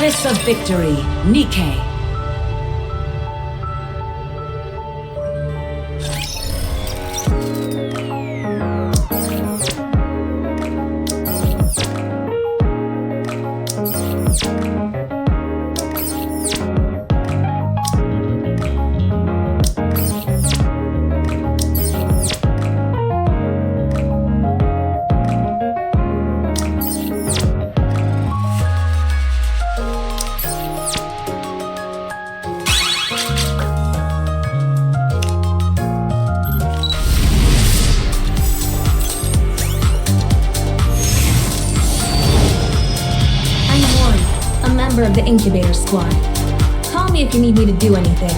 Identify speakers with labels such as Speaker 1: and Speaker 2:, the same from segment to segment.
Speaker 1: Goddess of Victory, Nikke.
Speaker 2: Of the incubator squad. Call me if you need me to do anything.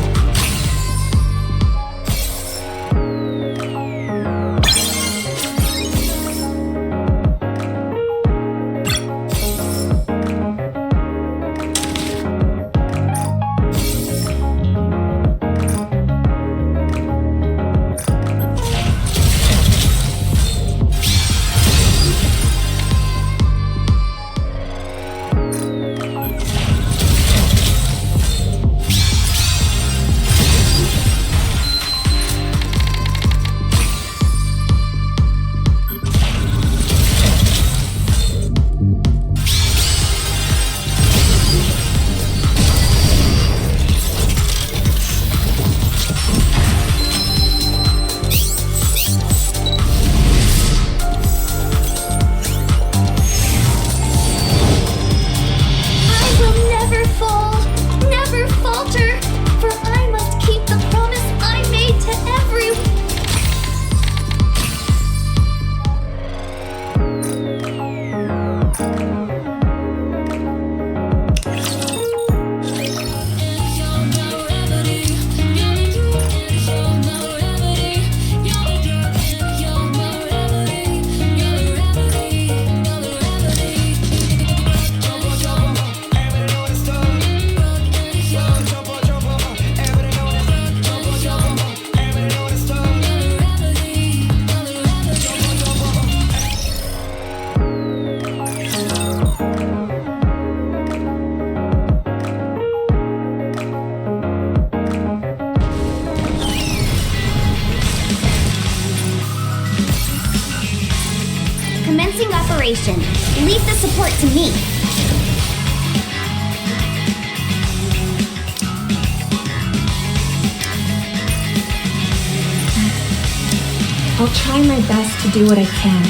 Speaker 3: Commencing operation. Leave the support to me.
Speaker 2: I'll try my best to do what I can,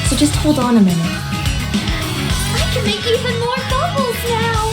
Speaker 2: so just hold on a minute.
Speaker 3: I can make even more bubbles now!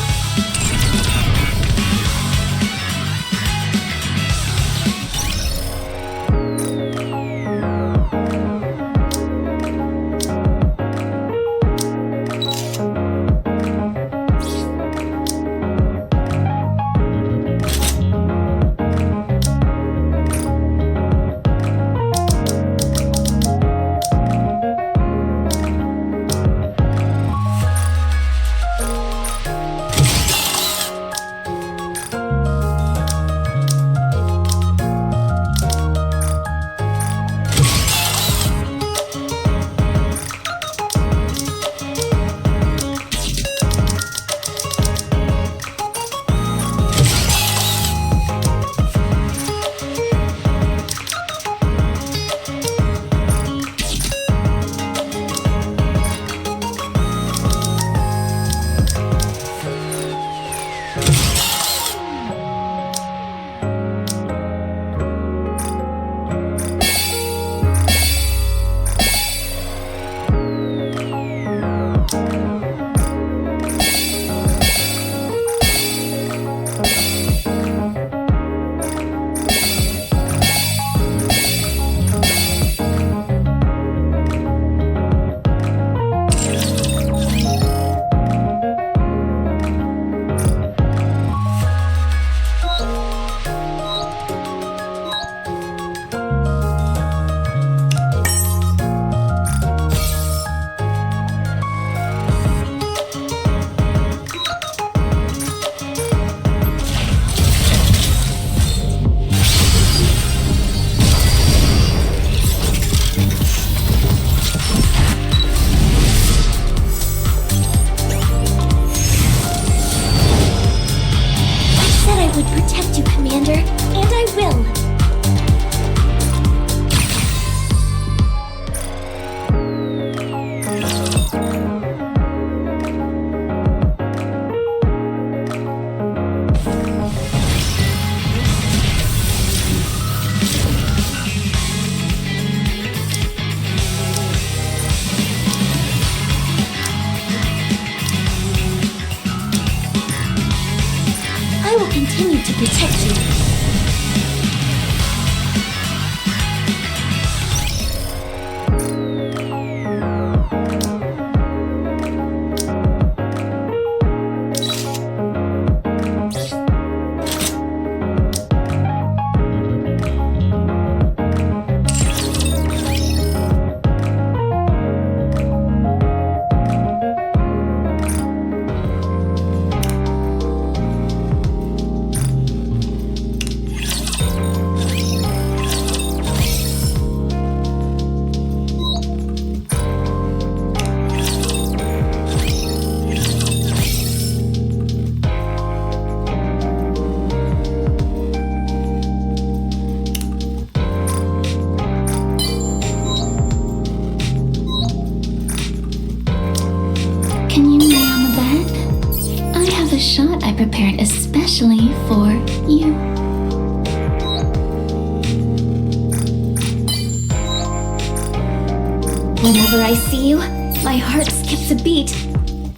Speaker 2: Whenever I see you, my heart skips a beat.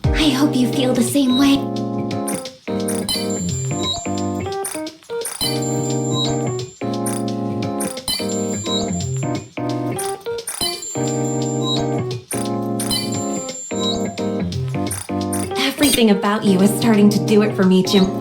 Speaker 2: I hope you feel the same way.
Speaker 4: Everything about you is starting to do it for me, Jim.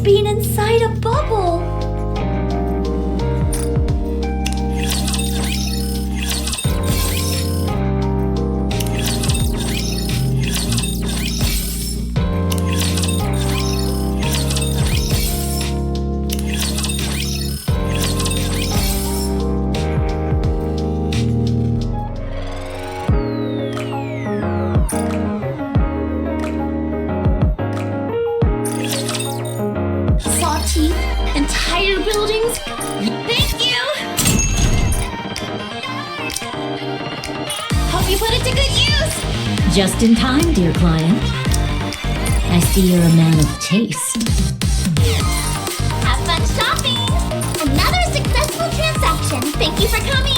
Speaker 2: Being inside a bubble. Entire buildings? Thank you! Hope you put it to good use!
Speaker 1: Just in time, dear client. I see you're a man of taste.
Speaker 3: Have fun shopping! Another successful transaction. Thank you for coming!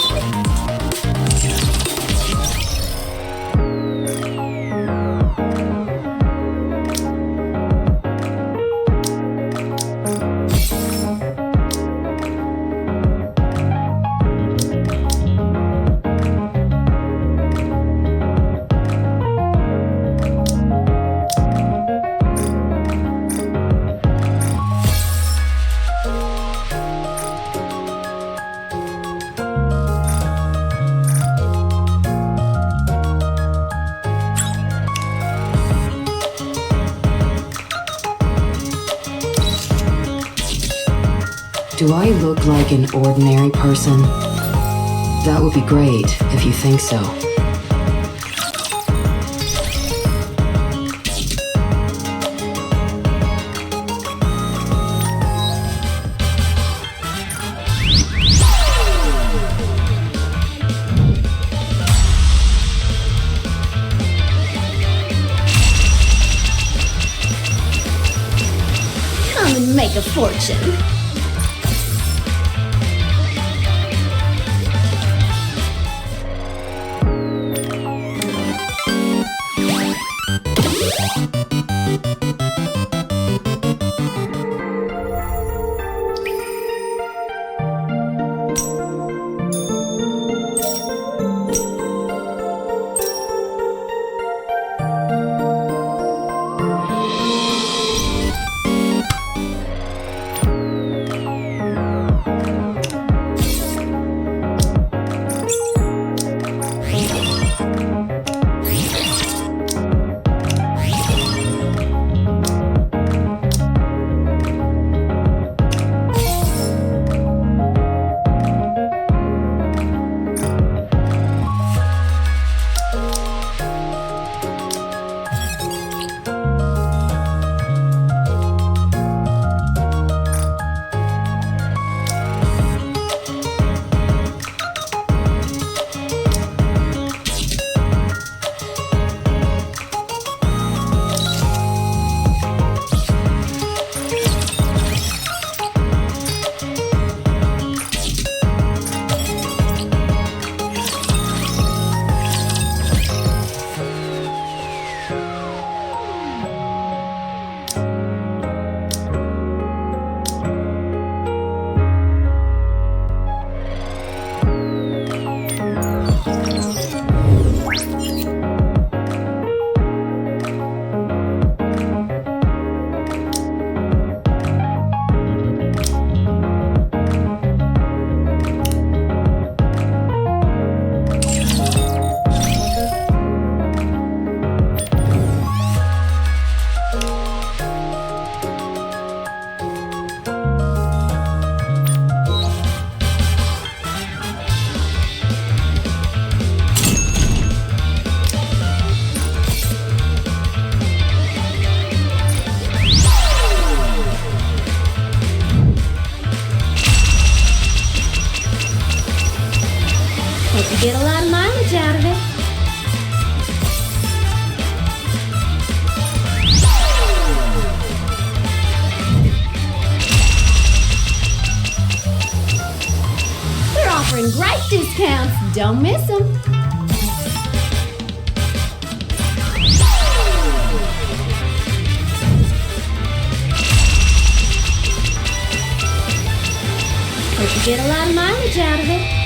Speaker 4: Do I look like an ordinary person? That would be great if you think so.
Speaker 2: Come and make a fortune.
Speaker 5: and great discounts. Don't miss them. Hope you get a lot of mileage out of it.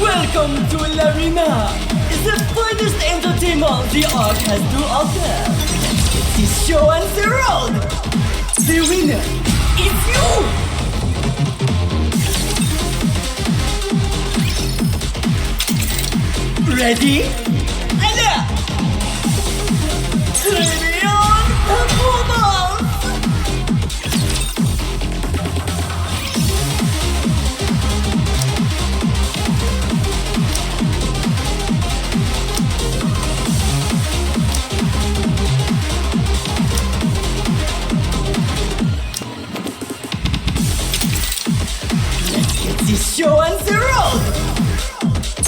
Speaker 6: Welcome to L'arena, the finest entertainment the Ark has to offer. It's the show and the road. The winner is you. Ready? And Bready performance. The show and the road.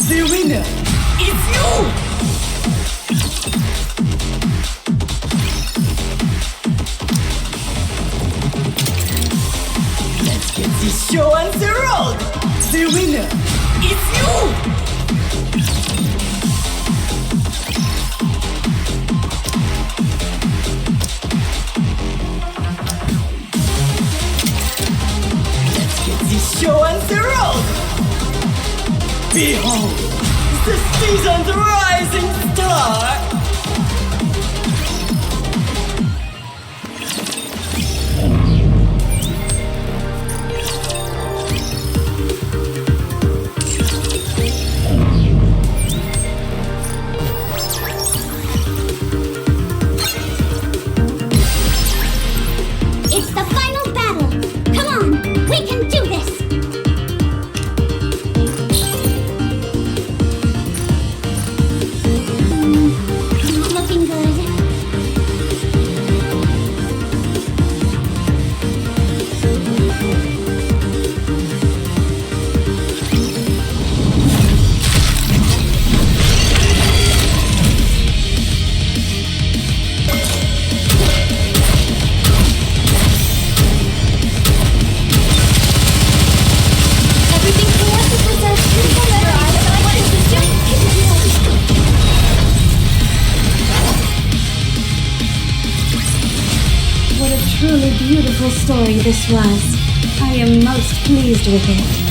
Speaker 6: The winner is you. Let's get the show and the road. The winner is you. The show and the road. Behold, the season's rising star.
Speaker 3: It's the final battle. Come on, we can do this.
Speaker 2: truly beautiful story this was. I am most pleased with it.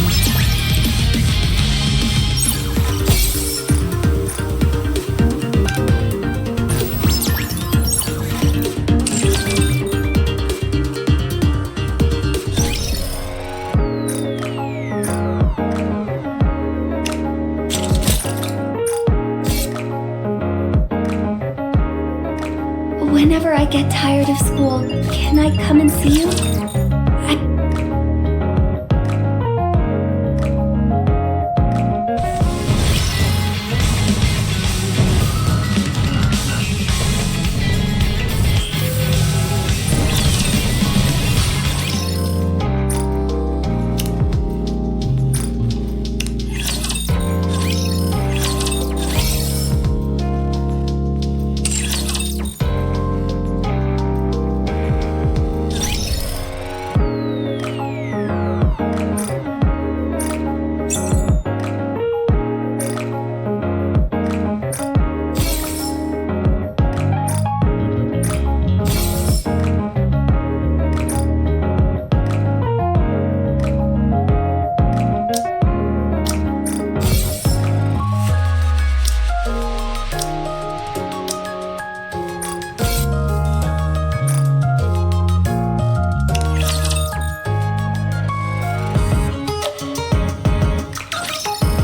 Speaker 2: Whenever I get tired of school, can I come and see you?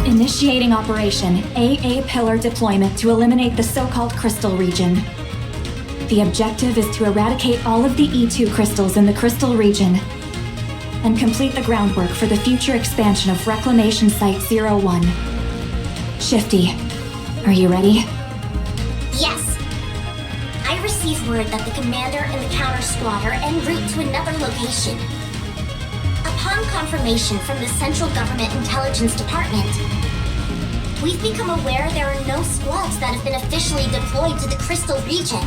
Speaker 7: Initiating Operation AA Pillar Deployment to eliminate the so-called crystal region. The objective is to eradicate all of the E2 crystals in the crystal region and complete the groundwork for the future expansion of Reclamation Site 01. Shifty, are you ready?
Speaker 3: Yes. I received word that the commander and the counter squad are en route to another location. Upon confirmation from the Central Government Intelligence Department, we've become aware there are no squads that have been officially deployed to the Crystal region.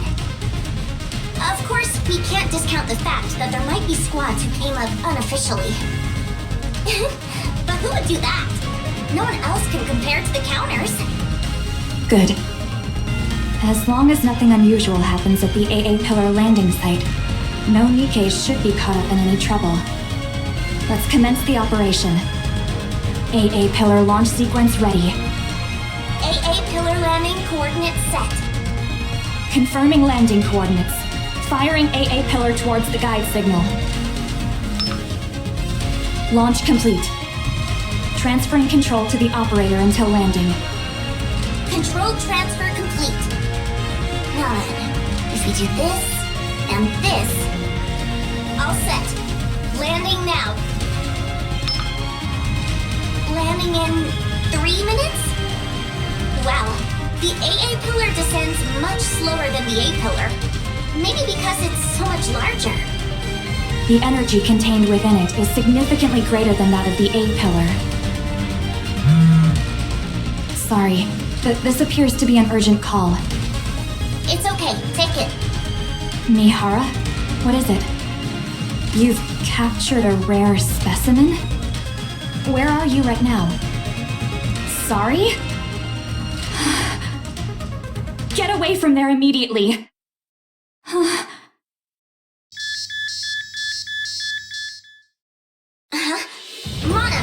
Speaker 3: Of course, we can't discount the fact that there might be squads who came up unofficially. But who would do that? No one else can compare to the counters.
Speaker 7: Good. As long as nothing unusual happens at the AA Pillar landing site, no Nikkes should be caught up in any trouble. Let's commence the operation. AA Pillar launch sequence ready.
Speaker 3: AA Pillar landing coordinates set.
Speaker 7: Confirming landing coordinates. Firing AA Pillar towards the guide signal. Launch complete. Transferring control to the operator until landing.
Speaker 3: Control transfer complete. Now then, if we do this and this, all set. Landing now. Landing in 3 minutes? Wow, the AA Pillar descends much slower than the A Pillar. Maybe because it's so much larger.
Speaker 7: The energy contained within it is significantly greater than that of the A Pillar. Sorry, but this appears to be an urgent call.
Speaker 3: It's okay, take it.
Speaker 7: Mihara? What is it? You've captured a rare specimen? Where are you right now? Sorry? Get away from there immediately!
Speaker 3: Mana,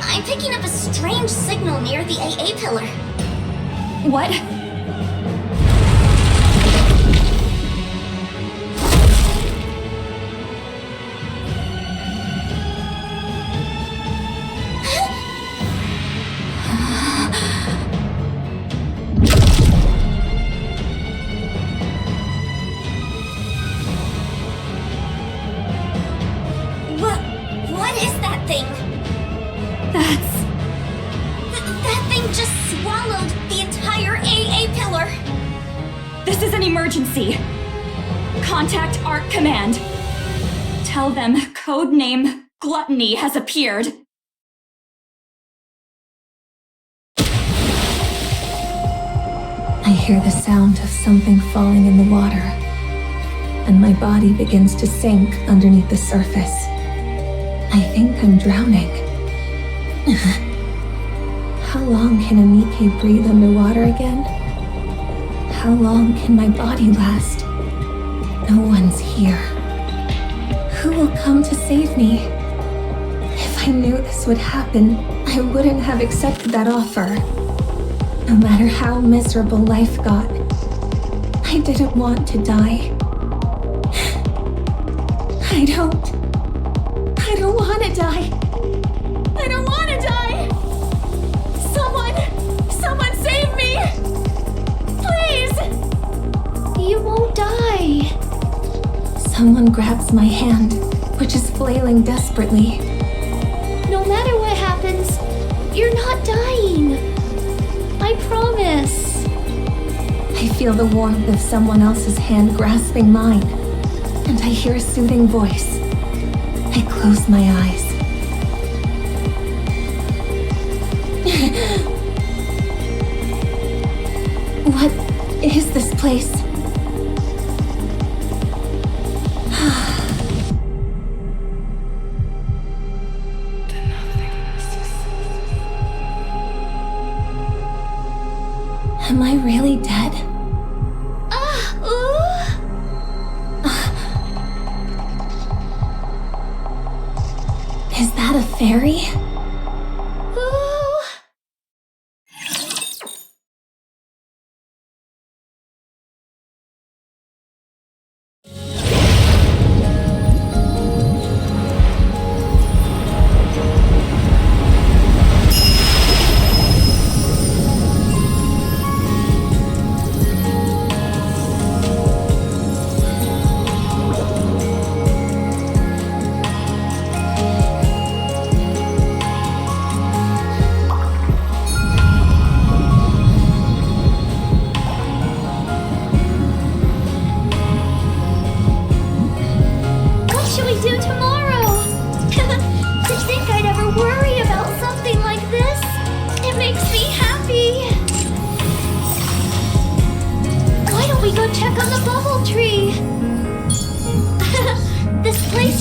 Speaker 3: I'm picking up a strange signal near the AA Pillar.
Speaker 7: What?
Speaker 3: What is that thing? That thing just swallowed the entire AA Pillar.
Speaker 7: This is an emergency. Contact ARC Command. Tell them codename Gluttony has appeared.
Speaker 2: I hear the sound of something falling in the water, and my body begins to sink underneath the surface. I think I'm drowning. How long can a Nikke breathe underwater again? How long can my body last? No one's here. Who will come to save me? If I knew this would happen, I wouldn't have accepted that offer. No matter how miserable life got, I didn't want to die. I don't want to die. I don't want to die. Someone save me. Please.
Speaker 5: You won't die.
Speaker 2: Someone grabs my hand, which is flailing desperately.
Speaker 5: No matter what happens, you're not dying. I promise.
Speaker 2: I feel the warmth of someone else's hand grasping mine, and I hear a soothing voice. I close my eyes. What is this place? Am I really dead? Is that a fairy?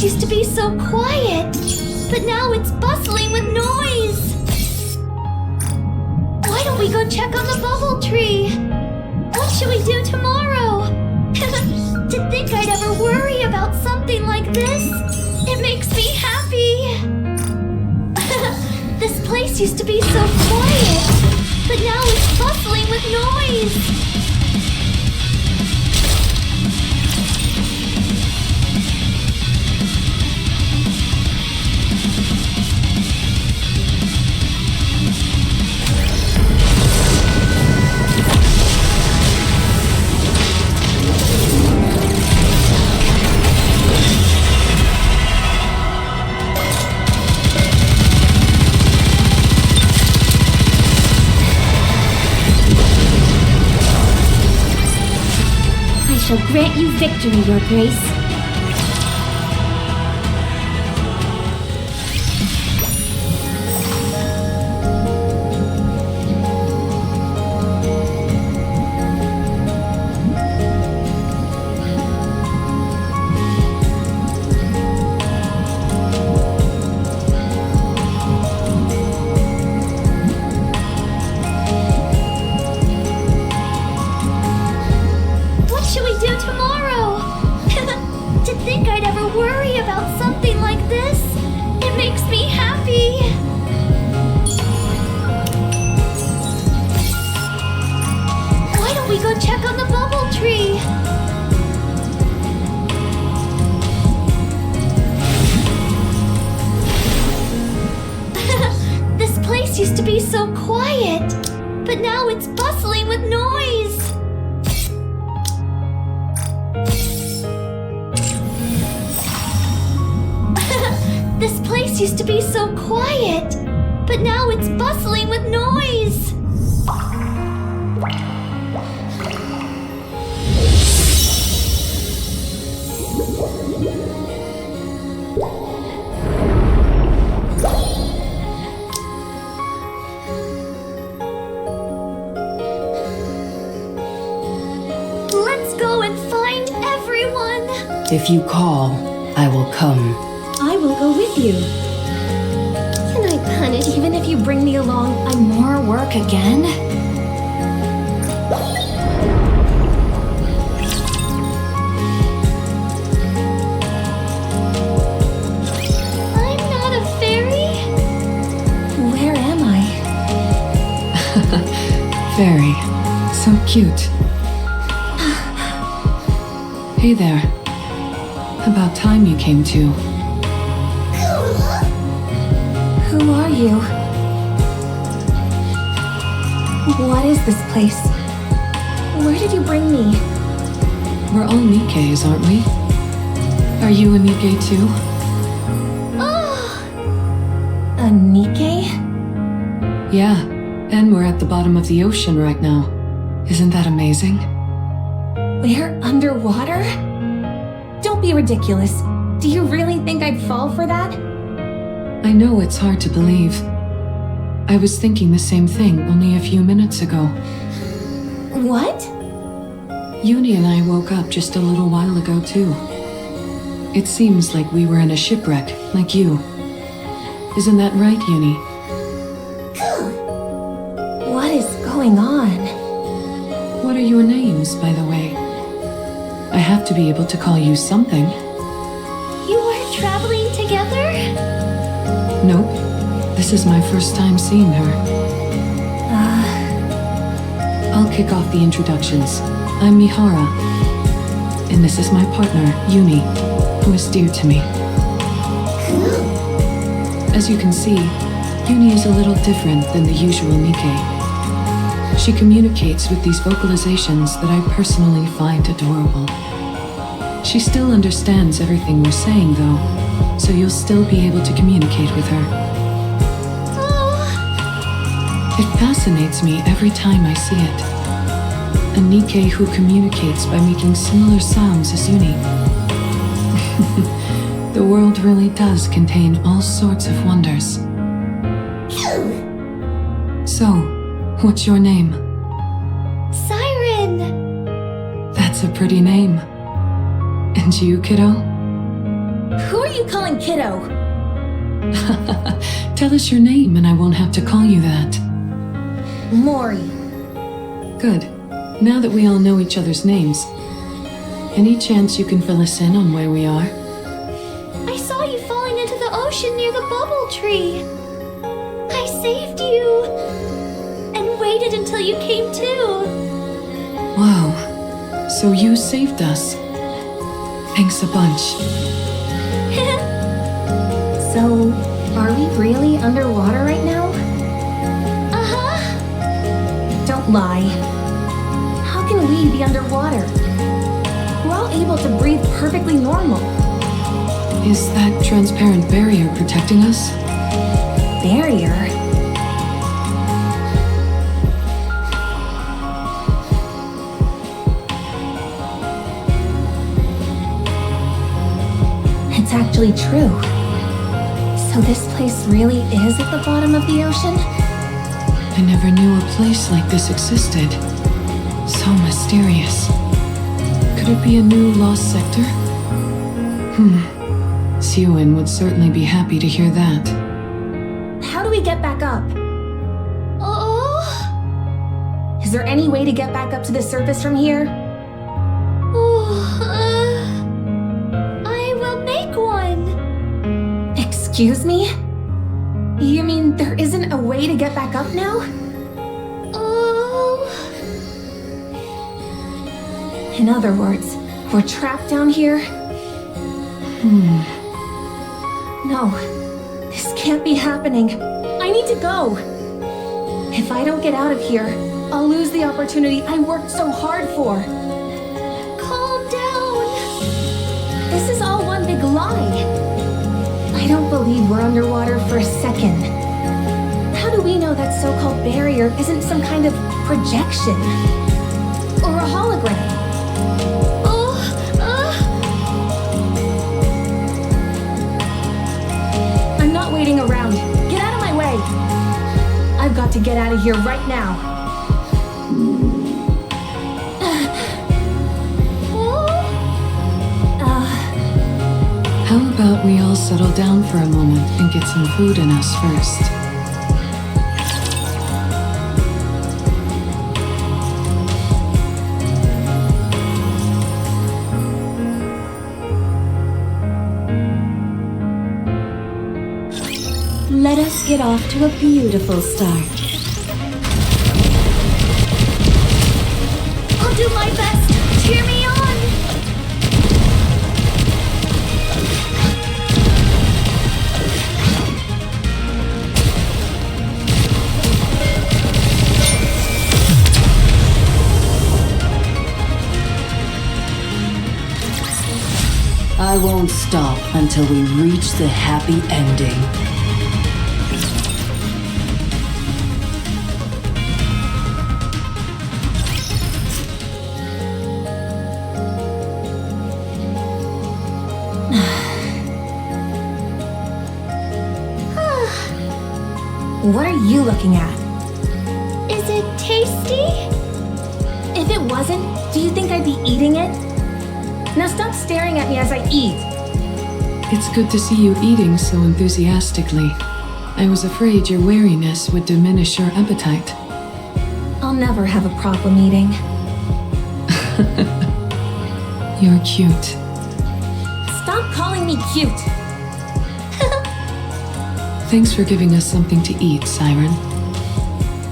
Speaker 5: Used to be so quiet, but now it's bustling with noise. Why don't we go check on the bubble tree? What should we do tomorrow? To think I'd ever worry about something like this, it makes me happy. This place used to be so quiet, but now it's bustling with noise. I shall grant you victory, Your Grace. Used to be so quiet, but now it's bustling with noise. This place used to be so quiet, but now it's bustling with noise.
Speaker 4: If you call, I will come.
Speaker 5: I will go with you.
Speaker 7: Can I punish even if you bring me along on more work again?
Speaker 4: cute. Hey there. About time you came to.
Speaker 2: Who are you? What is this place? Where did you bring me?
Speaker 4: We're all Nikkes, aren't we? Are you a Nikke too?
Speaker 2: A Nikke?
Speaker 4: Yeah, and we're at the bottom of the ocean right now. Isn't that amazing?
Speaker 2: We're underwater? Don't be ridiculous. Do you really think I'd fall for that?
Speaker 4: I know it's hard to believe. I was thinking the same thing only a few minutes ago.
Speaker 2: What?
Speaker 4: Uni and I woke up just a little while ago too. It seems like we were in a shipwreck, like you. Isn't that right, Uni?
Speaker 2: What is going on?
Speaker 4: What are your names, by the way? I have to be able to call you something.
Speaker 5: You were traveling together?
Speaker 4: Nope. This is my first time seeing her. I'll kick off the introductions. I'm Mihara. And this is my partner, Uni, who is dear to me. As you can see, Uni is a little different than the usual Nikke. She communicates with these vocalizations that I personally find adorable. She still understands everything we're saying, though, so you'll still be able to communicate with her. It fascinates me every time I see it. A Nikke who communicates by making similar sounds as Uni. The world really does contain all sorts of wonders. So, what's your name?
Speaker 5: Siren!
Speaker 4: That's a pretty name. And you, kiddo?
Speaker 2: Who are you calling kiddo?
Speaker 4: Tell us your name and I won't have to call you that.
Speaker 2: Mori.
Speaker 4: Good. Now that we all know each other's names, any chance you can fill us in on where we are?
Speaker 5: I saw you falling into the ocean near the bubble tree. I saved you. And waited until you came to.
Speaker 4: Wow. So you saved us. Thanks a bunch.
Speaker 2: So, are we really underwater right now?
Speaker 5: Uh-huh.
Speaker 2: Don't lie. How can we be underwater? We're all able to breathe perfectly normal.
Speaker 4: Is that transparent barrier protecting us?
Speaker 2: Barrier? It's actually true. So this place really is at the bottom of the ocean?
Speaker 4: I never knew a place like this existed. So mysterious. Could it be a new lost sector? Siren would certainly be happy to hear that.
Speaker 2: How do we get back up?
Speaker 5: Oh.
Speaker 2: Is there any way to get back up to the surface from here?
Speaker 5: I will make one.
Speaker 2: Excuse me? You mean there isn't a way to get back up now?
Speaker 5: Oh.
Speaker 2: In other words, we're trapped down here? No, this can't be happening. I need to go. If I don't get out of here, I'll lose the opportunity I worked so hard for.
Speaker 5: Calm down.
Speaker 2: This is all one big lie. I don't believe we're underwater for a second. How do we know that so-called barrier isn't some kind of projection? Or a hologram? I'm not waiting around. Get out of my way. I've got to get out of here right now.
Speaker 4: How about we all settle down for a moment and get some food in us first?
Speaker 1: Let us get off to a beautiful start.
Speaker 8: I won't stop until we reach the happy ending.
Speaker 2: What are you looking at?
Speaker 5: Is it tasty?
Speaker 2: If it wasn't, do you think I'd be eating it? Now stop staring at me as I eat.
Speaker 4: It's good to see you eating so enthusiastically. I was afraid your wariness would diminish your appetite.
Speaker 2: I'll never have a problem eating.
Speaker 4: You're cute.
Speaker 2: Stop calling me cute.
Speaker 4: Thanks for giving us something to eat, Siren.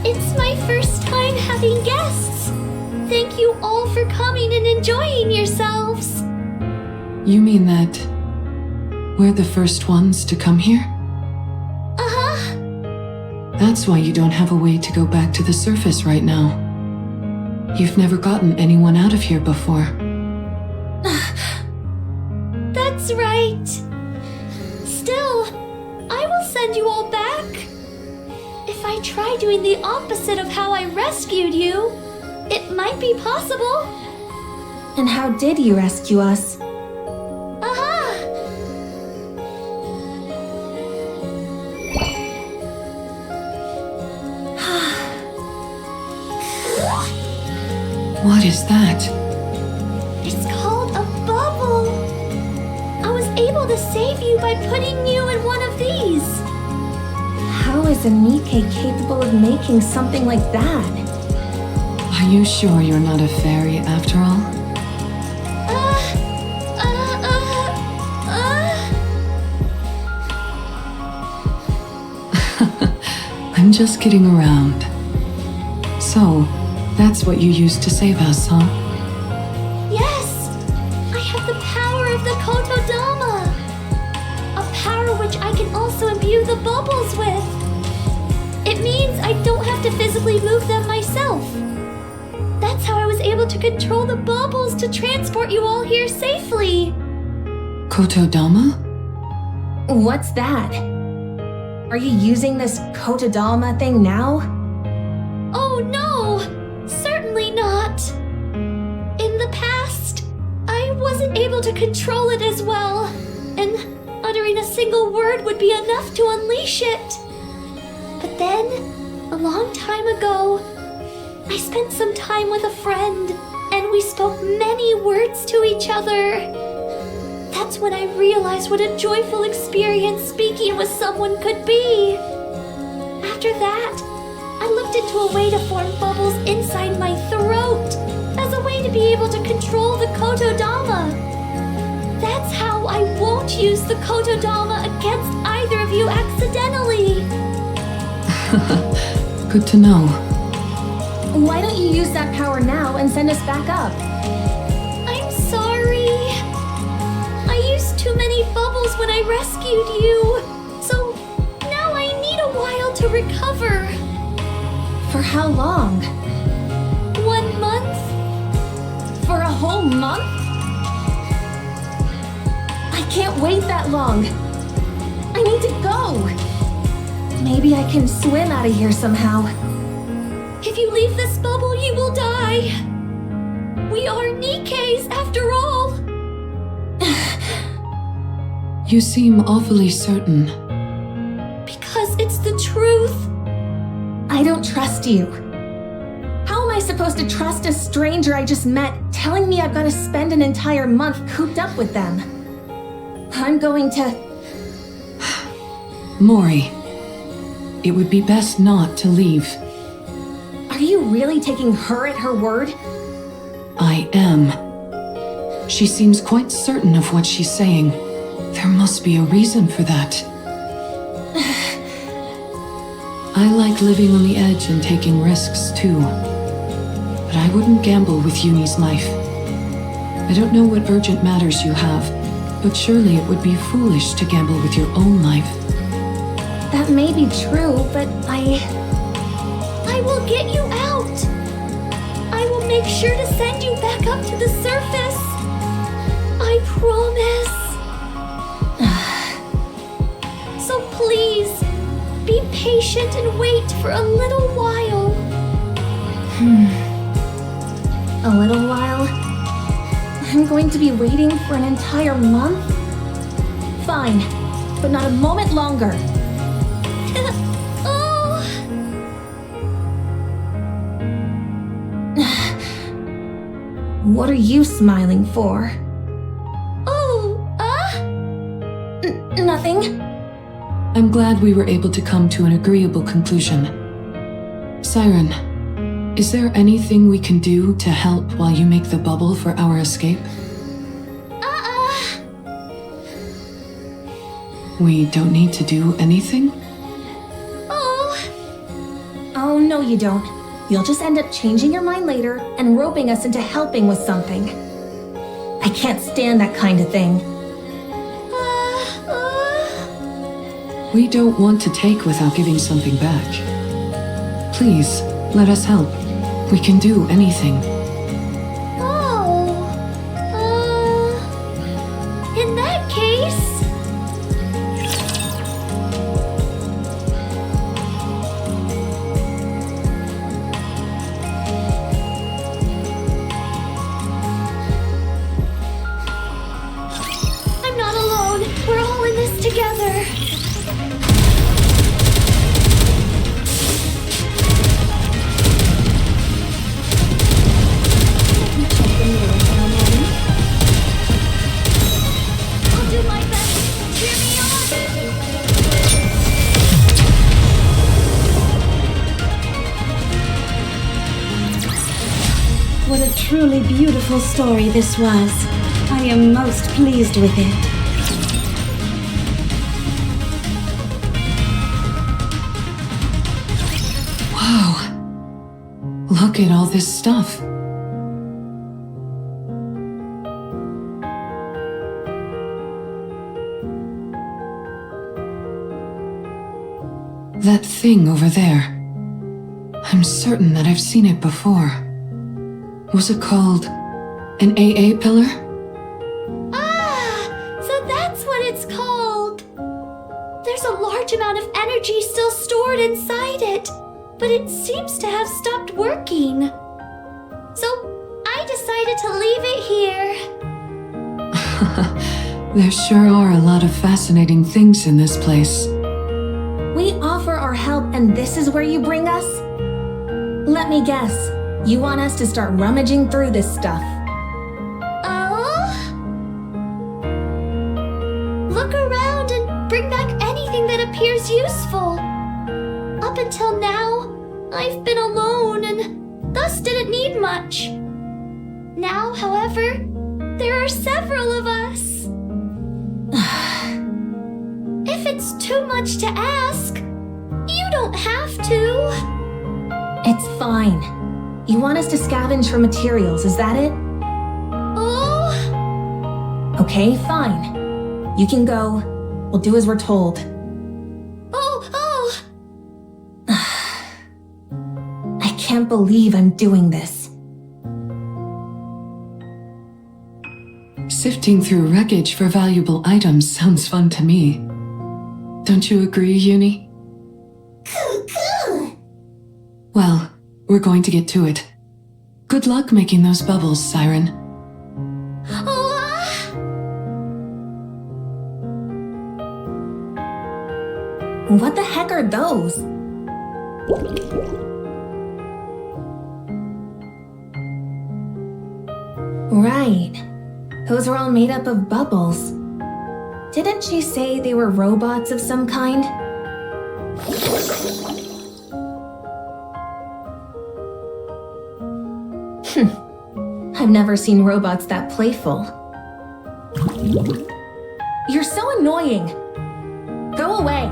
Speaker 5: It's my first time having guests. Thank you all for coming and enjoying yourselves.
Speaker 4: You mean that we're the first ones to come here?
Speaker 5: Uh-huh.
Speaker 4: That's why you don't have a way to go back to the surface right now. You've never gotten anyone out of here before.
Speaker 5: That's right. Still, I will send you all back. If I try doing the opposite of how I rescued you, it might be possible.
Speaker 2: And how did you rescue us?
Speaker 5: Aha!
Speaker 4: What is that?
Speaker 5: It's called a bubble. I was able to save you by putting you in one of these.
Speaker 2: How is a Nikke capable of making something like that?
Speaker 4: Are you sure you're not a fairy after all? I'm just kidding around. So, that's what you used to save us, huh?
Speaker 5: Yes! I have the power of the Kotodama! A power which I can also imbue the bubbles with. It means I don't have to physically move them myself. That's how I was able to control the bubbles to transport you all here safely.
Speaker 4: Kotodama?
Speaker 2: What's that? Are you using this Kotodama thing now?
Speaker 5: Oh no! Certainly not! In the past, I wasn't able to control it as well, and uttering a single word would be enough to unleash it. But then, a long time ago, I spent some time with a friend, and we spoke many words to each other. That's when I realized what a joyful experience speaking with someone could be. After that, I looked into a way to form bubbles inside my throat as a way to be able to control the Kotodama. That's how I won't use the Kotodama against either of you accidentally.
Speaker 4: Good to know.
Speaker 2: Why don't you use that power now and send us back up?
Speaker 5: I'm sorry. I used too many bubbles when I rescued you, so now I need a while to recover.
Speaker 2: For how long?
Speaker 5: 1 month?
Speaker 2: For a whole month? I can't wait that long. I need to go. Maybe I can swim out of here somehow.
Speaker 5: If you leave this bubble, you will die. We are Nikkes after all.
Speaker 4: You seem awfully certain.
Speaker 5: Because it's the truth.
Speaker 2: I don't trust you. How am I supposed to trust a stranger I just met telling me I've got to spend an entire month cooped up with them? I'm going to...
Speaker 4: Mori, it would be best not to leave.
Speaker 2: Are you really taking her at her word?
Speaker 4: I am. She seems quite certain of what she's saying. There must be a reason for that. I like living on the edge and taking risks too. But I wouldn't gamble with Uni's life. I don't know what urgent matters you have, but surely it would be foolish to gamble with your own life.
Speaker 2: That may be true, but I
Speaker 5: will get you out. I will make sure to send you back up to the surface. I promise. So please, be patient and wait for a little while.
Speaker 2: A little while? I'm going to be waiting for an entire month? Fine, but not a moment longer.
Speaker 5: Oh,
Speaker 2: What are you smiling for? Nothing.
Speaker 4: I'm glad we were able to come to an agreeable conclusion. Siren, is there anything we can do to help while you make the bubble for our escape? We don't need to do anything?
Speaker 2: Oh, no you don't. You'll just end up changing your mind later and roping us into helping with something. I can't stand that kind of thing.
Speaker 4: We don't want to take without giving something back. Please, let us help. We can do anything.
Speaker 5: In that case... I'm not alone. We're all in this together. I'll do my best. Cheer me on.
Speaker 9: What a truly beautiful story this was. I am most pleased with it.
Speaker 4: Wow. Look at all this stuff. That thing over there. I'm certain that I've seen it before. Was it called an AA pillar?
Speaker 5: So that's what it's called. There's a large amount of energy still stored inside it, but it seems to have stopped working. So I decided to leave it here.
Speaker 4: There sure are a lot of fascinating things in this place.
Speaker 2: We offer our help and this is where you bring us? Let me guess. You want us to start rummaging through this stuff.
Speaker 5: Look around and bring back anything that appears useful. Up until now, I've been alone and thus didn't need much. Now, however, there are several of us. If it's too much to ask, you don't have to.
Speaker 2: It's fine. You want us to scavenge for materials, is that it?
Speaker 5: Oh,
Speaker 2: Okay, fine. You can go. We'll do as we're told. I can't believe I'm doing this.
Speaker 4: Sifting through wreckage for valuable items sounds fun to me. Don't you agree, Uni? Well, we're going to get to it. Good luck making those bubbles, Siren.
Speaker 2: What the heck are those? Right. Those are all made up of bubbles. Didn't she say they were robots of some kind? I've never seen robots that playful. You're so annoying. Go away.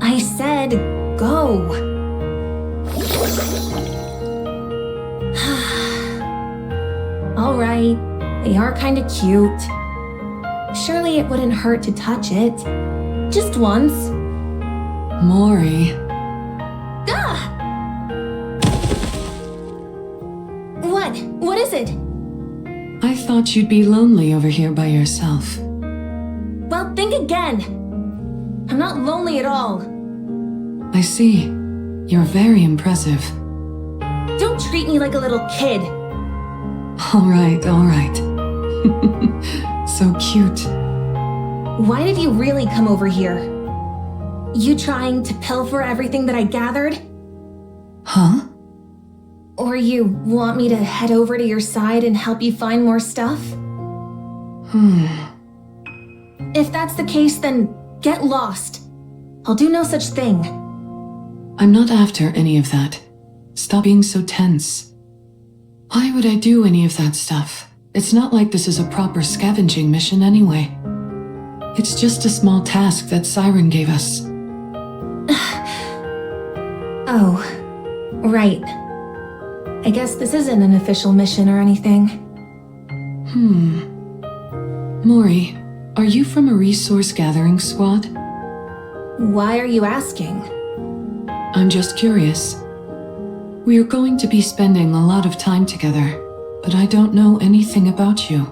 Speaker 2: I said go. All right, they are kind of cute. Surely it wouldn't hurt to touch it. Just once.
Speaker 4: Mori.
Speaker 2: What? What is it?
Speaker 4: I thought you'd be lonely over here by yourself.
Speaker 2: Well, think again. I'm not lonely at all.
Speaker 4: I see. You're very impressive.
Speaker 2: Don't treat me like a little kid.
Speaker 4: All right, all right. So cute.
Speaker 2: Why did you really come over here? You trying to pilfer everything that I gathered?
Speaker 4: Huh?
Speaker 2: Or you want me to head over to your side and help you find more stuff? If that's the case, then get lost. I'll do no such thing.
Speaker 4: I'm not after any of that. Stop being so tense. Why would I do any of that stuff? It's not like this is a proper scavenging mission anyway. It's just a small task that Siren gave us.
Speaker 2: Oh, right. I guess this isn't an official mission or anything.
Speaker 4: Mori, are you from a resource gathering squad?
Speaker 2: Why are you asking?
Speaker 4: I'm just curious. We are going to be spending a lot of time together, but I don't know anything about you.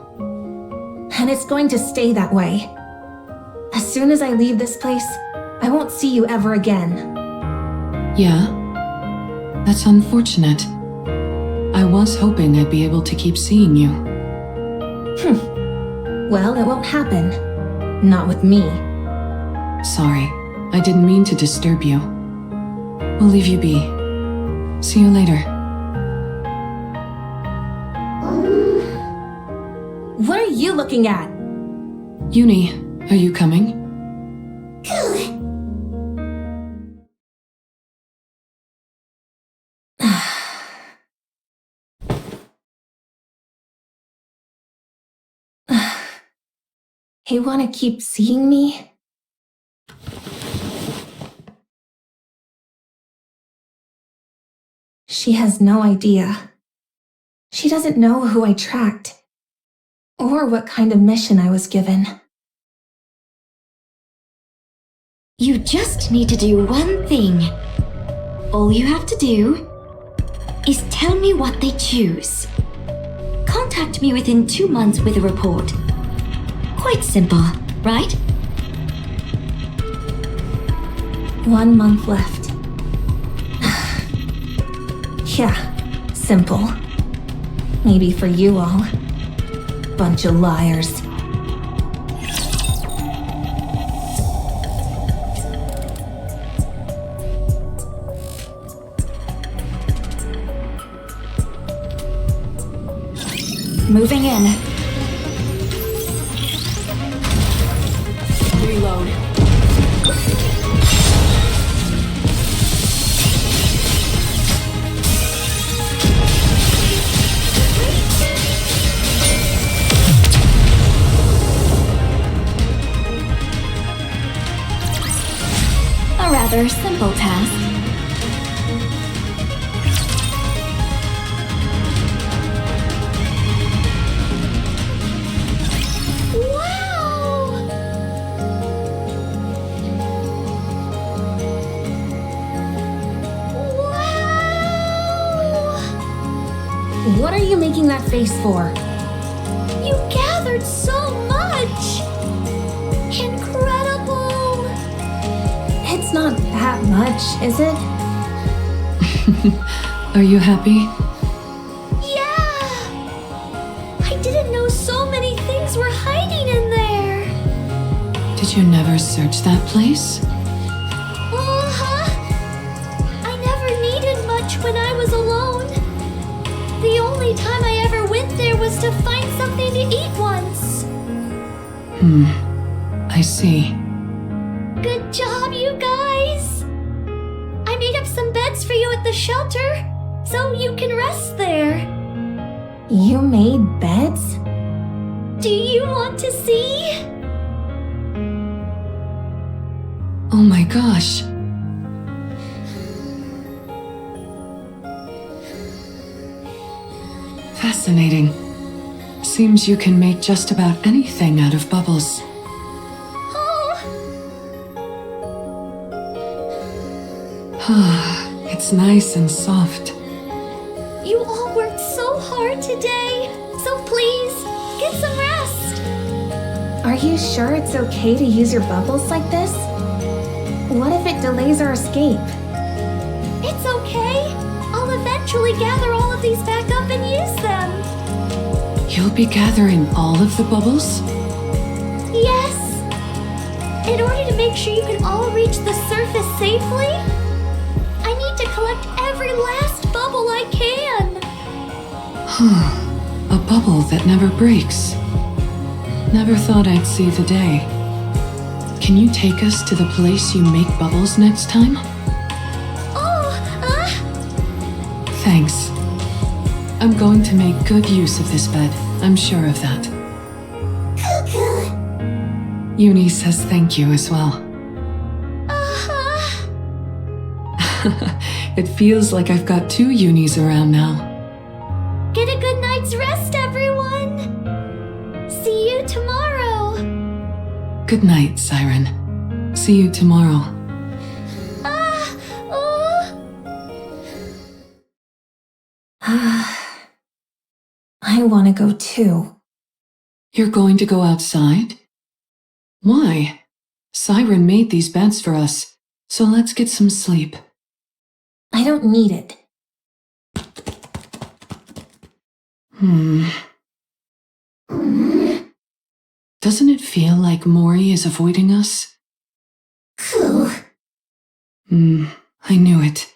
Speaker 2: And it's going to stay that way. As soon as I leave this place, I won't see you ever again.
Speaker 4: Yeah? That's unfortunate. I was hoping I'd be able to keep seeing you.
Speaker 2: Well, it won't happen. Not with me.
Speaker 4: Sorry, I didn't mean to disturb you. We'll leave you be. See you later.
Speaker 2: What are you looking at?
Speaker 4: Uni, are you coming?
Speaker 2: You want to keep seeing me? She has no idea. She doesn't know who I tracked, or what kind of mission I was given.
Speaker 5: You just need to do one thing. All you have to do is tell me what they choose. Contact me within 2 months with a report. Quite simple, right?
Speaker 2: 1 month left. Yeah, simple. Maybe for you all. Bunch of liars.
Speaker 7: Moving in.
Speaker 6: Reload.
Speaker 5: A rather simple task.
Speaker 2: What are you making that face for?
Speaker 5: You gathered so much! Incredible!
Speaker 2: It's not that much, is it?
Speaker 4: Are you happy?
Speaker 5: Yeah! I didn't know so many things were hiding in there!
Speaker 4: Did you never search that place?
Speaker 5: Uh-huh! I never needed much when I was alone. The only time I ever went there was to find something to eat once.
Speaker 4: I see.
Speaker 5: Good job, you guys! I made up some beds for you at the shelter, so you can rest there.
Speaker 2: You made beds?
Speaker 5: Do you want to see?
Speaker 4: Oh my gosh. Fascinating. Seems you can make just about anything out of bubbles. It's nice and soft.
Speaker 5: You all worked so hard today, so please, get some rest.
Speaker 2: Are you sure it's okay to use your bubbles like this? What if it delays our escape?
Speaker 5: It's okay. I'll eventually gather all of these back up and use them.
Speaker 4: You'll be gathering all of the bubbles?
Speaker 5: Yes. In order to make sure you can all reach the surface safely, I need to collect every last bubble I can.
Speaker 4: A bubble that never breaks. Never thought I'd see the day. Can you take us to the place you make bubbles next time? Thanks. I'm going to make good use of this bed. I'm sure of that. Uni says thank you as well. It feels like I've got 2 Unis around now.
Speaker 5: Get a good night's rest, everyone. See you tomorrow.
Speaker 4: Good night, Siren. See you tomorrow.
Speaker 2: I want to go too.
Speaker 4: You're going to go outside? Why? Siren made these beds for us, so let's get some sleep.
Speaker 2: I don't need it.
Speaker 4: Doesn't it feel like Mori is avoiding us? I knew it.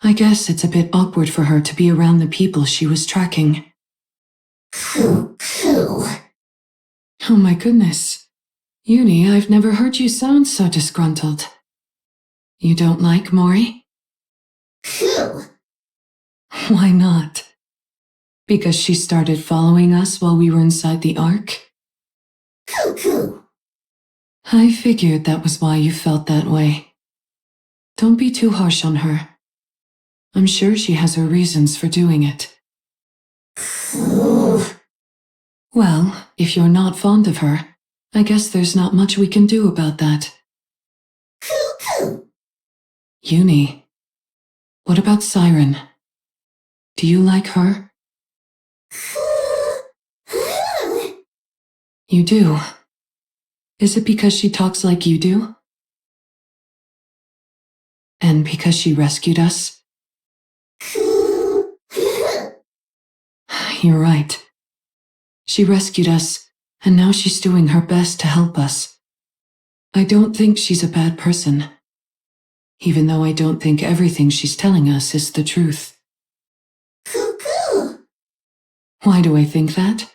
Speaker 4: I guess it's a bit awkward for her to be around the people she was tracking. Oh my goodness. Uni, I've never heard you sound so disgruntled. You don't like Mori? Why not? Because she started following us while we were inside the Ark? I figured that was why you felt that way. Don't be too harsh on her. I'm sure she has her reasons for doing it. Well, if you're not fond of her, I guess there's not much we can do about that. Uni, what about Siren? Do you like her? You do? Is it because she talks like you do? And because she rescued us? You're right. She rescued us, and now she's doing her best to help us. I don't think she's a bad person, even though I don't think everything she's telling us is the truth. Why do I think that?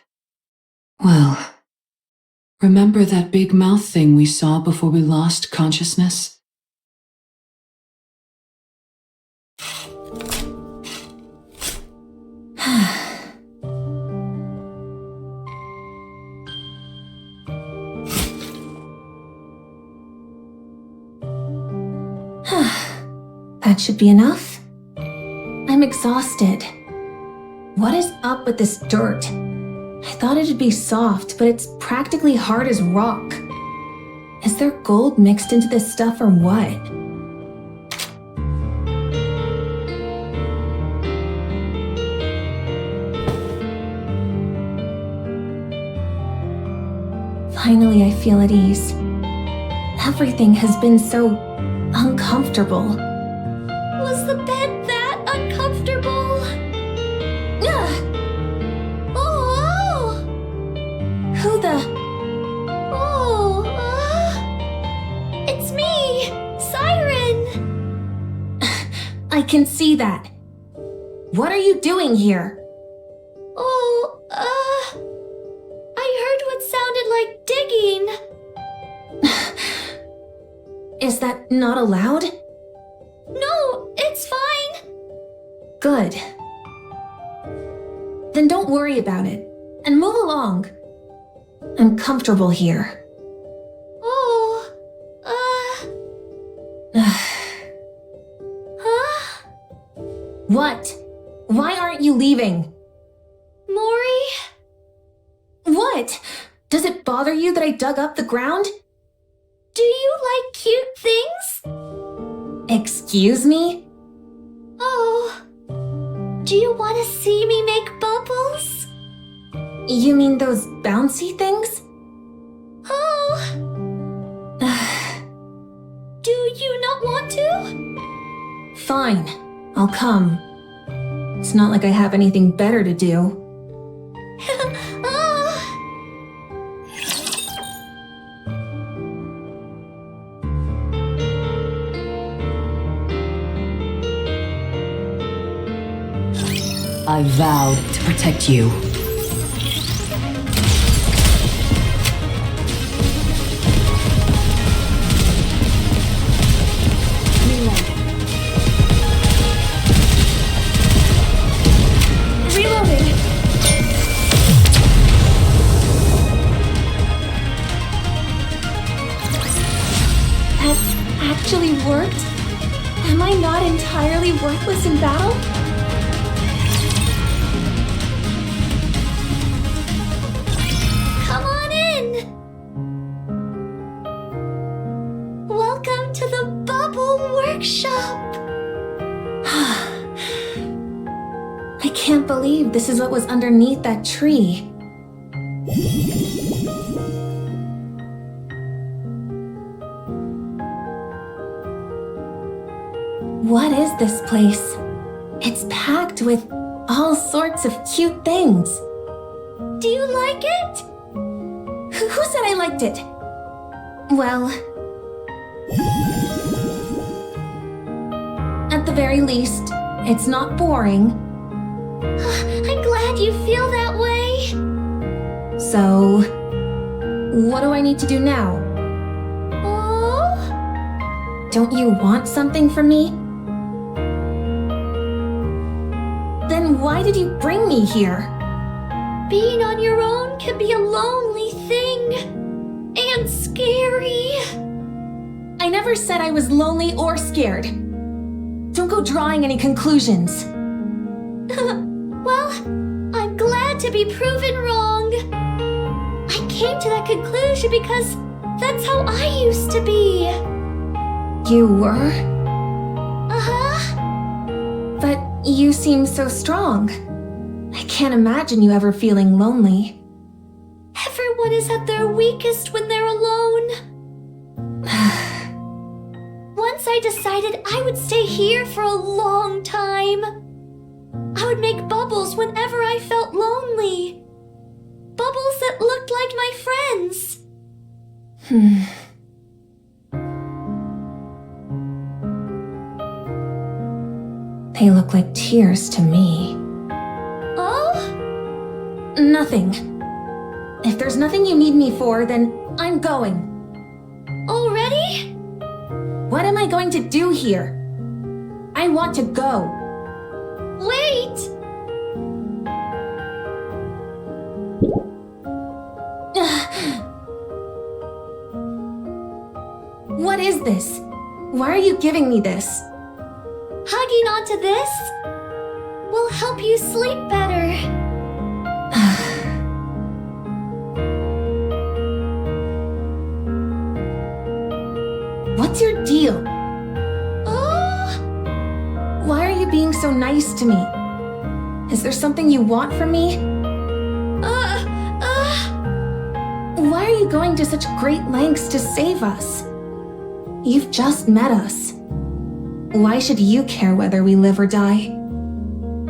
Speaker 4: Well, remember that big mouth thing we saw before we lost consciousness?
Speaker 2: That should be enough. I'm exhausted. What is up with this dirt? I thought it'd be soft, but it's practically hard as rock. Is there gold mixed into this stuff or what? Finally, I feel at ease. Everything has been so uncomfortable.
Speaker 5: Was the bed that uncomfortable? Oh!
Speaker 2: Who the...
Speaker 5: It's me, Siren!
Speaker 2: I can see that. What are you doing here?
Speaker 5: I heard what sounded like digging.
Speaker 2: Is that not allowed?
Speaker 5: No, it's fine.
Speaker 2: Good. Then don't worry about it, and move along. I'm comfortable here. What? Why aren't you leaving?
Speaker 5: Mori?
Speaker 2: What? Does it bother you that I dug up the ground?
Speaker 5: Do you like cute things?
Speaker 2: Excuse me?
Speaker 5: Oh. Do you want to see me make bubbles?
Speaker 2: You mean those bouncy things?
Speaker 5: Oh! Do you not want to?
Speaker 2: Fine, I'll come. It's not like I have anything better to do.
Speaker 8: I vowed to protect you.
Speaker 2: Reloading! That actually worked? Am I not entirely worthless in battle?
Speaker 5: Come on in! Welcome to the Bubble Workshop!
Speaker 2: I can't believe this is what was underneath that tree. What is this place? It's packed with all sorts of cute things.
Speaker 5: Do you like it?
Speaker 2: Who said I liked it? Well, at the very least, it's not boring.
Speaker 5: I'm glad you feel that way.
Speaker 2: So, what do I need to do now?
Speaker 5: Oh?
Speaker 2: Don't you want something from me? Then why did you bring me here?
Speaker 5: Being on your own can be a lonely thing. And scary.
Speaker 2: I never said I was lonely or scared. Don't go drawing any conclusions.
Speaker 5: Well, I'm glad to be proven wrong. I came to that conclusion because that's how I used to be.
Speaker 2: You were?
Speaker 5: Uh-huh.
Speaker 2: But you seem so strong. I can't imagine you ever feeling lonely.
Speaker 5: Everyone is at their weakest when they're alone. Once I decided I would stay here for a long time. I would make bubbles whenever I felt lonely. Bubbles that looked like my friends.
Speaker 2: They look like tears to me.
Speaker 5: Oh?
Speaker 2: Nothing. If there's nothing you need me for, then I'm going.
Speaker 5: Already?
Speaker 2: What am I going to do here? I want to go.
Speaker 5: Wait!
Speaker 2: What is this? Why are you giving me this?
Speaker 5: Hugging onto this will help you sleep better.
Speaker 2: What's your deal?
Speaker 5: Oh?
Speaker 2: Why are you being so nice to me? Is there something you want from me? Why are you going to such great lengths to save us? You've just met us. Why should you care whether we live or die?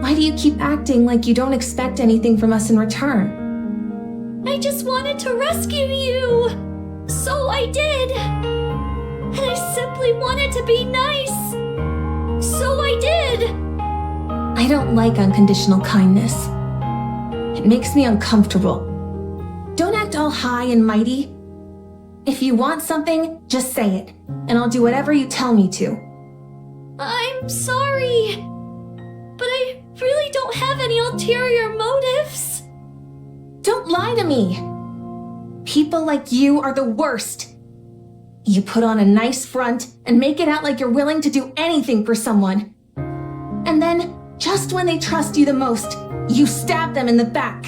Speaker 2: Why do you keep acting like you don't expect anything from us in return?
Speaker 5: I just wanted to rescue you. So I did. And I simply wanted to be nice. So I did.
Speaker 2: I don't like unconditional kindness. It makes me uncomfortable. Don't act all high and mighty. If you want something, just say it, and I'll do whatever you tell me to.
Speaker 5: I'm sorry, but I really don't have any ulterior motives.
Speaker 2: Don't lie to me. People like you are the worst. You put on a nice front and make it out like you're willing to do anything for someone. And then, just when they trust you the most, you stab them in the back.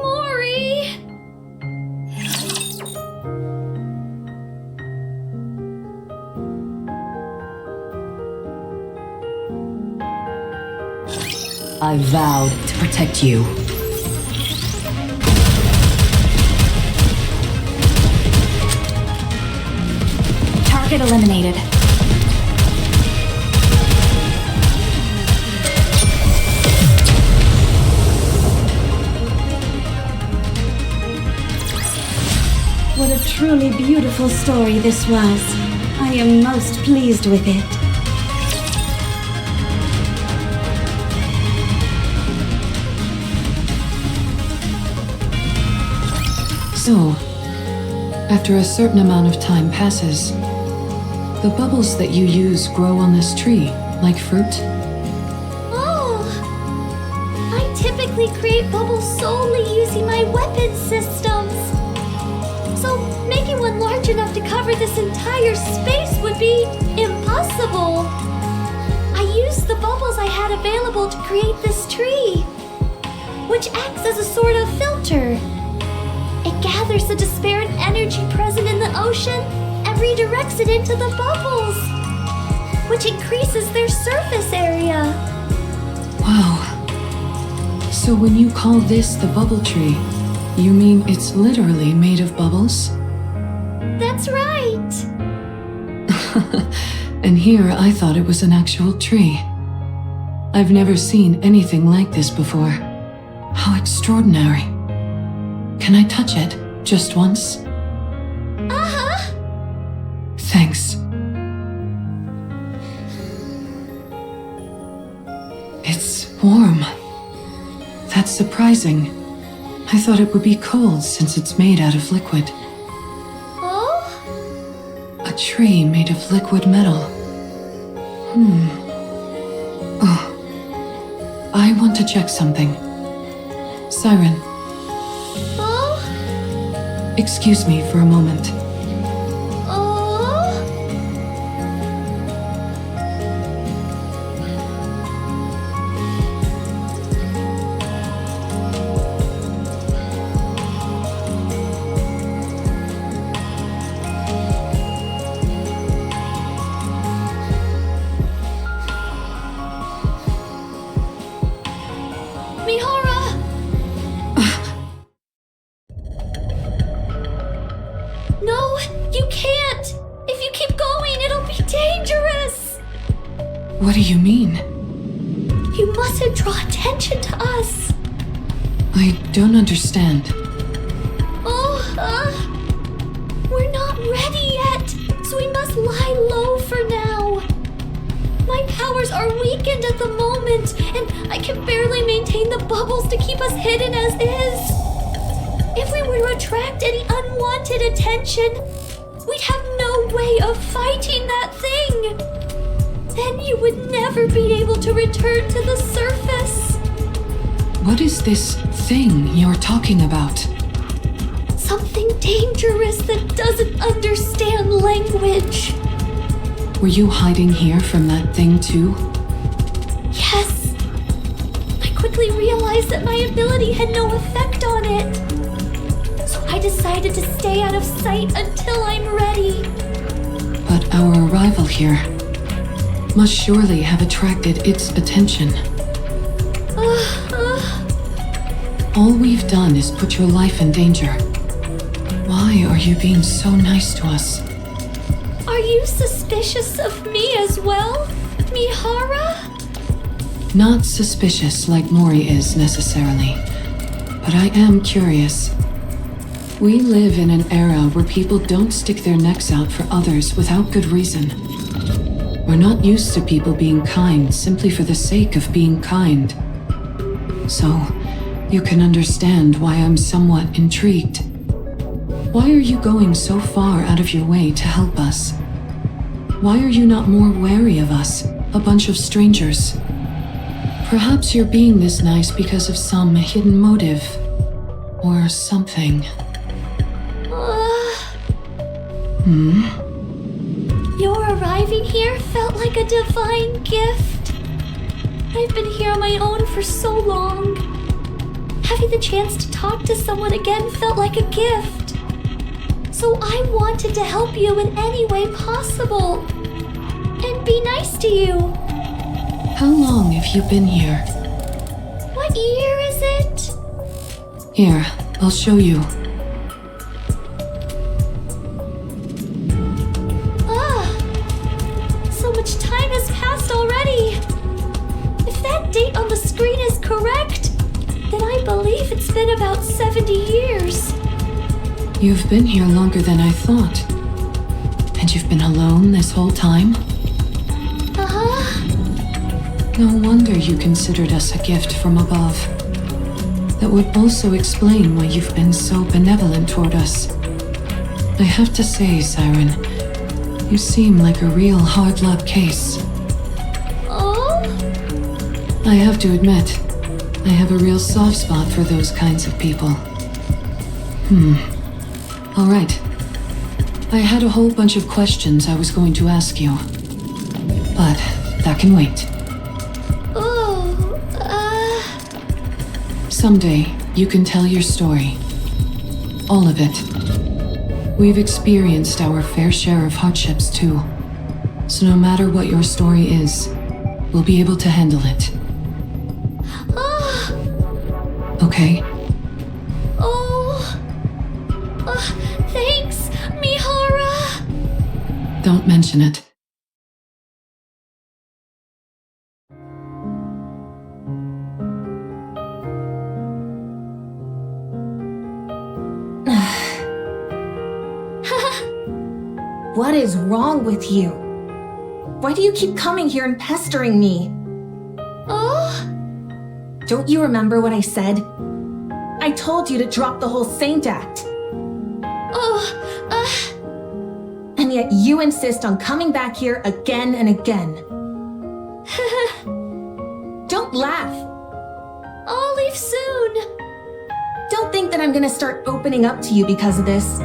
Speaker 5: Mori!
Speaker 8: I vowed to protect you.
Speaker 7: Target eliminated.
Speaker 9: What a truly beautiful story this was. I am most pleased with it.
Speaker 4: So, after a certain amount of time passes, the bubbles that you use grow on this tree, like fruit?
Speaker 5: Oh! I typically create bubbles solely using my weapon systems. So, making one large enough to cover this entire space would be impossible. I used the bubbles I had available to create this tree, which acts as a sort of filter. It gathers the disparate energy present in the ocean and redirects it into the bubbles, which increases their surface area.
Speaker 4: Wow. So when you call this the bubble tree, you mean it's literally made of bubbles?
Speaker 5: That's right.
Speaker 4: And here I thought it was an actual tree. I've never seen anything like this before. How extraordinary. Can I touch it? Just once?
Speaker 5: Uh-huh.
Speaker 4: Thanks. It's warm. That's surprising. I thought it would be cold since it's made out of liquid.
Speaker 5: Oh?
Speaker 4: A tree made of liquid metal. Oh. I want to check something. Siren.
Speaker 5: Oh?
Speaker 4: Excuse me for a moment.
Speaker 5: Oh? Mihara! No, you can't! If you keep going, it'll be dangerous!
Speaker 4: What do you mean?
Speaker 5: You mustn't draw attention to us!
Speaker 4: I don't understand.
Speaker 5: Oh, we're not ready yet, so we must lie low for now. My powers are weakened at the moment, and I can barely maintain the bubbles to keep us hidden as is. If we were to attract any unwanted attention, we'd have no way of fighting that thing. Then you would never be able to return to the surface.
Speaker 4: What is this thing you're talking about?
Speaker 5: Something dangerous that doesn't understand language.
Speaker 4: Were you hiding here from that thing too?
Speaker 5: Yes. I quickly realized that my ability had no effect on it. So I decided to stay out of sight until I'm ready.
Speaker 4: But our arrival here must surely have attracted its attention. All we've done is put your life in danger. Why are you being so nice to us?
Speaker 5: Are you suspicious of me as well, Mihara?
Speaker 4: Not suspicious like Mori is necessarily, but I am curious. We live in an era where people don't stick their necks out for others without good reason. We're not used to people being kind simply for the sake of being kind. So, you can understand why I'm somewhat intrigued. Why are you going so far out of your way to help us? Why are you not more wary of us, a bunch of strangers? Perhaps you're being this nice because of some hidden motive. Or something.
Speaker 5: Your arriving here felt like a divine gift. I've been here on my own for so long. Having the chance to talk to someone again felt like a gift. So I wanted to help you in any way possible. And be nice to you.
Speaker 4: How long have you been here?
Speaker 5: What year is it?
Speaker 4: Here, I'll show you.
Speaker 5: So much time has passed already. If that date on the screen is correct, then I believe it's been about 70 years.
Speaker 4: You've been here longer than I thought. And you've been alone this whole time?
Speaker 5: Uh-huh.
Speaker 4: No wonder you considered us a gift from above. That would also explain why you've been so benevolent toward us. I have to say, Siren, you seem like a real hard luck case.
Speaker 5: Oh?
Speaker 4: I have to admit, I have a real soft spot for those kinds of people. All right. I had a whole bunch of questions I was going to ask you. But that can wait. Someday, you can tell your story. All of it. We've experienced our fair share of hardships too. So no matter what your story is, we'll be able to handle it. Okay?
Speaker 5: Thanks, Mihara.
Speaker 4: Don't mention it.
Speaker 2: What is wrong with you? Why do you keep coming here and pestering me? Don't you remember what I said? I told you to drop the whole Saint Act. And yet you insist on coming back here again and again. Don't laugh.
Speaker 5: I'll leave soon.
Speaker 2: Don't think that I'm gonna start opening up to you because of this.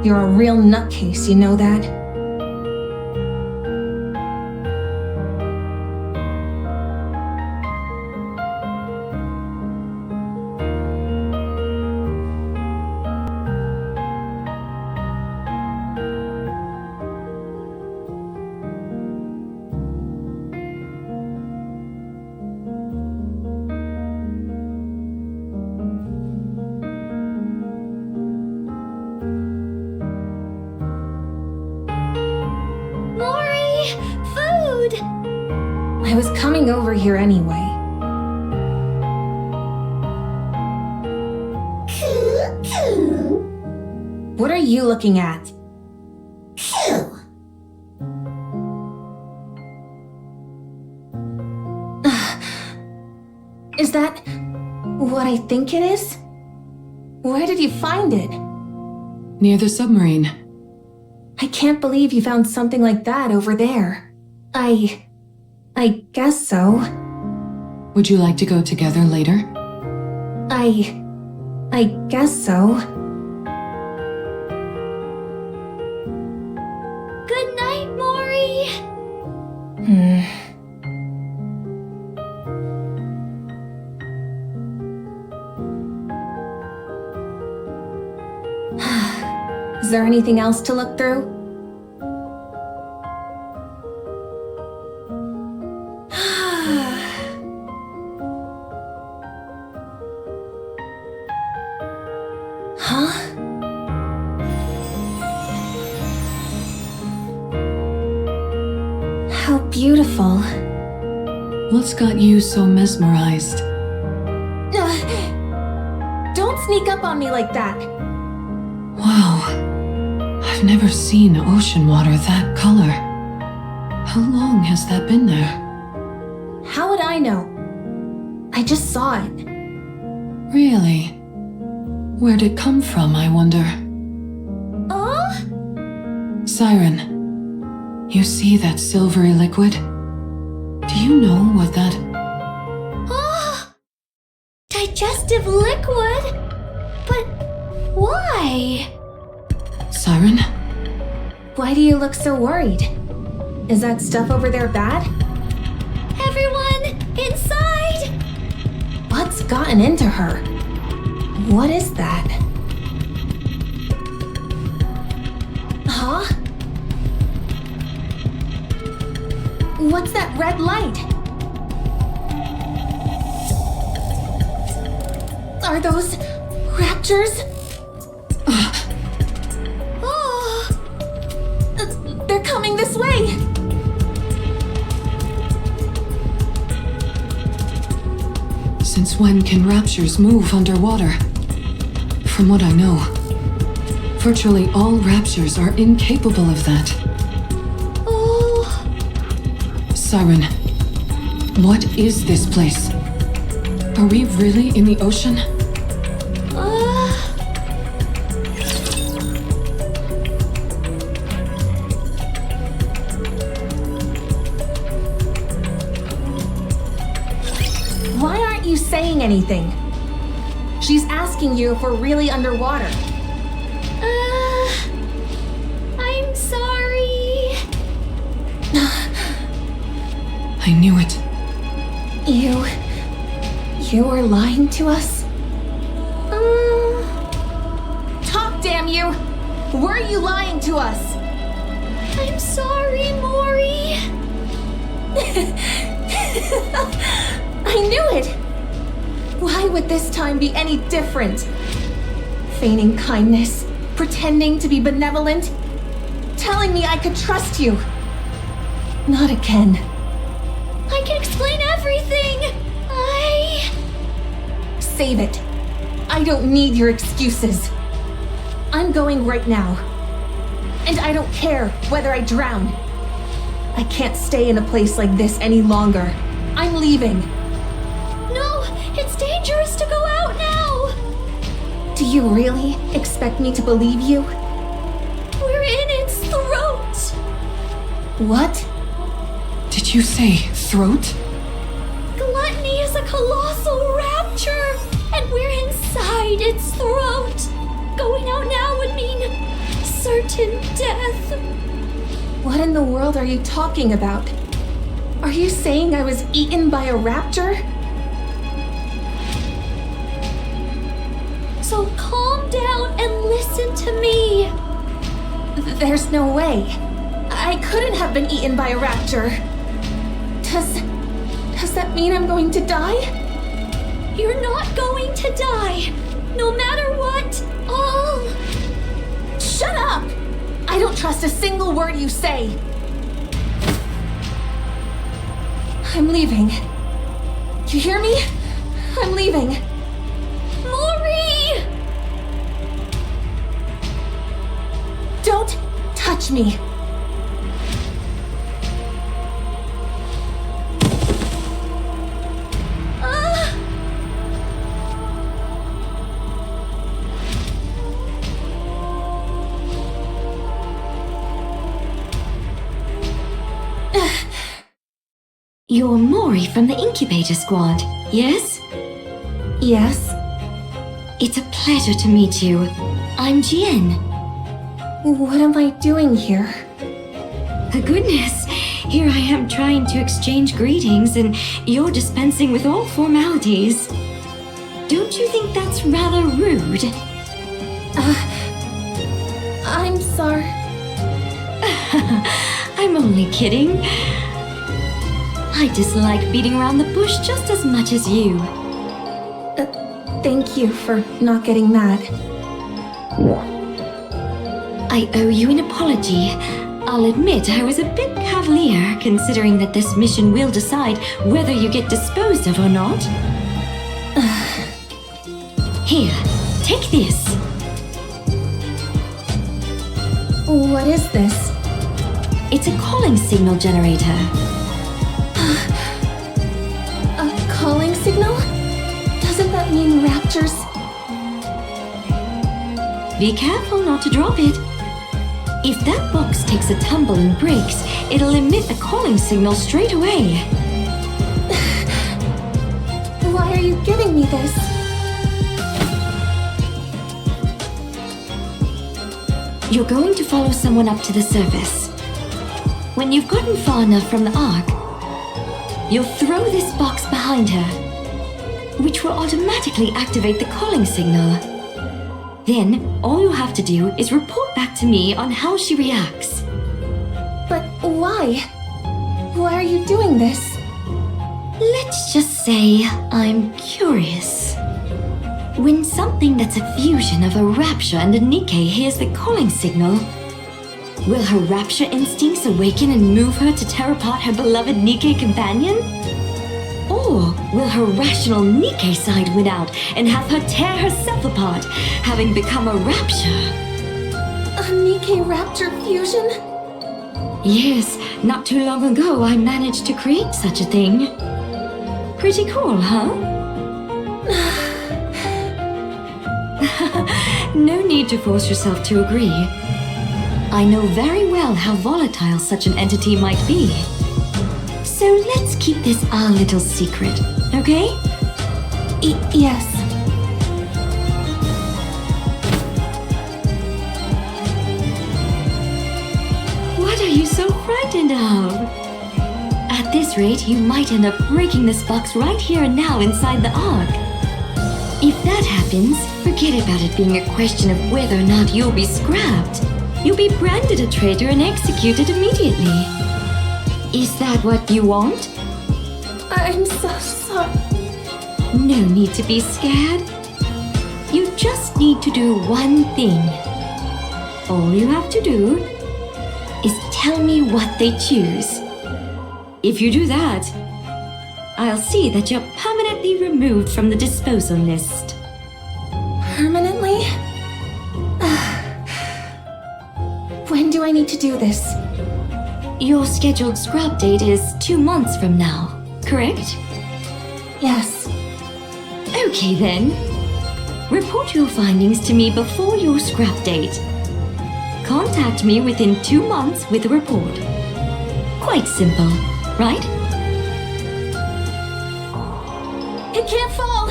Speaker 2: You're a real nutcase, you know that? I was coming over here anyway. What are you looking at? Is that what I think it is? Where did you find it?
Speaker 4: Near the submarine.
Speaker 2: I can't believe you found something like that over there. I guess so.
Speaker 4: Would you like to go together later?
Speaker 2: I guess so.
Speaker 5: Good night, Mori.
Speaker 2: Is there anything else to look through? How beautiful.
Speaker 4: What's got you so mesmerized?
Speaker 2: Don't sneak up on me like that.
Speaker 4: Wow. I've never seen ocean water that color. How long has that been there?
Speaker 2: How would I know? I just saw it.
Speaker 4: Really? Where'd it come from, I wonder? Siren, you see that silvery liquid? Do you know what that...
Speaker 5: Digestive liquid? But why?
Speaker 4: Siren?
Speaker 2: Why do you look so worried? Is that stuff over there bad?
Speaker 5: Everyone, inside!
Speaker 2: What's gotten into her? What is that? Huh? What's that red light? Are those raptures?
Speaker 5: Oh,
Speaker 2: They're coming this way!
Speaker 4: Since when can raptures move underwater? From what I know, virtually all raptures are incapable of that.
Speaker 5: oh,
Speaker 4: Siren, what is this place? Are we really in the ocean?
Speaker 2: Why aren't you saying anything? She's asking you if we're really underwater.
Speaker 5: I'm sorry.
Speaker 4: I knew it.
Speaker 2: You were lying to us? Talk, damn you! Were you lying to us?
Speaker 5: I'm sorry, Mori.
Speaker 2: I knew it! Why would this time be any different? Feigning kindness, pretending to be benevolent, telling me I could trust you. Not again.
Speaker 5: I can explain everything.
Speaker 2: Save it. I don't need your excuses. I'm going right now. And I don't care whether I drown. I can't stay in a place like this any longer. I'm leaving.
Speaker 5: No, it's dangerous to go out now.
Speaker 2: Do you really expect me to believe you?
Speaker 5: We're in its throat.
Speaker 2: What?
Speaker 4: Did you say throat?
Speaker 5: Gluttony is a colossal rapture, and we're inside its throat. Going out now would mean certain death.
Speaker 2: What in the world are you talking about? Are you saying I was eaten by a raptor?
Speaker 5: So calm down and listen to me.
Speaker 2: There's no way. I couldn't have been eaten by a raptor. Does that mean I'm going to die?
Speaker 5: You're not going to die. No matter what,
Speaker 2: Shut up! I don't trust a single word you say. I'm leaving. You hear me? I'm leaving.
Speaker 5: Mori!
Speaker 2: Don't touch me.
Speaker 1: You're Mori from the incubator squad, yes?
Speaker 2: Yes?
Speaker 1: It's a pleasure to meet you. I'm Jien.
Speaker 2: What am I doing here?
Speaker 1: Goodness, here I am trying to exchange greetings and you're dispensing with all formalities. Don't you think that's rather rude?
Speaker 2: I'm sorry.
Speaker 1: I'm only kidding. I dislike beating around the bush just as much as you.
Speaker 2: Thank you for not getting mad.
Speaker 1: I owe you an apology. I'll admit I was a bit cavalier, considering that this mission will decide whether you get disposed of or not. Here, take this.
Speaker 2: What is this?
Speaker 1: It's a calling signal generator.
Speaker 2: A calling signal? Doesn't that mean raptors?
Speaker 1: Be careful not to drop it. If that box takes a tumble and breaks, it'll emit a calling signal straight away.
Speaker 2: Why are you giving me this?
Speaker 1: You're going to follow someone up to the surface. When you've gotten far enough from the ark, you'll throw this box behind her, which will automatically activate the calling signal. Then, all you have to do is report back to me on how she reacts.
Speaker 2: But why? Why are you doing this?
Speaker 1: Let's just say I'm curious. When something that's a fusion of a rapture and a Nikke hears the calling signal, will her rapture instincts awaken and move her to tear apart her beloved Nikke companion? Or will her rational Nikke side win out and have her tear herself apart, having become a rapture?
Speaker 2: A Nikke Rapture fusion?
Speaker 1: Yes, not too long ago I managed to create such a thing. Pretty cool, huh? No need to force yourself to agree. I know very well how volatile such an entity might be. So let's keep this our little secret, okay?
Speaker 2: Yes.
Speaker 1: What are you so frightened of? At this rate, you might end up breaking this box right here and now inside the Ark. If that happens, forget about it being a question of whether or not you'll be scrapped. You'll be branded a traitor and executed immediately. Is that what you want?
Speaker 2: I'm so sorry.
Speaker 1: No need to be scared. You just need to do one thing. All you have to do is tell me what they choose. If you do that, I'll see that you're permanently removed from the disposal list.
Speaker 2: Permanently? When do I need to do this?
Speaker 1: Your scheduled scrap date is 2 months from now, correct?
Speaker 2: Yes.
Speaker 1: Okay then. Report your findings to me before your scrap date. Contact me within 2 months with a report. Quite simple, right?
Speaker 2: It can't fall!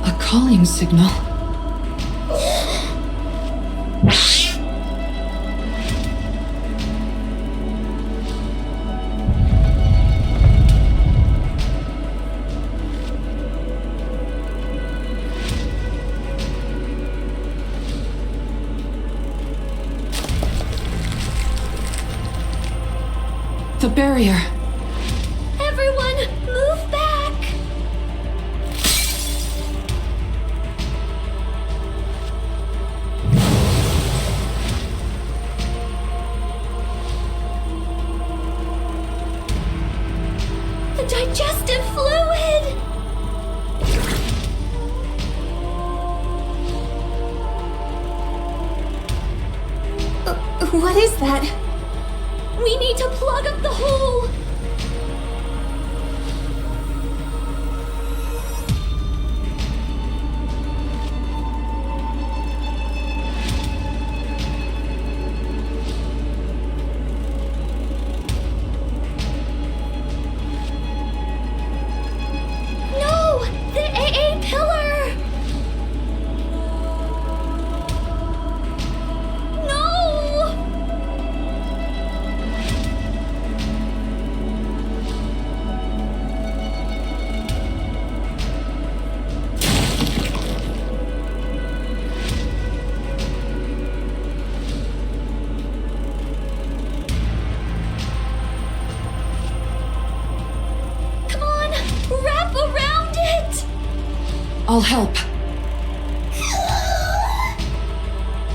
Speaker 4: A calling signal. The barrier.
Speaker 5: Everyone, move back! The digestive fluid!
Speaker 2: What is that?
Speaker 5: We need to plug up the hole! No! The AA pillar! No! Come on! Wrap around it!
Speaker 4: I'll help.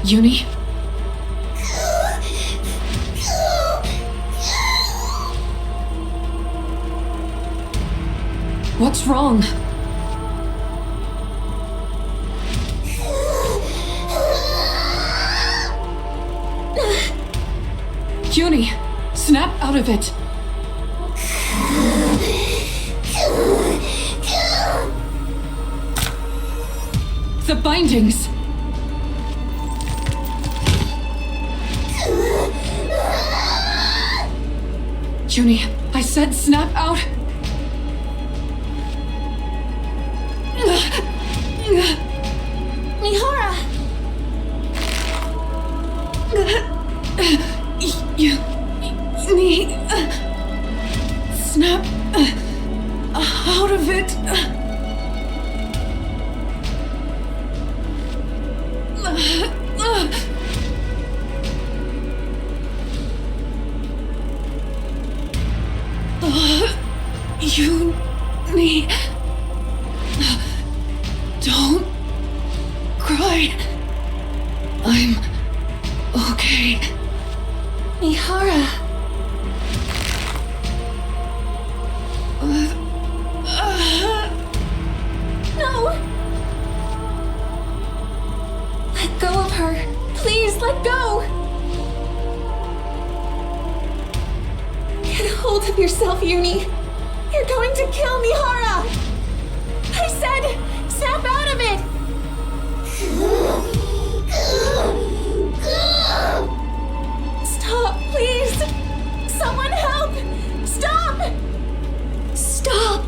Speaker 4: Uni? What's wrong? Uni, snap out of it. The bindings. Uni, I said snap out.
Speaker 2: Mihara!
Speaker 4: Uni. Yuni, don't cry. I'm okay.
Speaker 2: Mihara. No! Let go of her. Please, let go! Get a hold of yourself, Yuni. You're going to kill Mihara! I said, snap out of it! Stop, please! Someone help! Stop! Stop!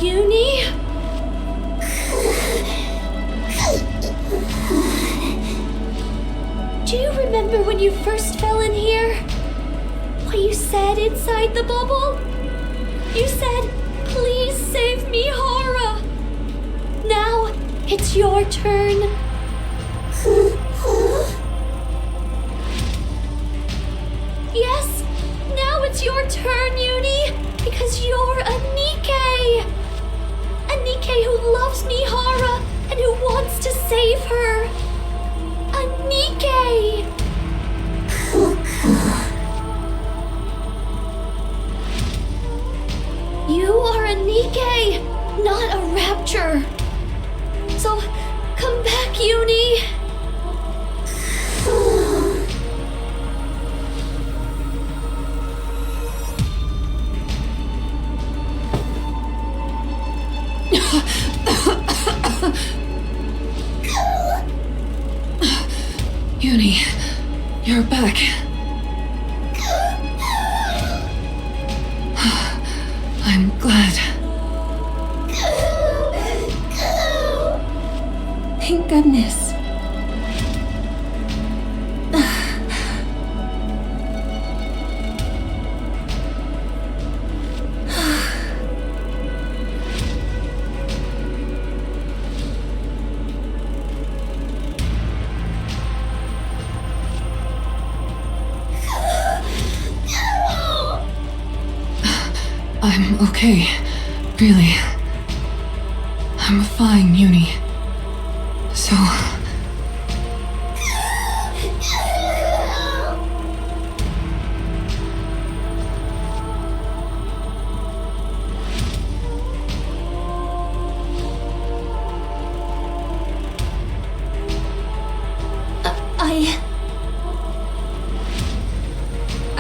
Speaker 5: Yuni? Do you remember when you first fell in here? What you said inside the bubble? You said, please save me, Hara. Now, it's your turn. Yes, now it's your turn, Yuni, because you're a Nikke. A Nikke who loves Mihara and who wants to save her. A Nikke. You are a Nikke, not a rapture. So, come back, Yuni.
Speaker 4: Yuni, you're back. I'm glad.
Speaker 2: Thank goodness.
Speaker 4: I'm okay. Really. I'm fine, Yuni. So...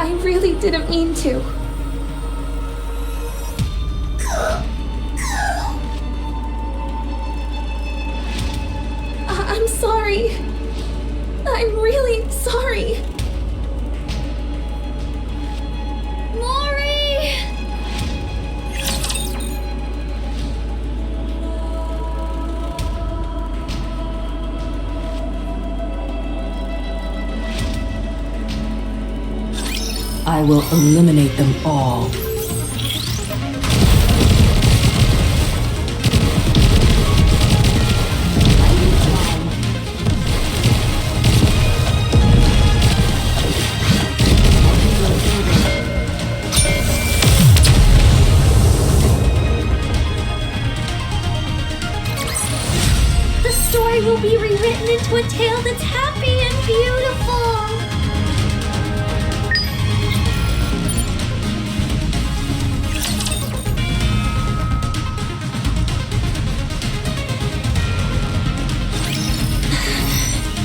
Speaker 2: I really didn't mean to. I'm sorry. I'm really sorry.
Speaker 5: Mori!
Speaker 8: I will eliminate them all.
Speaker 5: The story will be rewritten into a tale that's happy and beautiful.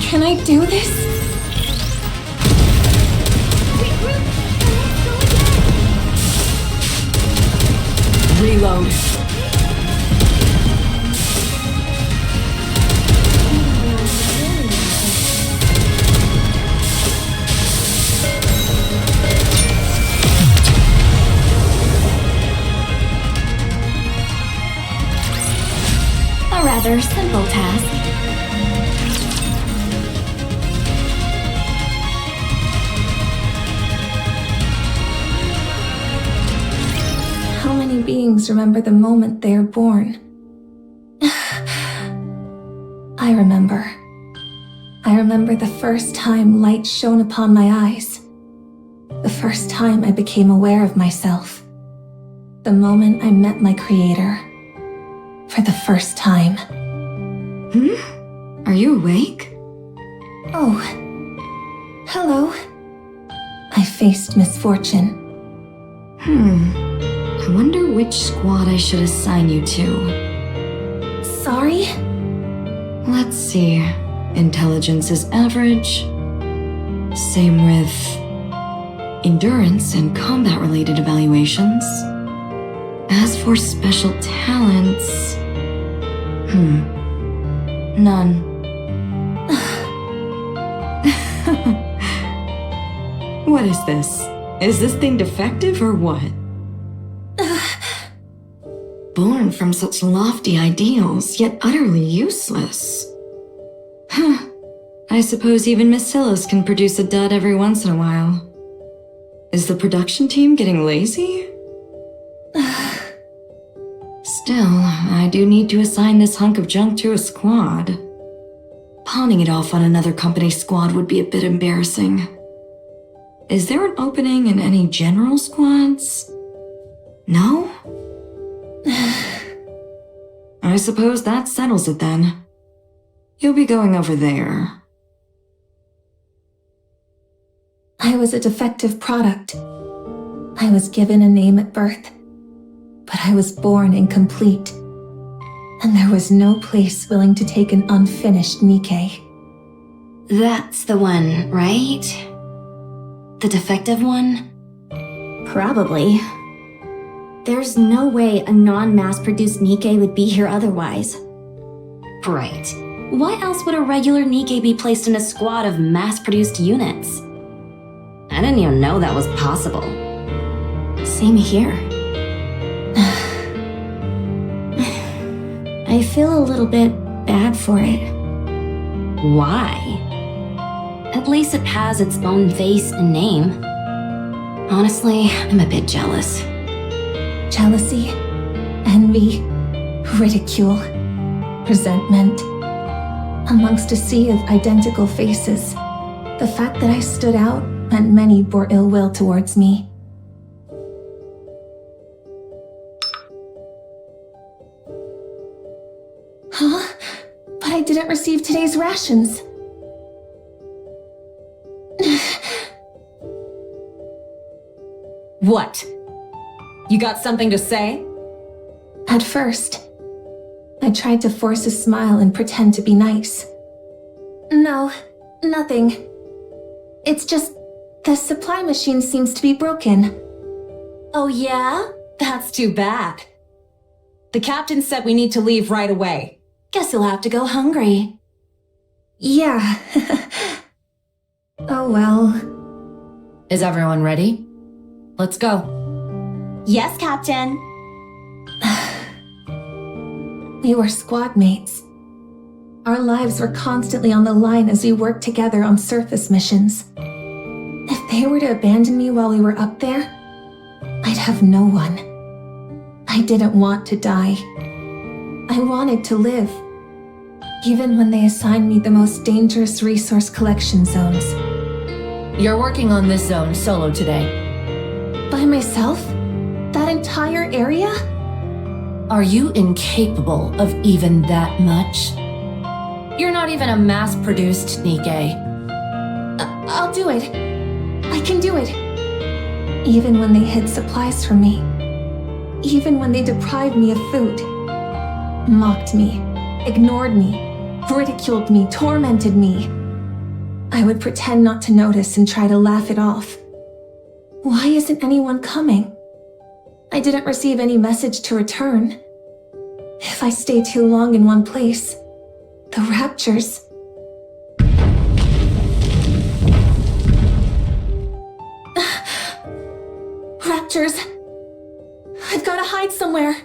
Speaker 2: Can I do this?
Speaker 5: Regroup and let's go again.
Speaker 8: Reload.
Speaker 7: A rather simple task.
Speaker 2: How many beings remember the moment they are born? I remember. I remember the first time light shone upon my eyes. The first time I became aware of myself. The moment I met my creator. For the first time.
Speaker 1: Are you awake?
Speaker 2: Oh. Hello. I faced misfortune.
Speaker 1: I wonder which squad I should assign you to.
Speaker 2: Sorry?
Speaker 1: Let's see. Intelligence is average. Same with endurance and combat-related evaluations. As for special talents... none. What is this? Is this thing defective or what? Born from such lofty ideals, yet utterly useless. I suppose even Miss Silas can produce a dud every once in a while. Is the production team getting lazy? Still, I do need to assign this hunk of junk to a squad. Pawning it off on another company's squad would be a bit embarrassing. Is there an opening in any general squads? No? I suppose that settles it then. You'll be going over there.
Speaker 2: I was a defective product. I was given a name at birth, but I was born incomplete. And there was no place willing to take an unfinished Nikke.
Speaker 3: That's the one, right? The defective one?
Speaker 5: Probably. There's no way a non-mass-produced Nikke would be here otherwise.
Speaker 3: Right.
Speaker 5: Why else would a regular Nikke be placed in a squad of mass-produced units?
Speaker 3: I didn't even know that was possible.
Speaker 5: Same here. I feel a little bit bad for it.
Speaker 3: Why?
Speaker 5: At least it has its own face and name. Honestly, I'm a bit jealous.
Speaker 2: Jealousy, envy, ridicule, resentment. Amongst a sea of identical faces, the fact that I stood out meant many bore ill will towards me. Huh? But I didn't receive today's rations.
Speaker 10: What? You got something to say?
Speaker 2: At first, I tried to force a smile and pretend to be nice. No, nothing. It's just the supply machine seems to be broken.
Speaker 10: Oh yeah? That's too bad. The captain said we need to leave right away.
Speaker 5: Guess you'll have to go hungry.
Speaker 2: Yeah. Oh well.
Speaker 10: Is everyone ready? Let's go.
Speaker 5: Yes, Captain.
Speaker 2: We were squad mates. Our lives were constantly on the line as we worked together on surface missions. If they were to abandon me while we were up there, I'd have no one. I didn't want to die. I wanted to live. Even when they assigned me the most dangerous resource collection zones.
Speaker 10: You're working on this zone solo today.
Speaker 2: By myself? That entire area?
Speaker 10: Are you incapable of even that much? You're not even a mass-produced Nikke.
Speaker 2: I'll do it. I can do it. Even when they hid supplies from me. Even when they deprived me of food. Mocked me. Ignored me. Ridiculed me. Tormented me. I would pretend not to notice and try to laugh it off. Why isn't anyone coming? I didn't receive any message to return. If I stay too long in one place, the raptures... Raptors! I've got to hide somewhere.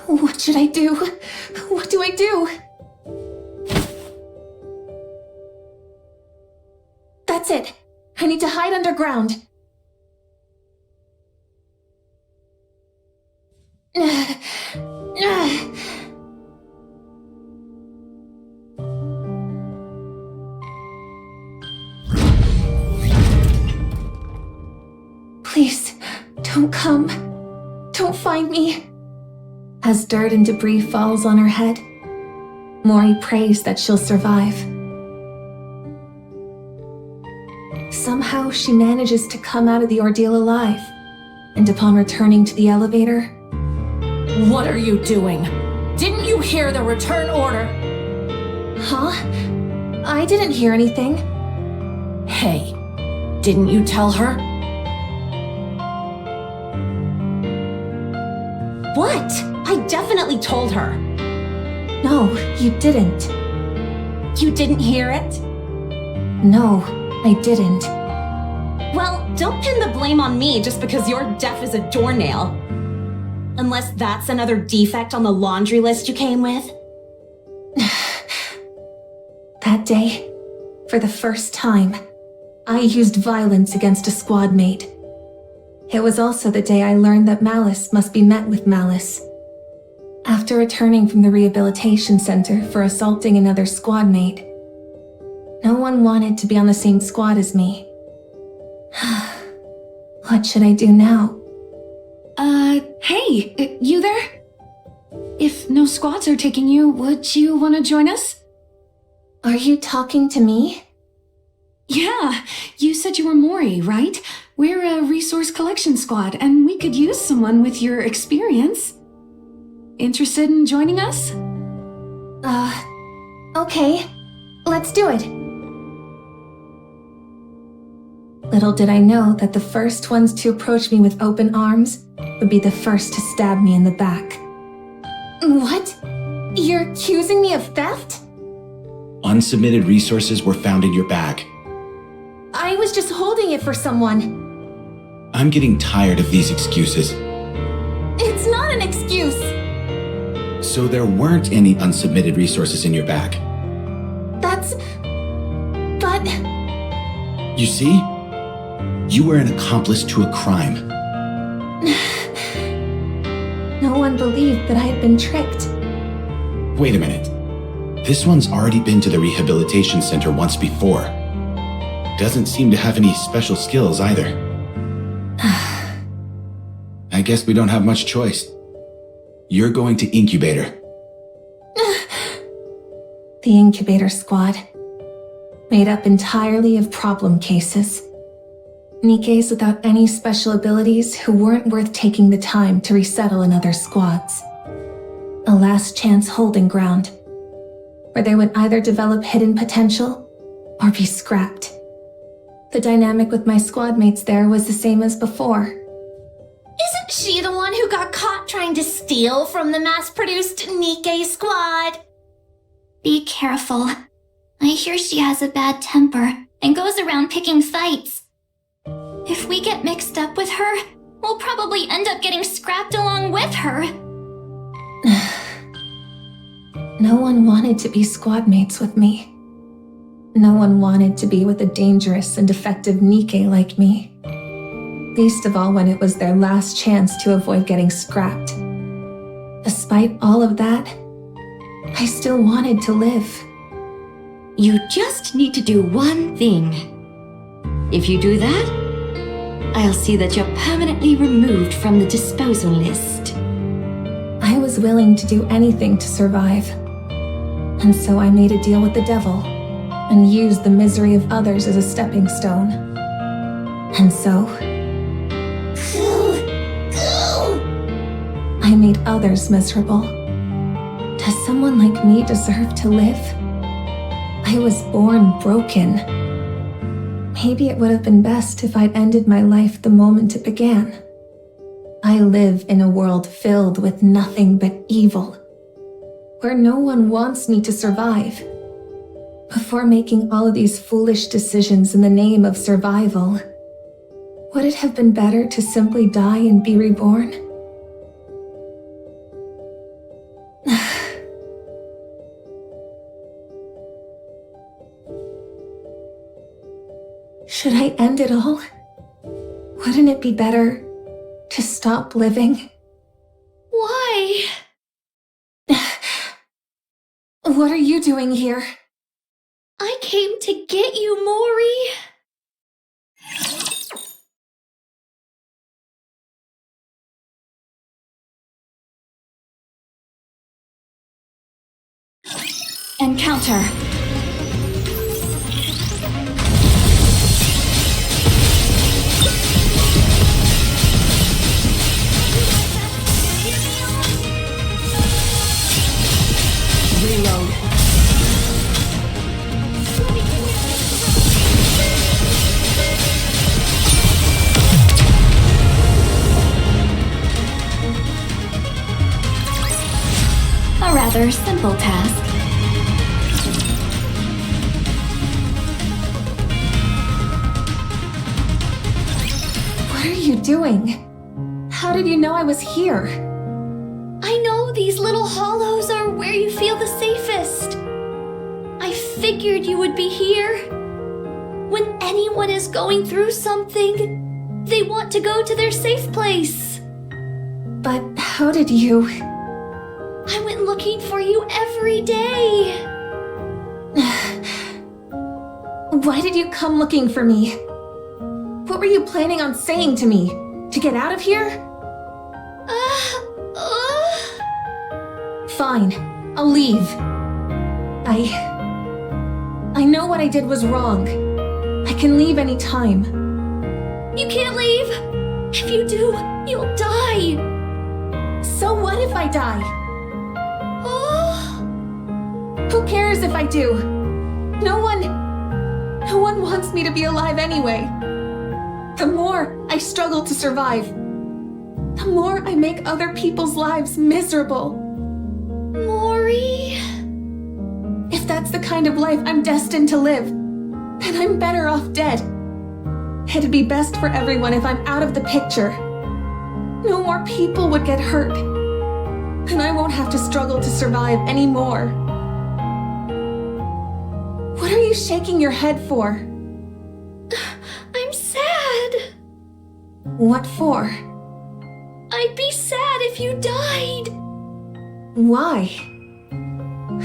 Speaker 2: What should I do? What do I do? That's it. I need to hide underground. Please, don't come. Don't find me. As dirt and debris falls on her head, Mori prays that she'll survive. Somehow she manages to come out of the ordeal alive, and upon returning to the elevator...
Speaker 10: What are you doing? Didn't you hear the return order?
Speaker 2: Huh? I didn't hear anything.
Speaker 10: Hey, didn't you tell her?
Speaker 11: What? I definitely told her.
Speaker 2: No, you didn't.
Speaker 11: You didn't hear it?
Speaker 2: No, I didn't.
Speaker 11: Well, don't pin the blame on me just because you're deaf as a doornail. Unless that's another defect on the laundry list you came with.
Speaker 2: That day, for the first time, I used violence against a squad mate. It was also the day I learned that malice must be met with malice. After returning from the rehabilitation center for assaulting another squad mate, no one wanted to be on the same squad as me. What should I do now?
Speaker 4: Hey, you there? If no squads are taking you, would you want to join us?
Speaker 2: Are you talking to me?
Speaker 4: Yeah, you said you were Mori, right? We're a resource collection squad, and we could use someone with your experience. Interested in joining us?
Speaker 2: Okay. Let's do it. Little did I know that the first ones to approach me with open arms would be the first to stab me in the back. What? You're accusing me of theft?
Speaker 12: Unsubmitted resources were found in your bag.
Speaker 2: I was just holding it for someone.
Speaker 12: I'm getting tired of these excuses.
Speaker 2: It's not an excuse.
Speaker 12: So there weren't any unsubmitted resources in your bag.
Speaker 2: But...
Speaker 12: You see? You were an accomplice to a crime.
Speaker 2: No one believed that I had been tricked.
Speaker 12: Wait a minute. This one's already been to the rehabilitation center once before. Doesn't seem to have any special skills either. I guess we don't have much choice. You're going to Incubator.
Speaker 2: The Incubator Squad. Made up entirely of problem cases. Nikkes without any special abilities who weren't worth taking the time to resettle in other squads. A last chance holding ground, where they would either develop hidden potential or be scrapped. The dynamic with my squad mates there was the same as before.
Speaker 3: Isn't she the one who got caught trying to steal from the mass-produced Nikke squad?
Speaker 5: Be careful. I hear she has a bad temper and goes around picking fights. If we get mixed up with her, we'll probably end up getting scrapped along with her.
Speaker 2: No one wanted to be squad mates with me. No one wanted to be with a dangerous and defective Nikke like me. Least of all when it was their last chance to avoid getting scrapped. Despite all of that, I still wanted to live.
Speaker 1: You just need to do one thing. If you do that, I'll see that you're permanently removed from the disposal list.
Speaker 2: I was willing to do anything to survive. And so I made a deal with the devil and used the misery of others as a stepping stone. And so... I made others miserable. Does someone like me deserve to live? I was born broken. Maybe it would have been best if I'd ended my life the moment it began. I live in a world filled with nothing but evil, where no one wants me to survive. Before making all of these foolish decisions in the name of survival, would it have been better to simply die and be reborn? Should I end it all? Wouldn't it be better to stop living?
Speaker 5: Why?
Speaker 2: What are you doing here?
Speaker 5: I came to get you, Mori.
Speaker 7: Encounter. Reload.
Speaker 1: A rather simple task.
Speaker 2: What are you doing? How did you know I was here?
Speaker 5: I know these little hollows are where you feel the safest. I figured you would be here. When anyone is going through something, they want to go to their safe place.
Speaker 2: But how did you...
Speaker 5: I went looking for you every day.
Speaker 2: Why did you come looking for me? What were you planning on saying to me? To get out of here? Fine, I'll leave. I know what I did was wrong. I can leave any time.
Speaker 5: You can't leave. If you do, you'll die.
Speaker 2: So what if I die? Who cares if I do? No one wants me to be alive anyway. The more I struggle to survive, the more I make other people's lives miserable.
Speaker 5: Mori.
Speaker 2: If that's the kind of life I'm destined to live, then I'm better off dead. It'd be best for everyone if I'm out of the picture. No more people would get hurt. And I won't have to struggle to survive anymore. What are you shaking your head for?
Speaker 5: I'm sad.
Speaker 2: What for?
Speaker 5: I'd be sad if you died.
Speaker 2: Why?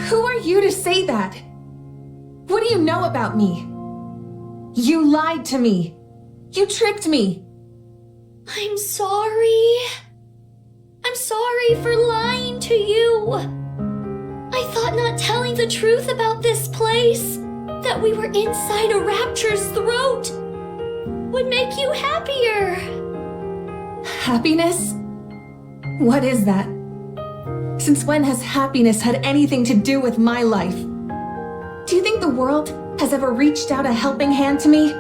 Speaker 2: Who are you to say that? What do you know about me? You lied to me. You tricked me.
Speaker 5: I'm sorry. I'm sorry for lying to you. I thought not telling the truth about this place, that we were inside a rapture's throat, would make you happier.
Speaker 2: Happiness? What is that? Since when has happiness had anything to do with my life? Do you think the world has ever reached out a helping hand to me?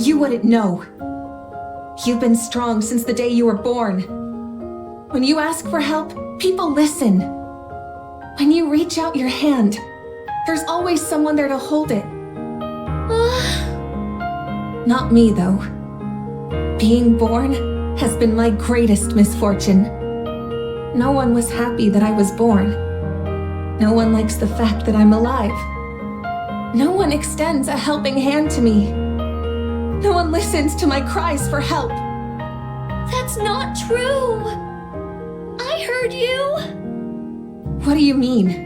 Speaker 2: You wouldn't know. You've been strong since the day you were born. When you ask for help, people listen. When you reach out your hand, there's always someone there to hold it. Not me, though. Being born has been my greatest misfortune. No one was happy that I was born. No one likes the fact that I'm alive. No one extends a helping hand to me. No one listens to my cries for help.
Speaker 5: That's not true. I heard you.
Speaker 2: What do you mean?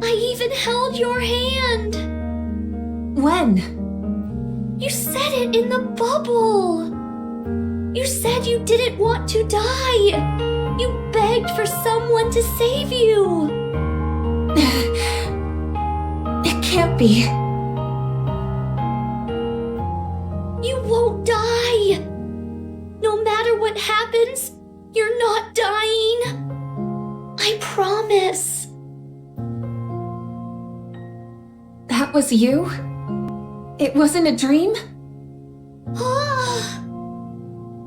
Speaker 5: I even held your hand.
Speaker 2: When?
Speaker 5: You said it in the bubble. You said you didn't want to die. You begged for someone to save you.
Speaker 2: It can't be.
Speaker 5: You won't die. No matter what happens, you're not dying. I promise.
Speaker 2: That was you? It wasn't a dream?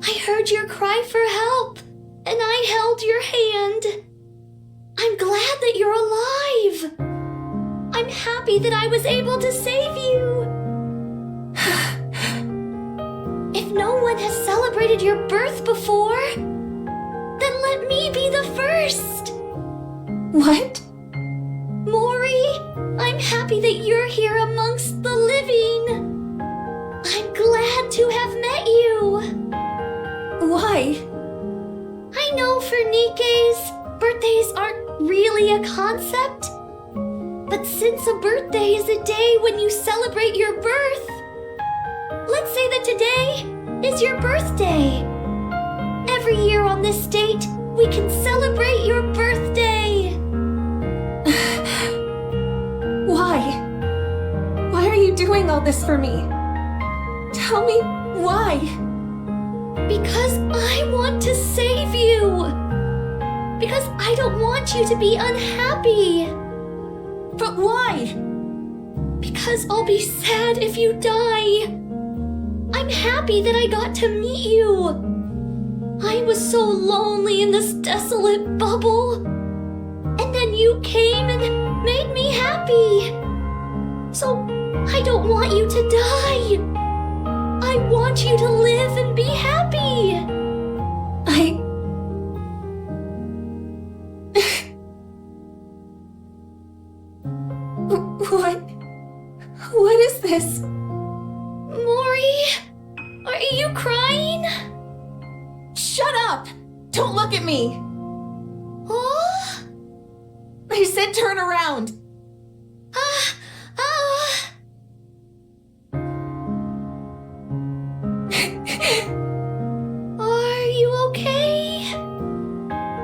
Speaker 5: I heard your cry for help, and I held your hand. I'm glad that you're alive. I'm happy that I was able to save you. If no one has celebrated your birth before, then let me be the first.
Speaker 2: What?
Speaker 5: Mori, I'm happy that you're here amongst the living. I'm glad to have met you.
Speaker 2: Why?
Speaker 5: I know for Nikkes, birthdays aren't really a concept. But since a birthday is a day when you celebrate your birth, let's say that today is your birthday. Every year on this date, we can celebrate your birthday.
Speaker 2: doing all this for me? Tell me why?
Speaker 5: Because I want to save you! Because I don't want you to be unhappy!
Speaker 2: But why?
Speaker 5: Because I'll be sad if you die! I'm happy that I got to meet you! I was so lonely in this desolate bubble! And then you came and made me happy! So, I don't want you to die! I want you to live and be happy!
Speaker 2: What is this?
Speaker 5: Mori? Are you crying?
Speaker 2: Shut up! Don't look at me!
Speaker 5: Oh?
Speaker 2: I said turn around!
Speaker 5: Are you okay?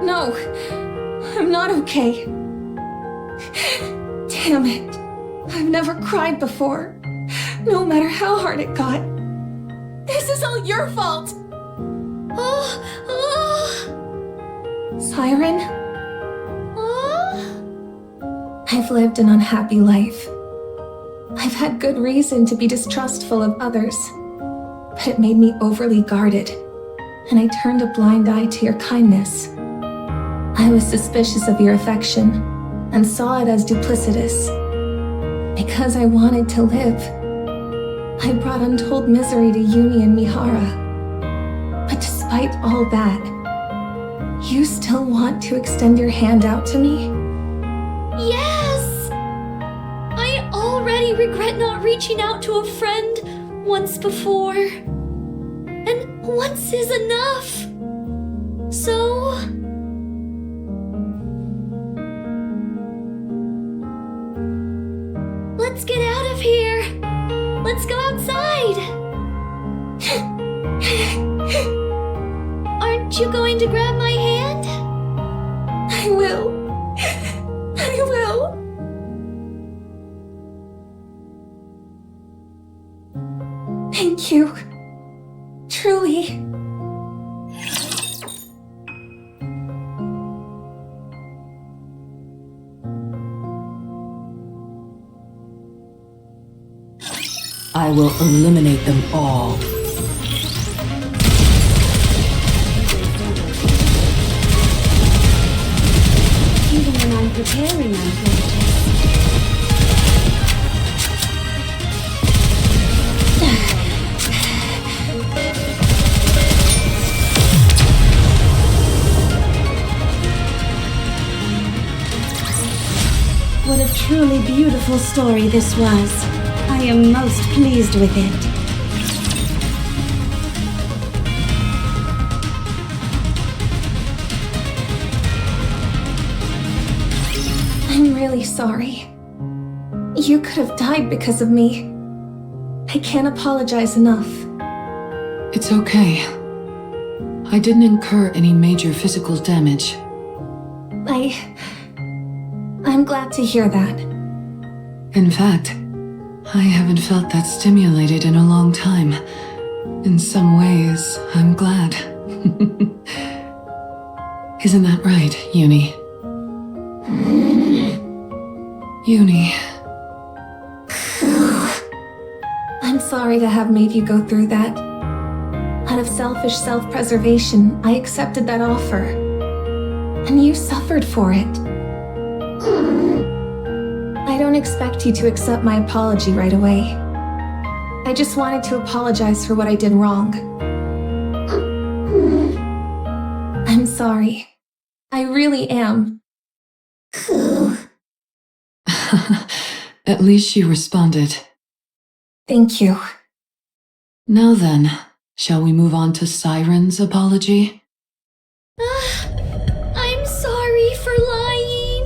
Speaker 2: No, I'm not okay. Damn it. I've never cried before, no matter how hard it got. This is all your fault! Siren? I've lived an unhappy life. I've had good reason to be distrustful of others, but it made me overly guarded, and I turned a blind eye to your kindness. I was suspicious of your affection, and saw it as duplicitous. Because I wanted to live, I brought untold misery to Yuni and Mihara. But despite all that, you still want to extend your hand out to me?
Speaker 5: Yes! I already regret not reaching out to a friend once before. And once is enough. So... let's get out of here. Let's go outside. Aren't you going to grab my hand?
Speaker 2: I will. I will. Thank you. Truly.
Speaker 8: I will eliminate them all.
Speaker 9: Even when I'm preparing, I'm gorgeous. What a truly beautiful story this was. I am most pleased with it.
Speaker 2: I'm really sorry. You could have died because of me. I can't apologize enough.
Speaker 4: It's okay. I didn't incur any major physical damage.
Speaker 2: I'm glad to hear that.
Speaker 4: In fact, I haven't felt that stimulated in a long time. In some ways, I'm glad. Isn't that right, Uni? Uni.
Speaker 2: I'm sorry to have made you go through that. Out of selfish self-preservation, I accepted that offer. And you suffered for it. I don't expect you to accept my apology right away. I just wanted to apologize for what I did wrong. I'm sorry. I really am.
Speaker 4: At least you responded.
Speaker 2: Thank you.
Speaker 4: Now then, shall we move on to Siren's apology?
Speaker 5: I'm sorry for lying.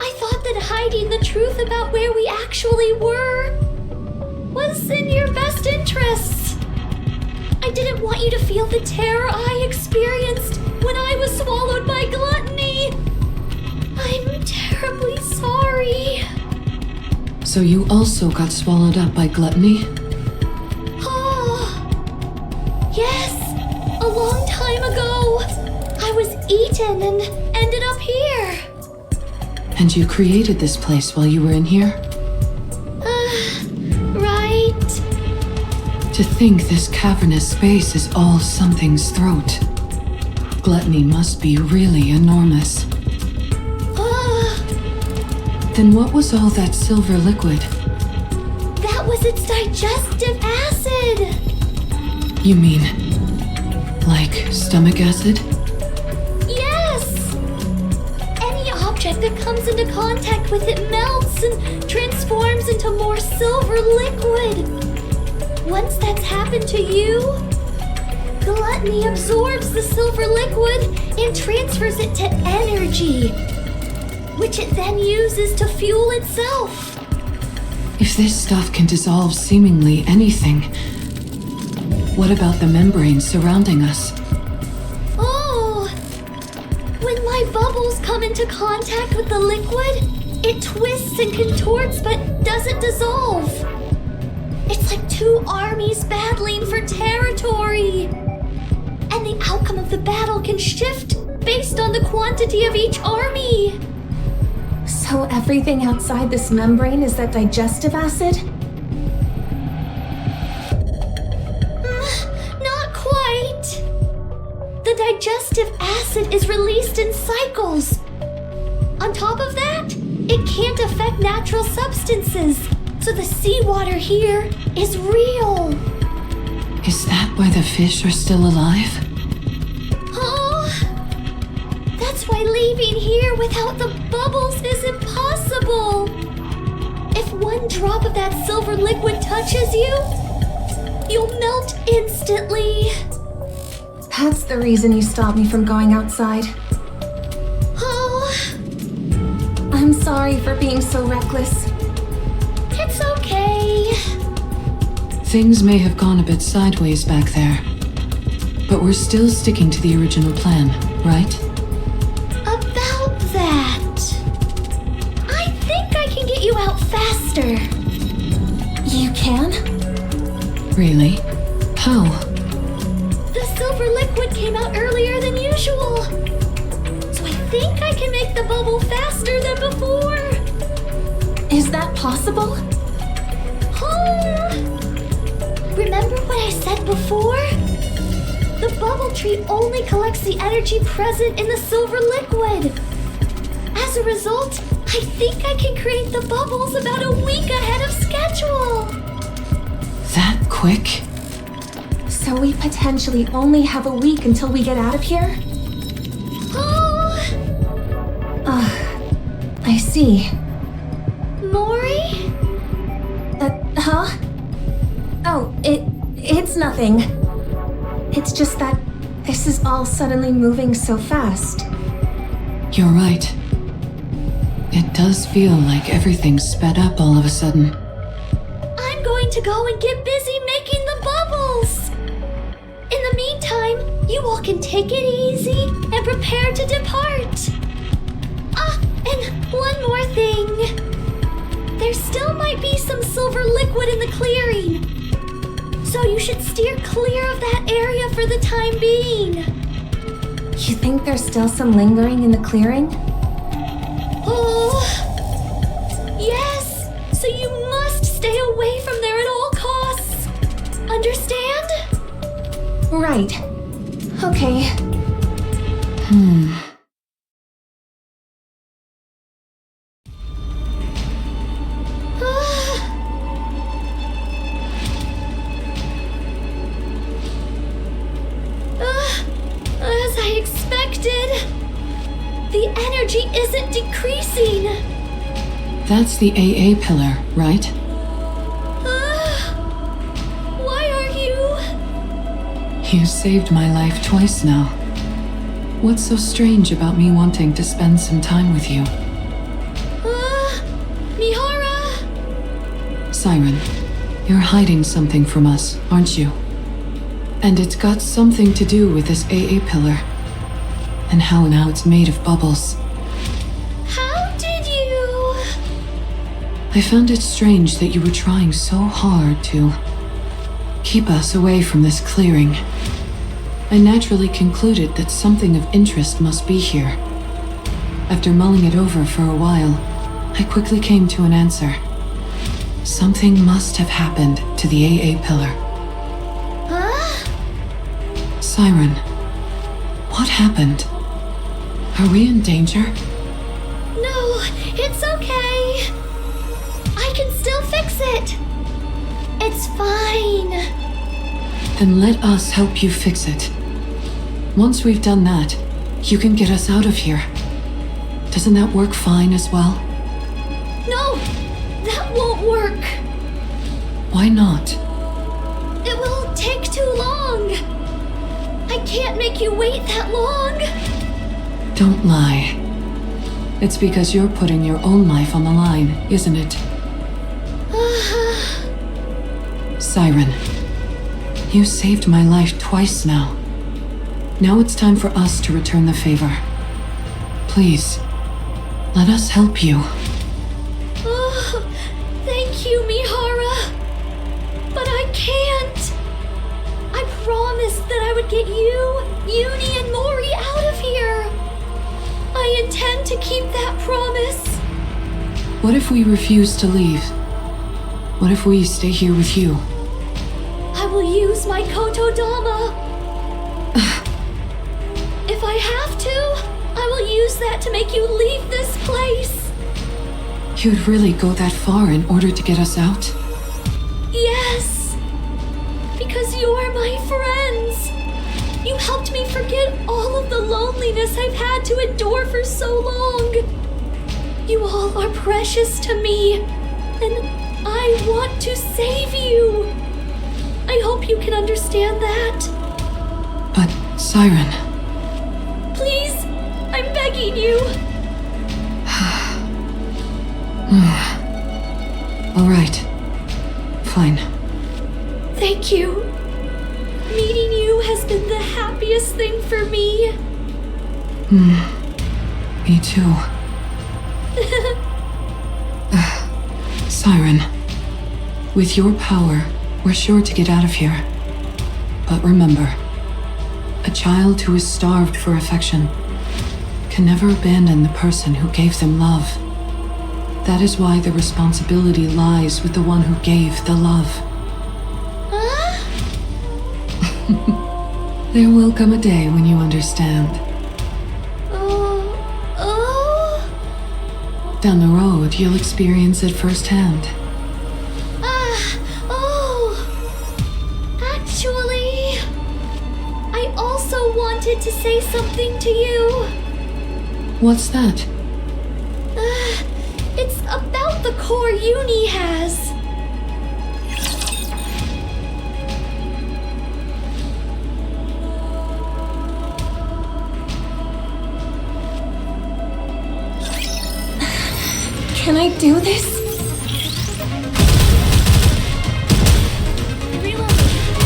Speaker 5: I thought that hiding the truth about where we actually were was in your best interests. I didn't want you to feel the terror I experienced when I was swallowed by gluttony. I'm terribly sorry.
Speaker 4: So you also got swallowed up by gluttony?
Speaker 5: Oh, yes! A long time ago, I was eaten and ended up here.
Speaker 4: And you created this place while you were in here?
Speaker 5: Right.
Speaker 4: To think this cavernous space is all something's throat. Gluttony must be really enormous. Then what was all that silver liquid?
Speaker 5: That was its digestive acid!
Speaker 4: You mean, like stomach acid?
Speaker 5: Yes! Any object that comes into contact with it melts and transforms into more silver liquid. Once that's happened to you, gluttony absorbs the silver liquid and transfers it to energy, which it then uses to fuel itself.
Speaker 4: If this stuff can dissolve seemingly anything, what about the membrane surrounding us?
Speaker 5: Oh! When my bubbles come into contact with the liquid, it twists and contorts but doesn't dissolve. It's like two armies battling for territory. And the outcome of the battle can shift based on the quantity of each army.
Speaker 2: So everything outside this membrane is that digestive acid?
Speaker 5: Not quite. The digestive acid is released in cycles. On top of that, it can't affect natural substances, so the seawater here is real.
Speaker 4: Is that why the fish are still alive?
Speaker 5: That's why leaving here without the bubbles is impossible. If one drop of that silver liquid touches you, you'll melt instantly.
Speaker 2: That's the reason you stopped me from going outside.
Speaker 5: Oh.
Speaker 2: I'm sorry for being so reckless.
Speaker 5: It's okay.
Speaker 4: Things may have gone a bit sideways back there, but we're still sticking to the original plan, right?
Speaker 5: You out faster.
Speaker 2: You can?
Speaker 4: Really? How?
Speaker 5: The silver liquid came out earlier than usual. So I think I can make the bubble faster than before.
Speaker 2: Is that possible?
Speaker 5: Remember what I said before? The bubble tree only collects the energy present in the silver liquid. As a result, I think I can create the bubbles about a week ahead of schedule.
Speaker 4: That quick?
Speaker 2: So we potentially only have a week until we get out of here? I see.
Speaker 5: Mori?
Speaker 2: Huh? Oh, it's nothing. It's just that this is all suddenly moving so fast.
Speaker 4: You're right. It does feel like everything's sped up all of a sudden.
Speaker 5: I'm going to go and get busy making the bubbles. In the meantime, you all can take it easy and prepare to depart. And one more thing. There still might be some silver liquid in the clearing. So you should steer clear of that area for the time being.
Speaker 2: You think there's still some lingering in the clearing?
Speaker 5: Yes! So you must stay away from there at all costs. Understand?
Speaker 2: Right. Okay.
Speaker 5: As I expected, the energy isn't decreasing.
Speaker 4: That's the AA pillar, right?
Speaker 5: Why are you?
Speaker 4: You saved my life twice now. What's so strange about me wanting to spend some time with you?
Speaker 5: Mihara!
Speaker 4: Siren, you're hiding something from us, aren't you? And it's got something to do with this AA pillar. And how now it's made of bubbles.
Speaker 5: How did you...
Speaker 4: I found it strange that you were trying so hard to keep us away from this clearing. I naturally concluded that something of interest must be here. After mulling it over for a while, I quickly came to an answer. Something must have happened to the AA pillar.
Speaker 5: Huh?
Speaker 4: Siren, what happened? Are we in danger?
Speaker 5: No, it's okay. I can still fix it. It's fine.
Speaker 4: Then let us help you fix it. Once we've done that, you can get us out of here. Doesn't that work fine as well?
Speaker 5: No, that won't work.
Speaker 4: Why not?
Speaker 5: It will take too long. I can't make you wait that long.
Speaker 4: Don't lie. It's because you're putting your own life on the line, isn't it? Siren, you saved my life twice now. Now it's time for us to return the favor. Please, let us help you.
Speaker 5: Oh, thank you, Mihara. But I can't. I promised that I would get you, Uni, and Mori out of here. I intend to keep that promise.
Speaker 4: What if we refuse to leave? What if we stay here with you?
Speaker 5: I will use my Kotodama. If I have to, I will use that to make you leave this place.
Speaker 4: You'd really go that far in order to get us out?
Speaker 5: Yes. Because you're my friends. You helped me forget all of the loneliness I've had to endure for so long. You all are precious to me, and I want to save you. I hope you can understand that.
Speaker 4: But, Siren...
Speaker 5: Please, I'm begging you.
Speaker 4: All right. Fine.
Speaker 5: Thank you. Meeting you has been the happiest thing for me.
Speaker 4: Me too. Siren, with your power, we're sure to get out of here. But remember, a child who is starved for affection can never abandon the person who gave them love. That is why the responsibility lies with the one who gave the love.
Speaker 5: Huh?
Speaker 4: There will come a day when you understand.
Speaker 5: Oh.
Speaker 4: Down the road, you'll experience it firsthand.
Speaker 5: Actually, I also wanted to say something to you.
Speaker 4: What's that?
Speaker 5: It's about the core Uni has.
Speaker 2: Can I do this?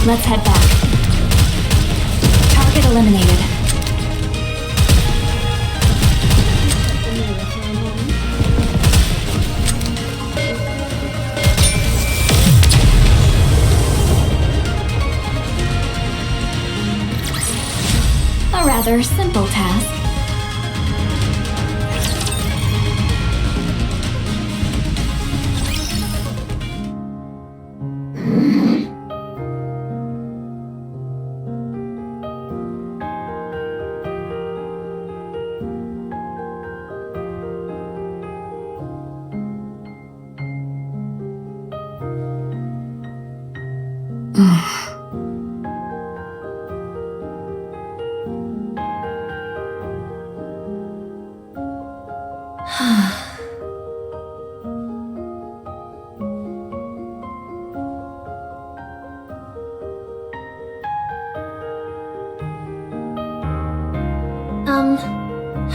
Speaker 7: Let's head back. Target eliminated. A rather simple task.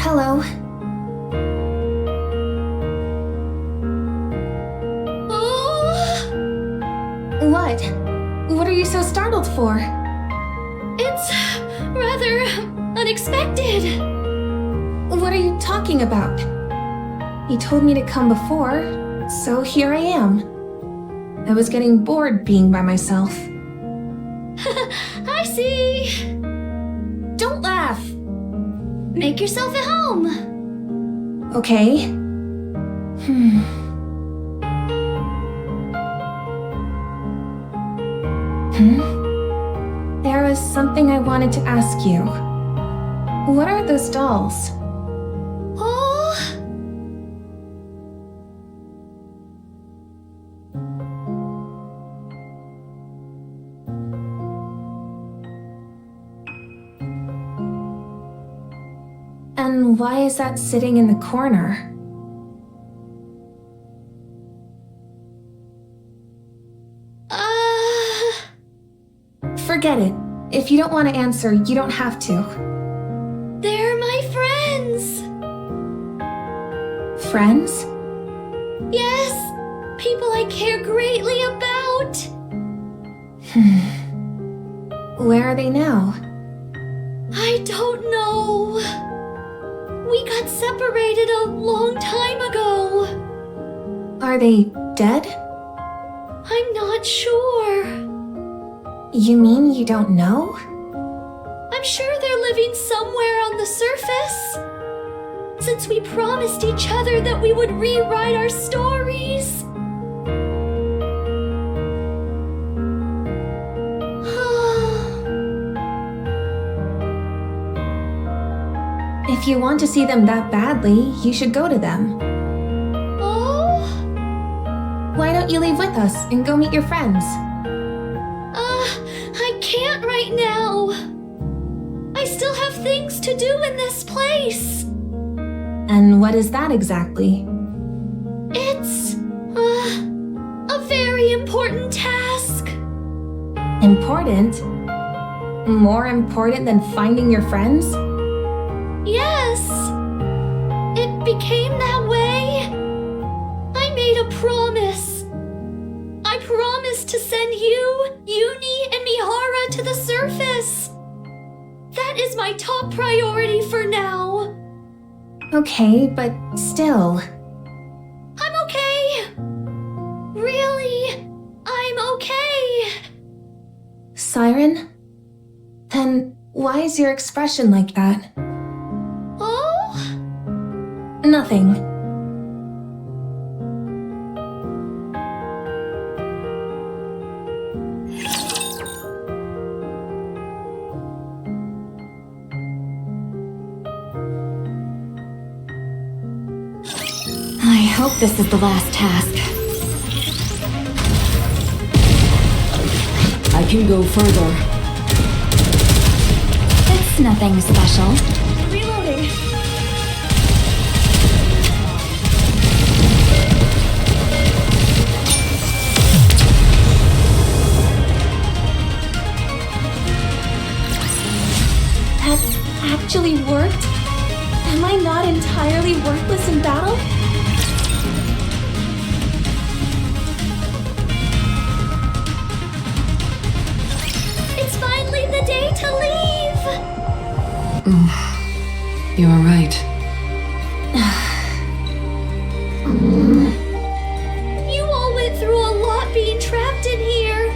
Speaker 2: Hello. What? What are you so startled for?
Speaker 5: It's rather unexpected.
Speaker 2: What are you talking about? You told me to come before. So here I am. I was getting bored being by myself.
Speaker 5: I see.
Speaker 11: Don't laugh.
Speaker 5: Make yourself at home.
Speaker 2: Okay. There was something I wanted to ask you. What are those dolls?
Speaker 5: Oh.
Speaker 2: And why is that sitting in the corner? Forget it. If you don't want to answer, you don't have to.
Speaker 5: They're my friends.
Speaker 2: Friends?
Speaker 5: Yes, people I care greatly about.
Speaker 2: Where are they now?
Speaker 5: I don't know. We got separated a long time ago.
Speaker 2: Are they dead?
Speaker 5: I'm not sure.
Speaker 2: You mean you don't know?
Speaker 5: I'm sure they're living somewhere on the surface. Since we promised each other that we would rewrite our stories.
Speaker 2: If you want to see them that badly, you should go to them.
Speaker 5: Oh?
Speaker 2: Why don't you leave with us and go meet your friends?
Speaker 5: I can't right now. I still have things to do in this place.
Speaker 2: And what is that exactly?
Speaker 5: It's a very important task.
Speaker 2: Important? More important than finding your friends?
Speaker 5: Yes. It became that way. I made a promise. I promised to send you, Uni, and Mihara to the surface. That is my top priority for now.
Speaker 2: Okay, but still.
Speaker 5: I'm okay. Really, I'm okay.
Speaker 2: Siren? Then why is your expression like that?
Speaker 5: Oh?
Speaker 2: Nothing.
Speaker 7: I hope this is the last task.
Speaker 4: I can go further.
Speaker 7: It's nothing special.
Speaker 2: Reloading. That actually worked? Am I not entirely worthless in battle?
Speaker 5: It's finally the day to leave.
Speaker 4: You're right.
Speaker 5: You all went through a lot being trapped in here.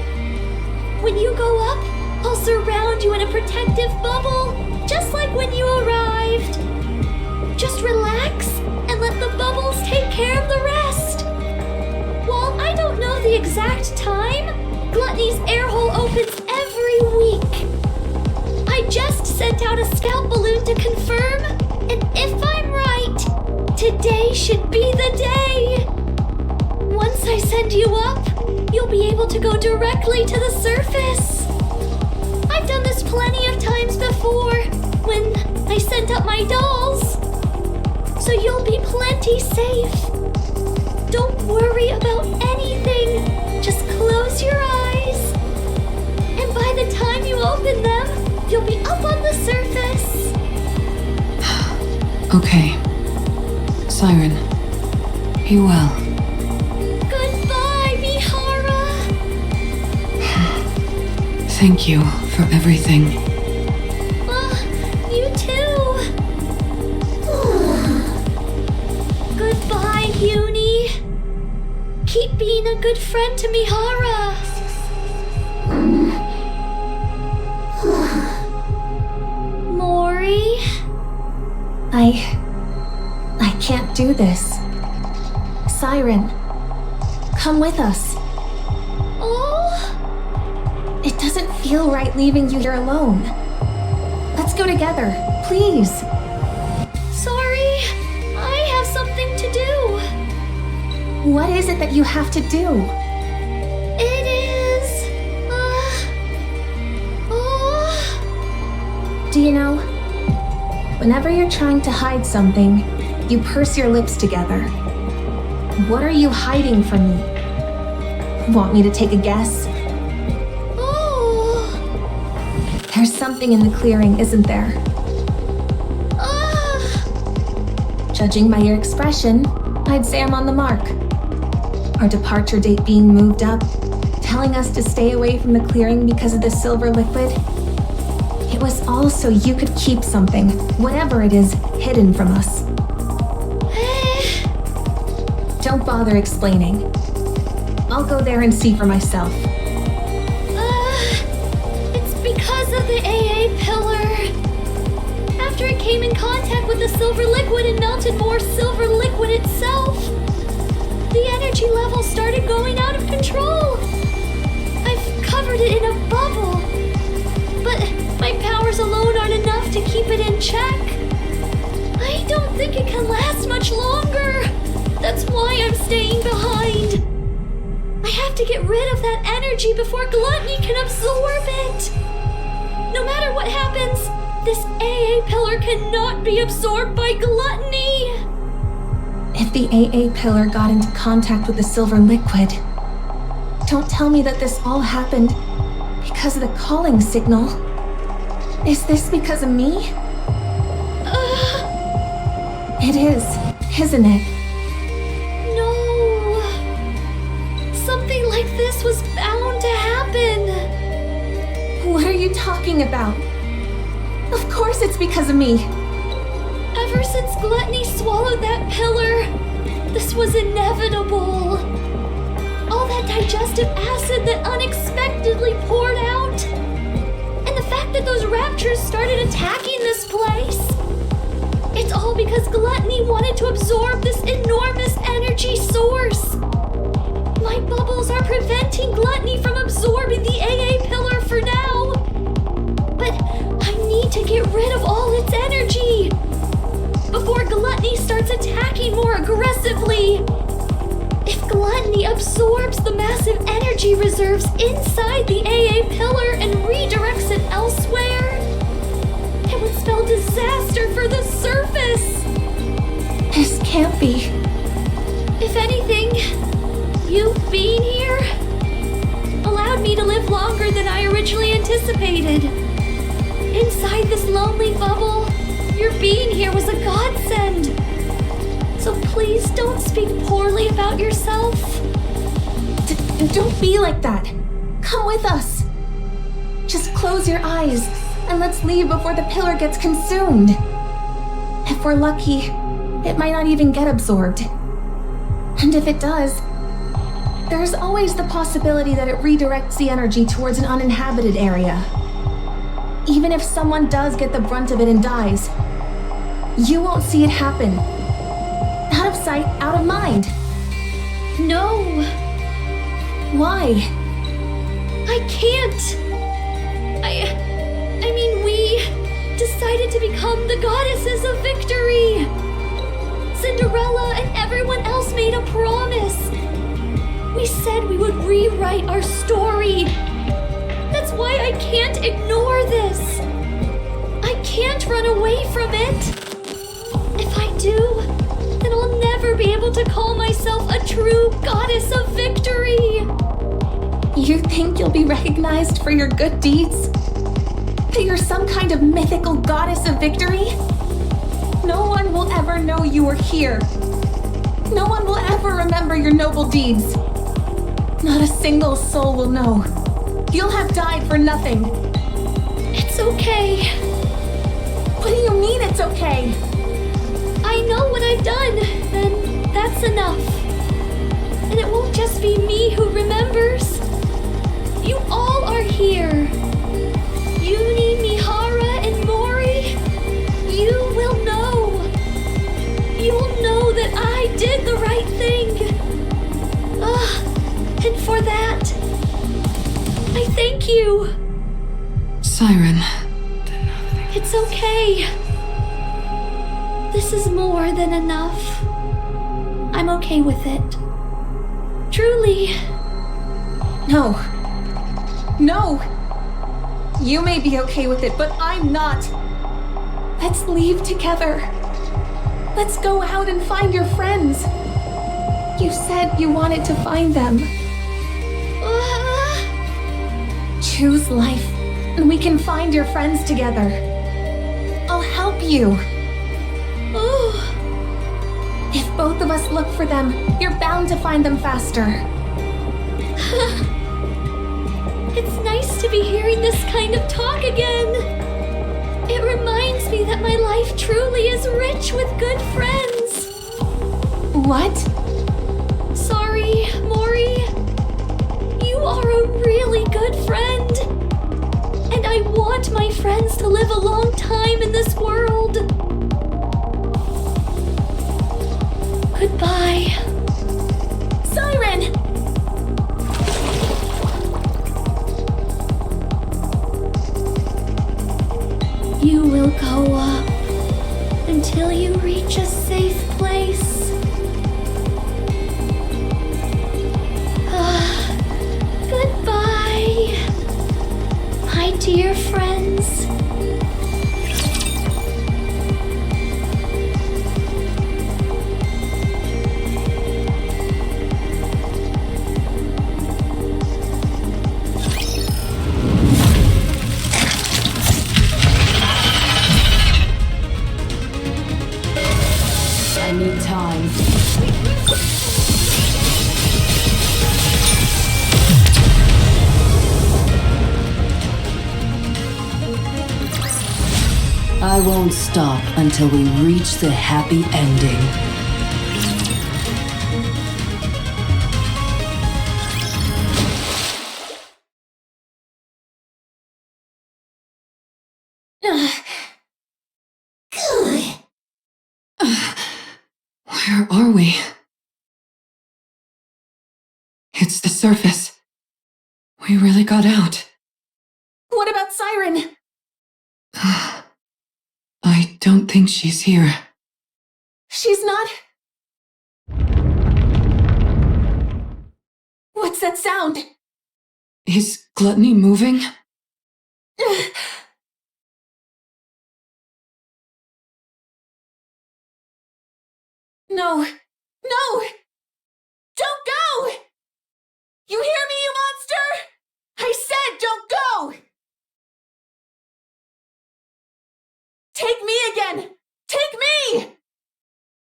Speaker 5: When you go up, I'll surround you in a protective bubble, just like when you arrived. Just relax and let the bubbles take care of the rest. While I don't know the exact time, Gluttony's air hole opens every week. I just sent out a scout balloon to confirm, and if I'm right, today should be the day. Once I send you up, you'll be able to go directly to the surface. I've done this plenty of times before, when I sent up my dolls. So you'll be plenty safe. Don't worry about anything. Just close your eyes. And by the time you open them, you'll be up on the surface.
Speaker 4: Okay. Siren, be well.
Speaker 5: Goodbye, Mihara.
Speaker 4: Thank you for everything.
Speaker 5: You too. Goodbye, Uni. keep being a good friend to Mihara. Mori?
Speaker 2: I can't do this. Siren, come with us.
Speaker 5: Oh?
Speaker 2: It doesn't feel right leaving you here alone. Let's go together, please.
Speaker 5: Sorry, I have something to do.
Speaker 2: What is it that you have to do?
Speaker 5: It is...
Speaker 2: Do you know, whenever you're trying to hide something, you purse your lips together. What are you hiding from me? Want me to take a guess?
Speaker 5: Oh.
Speaker 2: There's something in the clearing, isn't there? Judging by your expression, I'd say I'm on the mark. Our departure date being moved up, telling us to stay away from the clearing because of the silver liquid. It was all so you could keep something, whatever it is, hidden from us. Don't bother explaining. I'll go there and see for myself.
Speaker 5: It's because of the AA pillar. After it came in contact with the silver liquid and melted more silver liquid itself, the energy level started going out of control. I've covered it in a bubble, but my powers alone aren't enough to keep it in check. I don't think it can last much longer. That's why I'm staying behind. I have to get rid of that energy before Gluttony can absorb it. No matter what happens, this AA pillar cannot be absorbed by Gluttony.
Speaker 2: If the AA pillar got into contact with the silver liquid, don't tell me that this all happened because of the calling signal. Is this because of me? It is, isn't it?
Speaker 5: No. Something like this was bound to happen.
Speaker 2: What are you talking about? Of course it's because of me.
Speaker 5: Ever since Gluttony swallowed that pillar, this was inevitable. All that digestive acid that unexpectedly poured out. And the fact that those raptures started attacking this place. It's all because Gluttony wanted to absorb this enormous energy source. My bubbles are preventing Gluttony from absorbing the AA pillar for now. But I need to get rid of all its energy before Gluttony starts attacking more aggressively. If Gluttony absorbs the massive energy reserves inside the AA pillar and redirects it elsewhere, it would spell disaster for the surface.
Speaker 2: This can't be.
Speaker 5: If anything, you being here allowed me to live longer than I originally anticipated. Inside this lonely bubble, your being here was a godsend. So please don't speak poorly about yourself.
Speaker 2: Don't be like that. Come with us. Just close your eyes and let's leave before the pillar gets consumed. If we're lucky, it might not even get absorbed. And if it does, there's always the possibility that it redirects the energy towards an uninhabited area. Even if someone does get the brunt of it and dies, you won't see it happen. Out of sight, out of mind.
Speaker 5: No.
Speaker 2: Why?
Speaker 5: I can't. I mean, we decided to become the goddesses of victory. Cinderella and everyone else made a promise. We said we would rewrite our story. That's why I can't ignore this. I can't run away from it. If I do, then I'll never be able to call myself a true goddess of victory.
Speaker 2: You think you'll be recognized for your good deeds? That you're some kind of mythical goddess of victory? No one will ever know you were here. No one will ever remember your noble deeds. Not a single soul will know. You'll have died for nothing.
Speaker 5: It's okay.
Speaker 2: What do you mean it's okay?
Speaker 5: I know what I've done, and that's enough. And it won't just be me who remembers. You all are here. Uni, Mihara, and Mori. You will know. You'll know that I did the right thing. And for that, I thank you.
Speaker 4: Siren.
Speaker 5: It's okay. This is more than enough. I'm okay with it. Truly.
Speaker 2: No. No! You may be okay with it, but I'm not. Let's leave together. Let's go out and find your friends. You said you wanted to find them. Choose life, and we can find your friends together. I'll help you. If both of us look for them, you're bound to find them faster.
Speaker 5: It's nice to be hearing this kind of talk again. It reminds me that my life truly is rich with good friends.
Speaker 2: What?
Speaker 5: Sorry, Mori. You are a really good friend. And I want my friends to live a long time in this world. Goodbye.
Speaker 2: Siren!
Speaker 5: You will go up until you reach a safe place. Goodbye, my dear friends.
Speaker 8: I need time. I won't stop until we reach the happy ending.
Speaker 4: Where are we? It's the surface. We really got out.
Speaker 2: What about Siren?
Speaker 4: I don't think she's here.
Speaker 2: She's not? What's that sound?
Speaker 4: Is Gluttony moving?
Speaker 2: No! No! Don't go! You hear me, you monster? I said don't go! Take me again! Take me!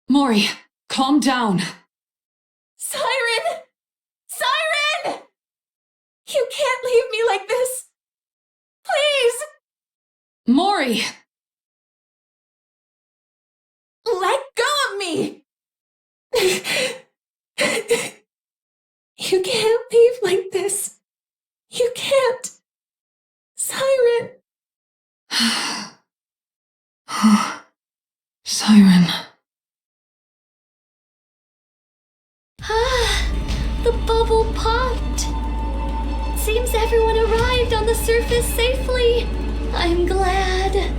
Speaker 4: Mori, calm down.
Speaker 2: Siren! Siren! You can't leave me like this! Please!
Speaker 4: Mori!
Speaker 2: Let go of me! You can't leave like this. You can't. Siren.
Speaker 4: Siren.
Speaker 5: The bubble popped. Seems everyone arrived on the surface safely. I'm glad.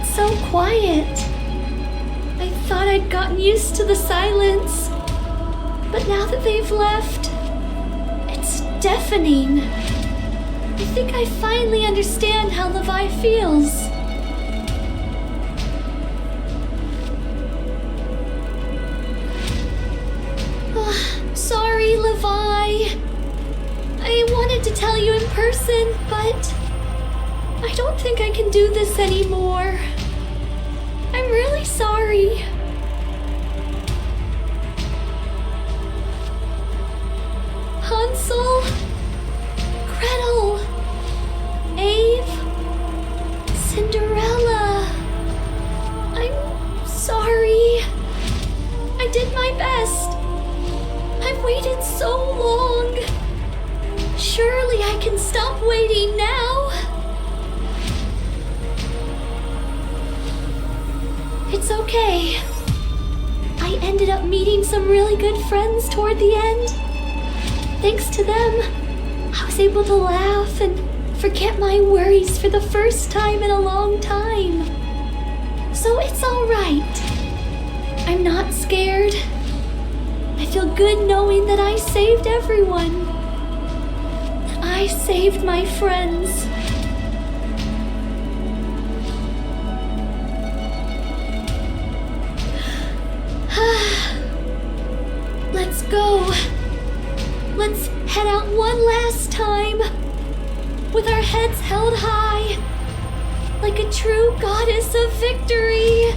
Speaker 5: So quiet. I thought I'd gotten used to the silence. But now that they've left, it's deafening. I think I finally understand how Levi feels. Sorry, Levi. I wanted to tell you in person, but I don't think I can do this anymore. I'm really sorry. Hansel, Gretel, Ave, Cinderella. I'm waited so long. Surely I can stop waiting now. It's okay. I ended up meeting some really good friends toward the end. Thanks to them, I was able to laugh and forget my worries for the first time in a long time. So it's all right. I'm not scared. I feel good knowing that I saved everyone. That I saved my friends. Let's go. Let's head out one last time. With our heads held high. Like a true goddess of victory.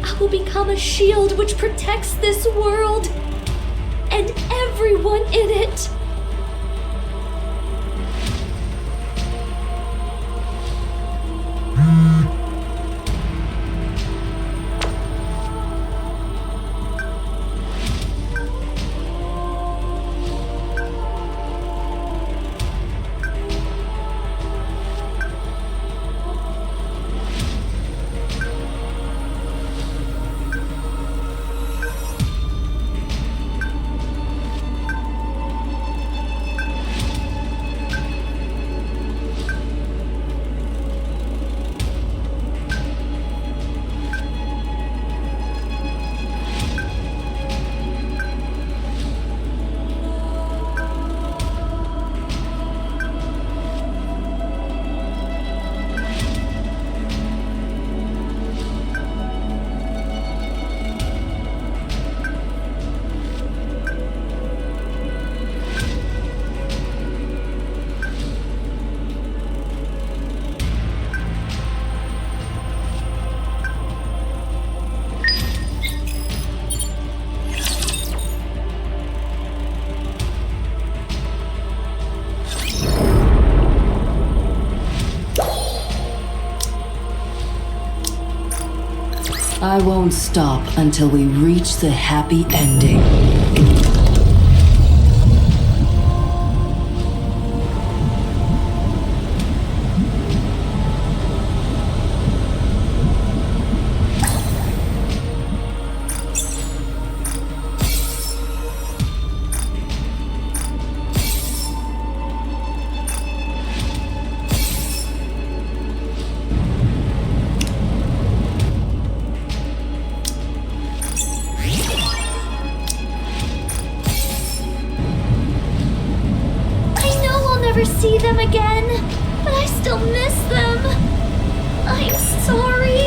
Speaker 5: I will become a shield which protects this world and everyone in it.
Speaker 8: I won't stop until we reach the happy ending.
Speaker 5: See them again, but I still miss them. I'm sorry.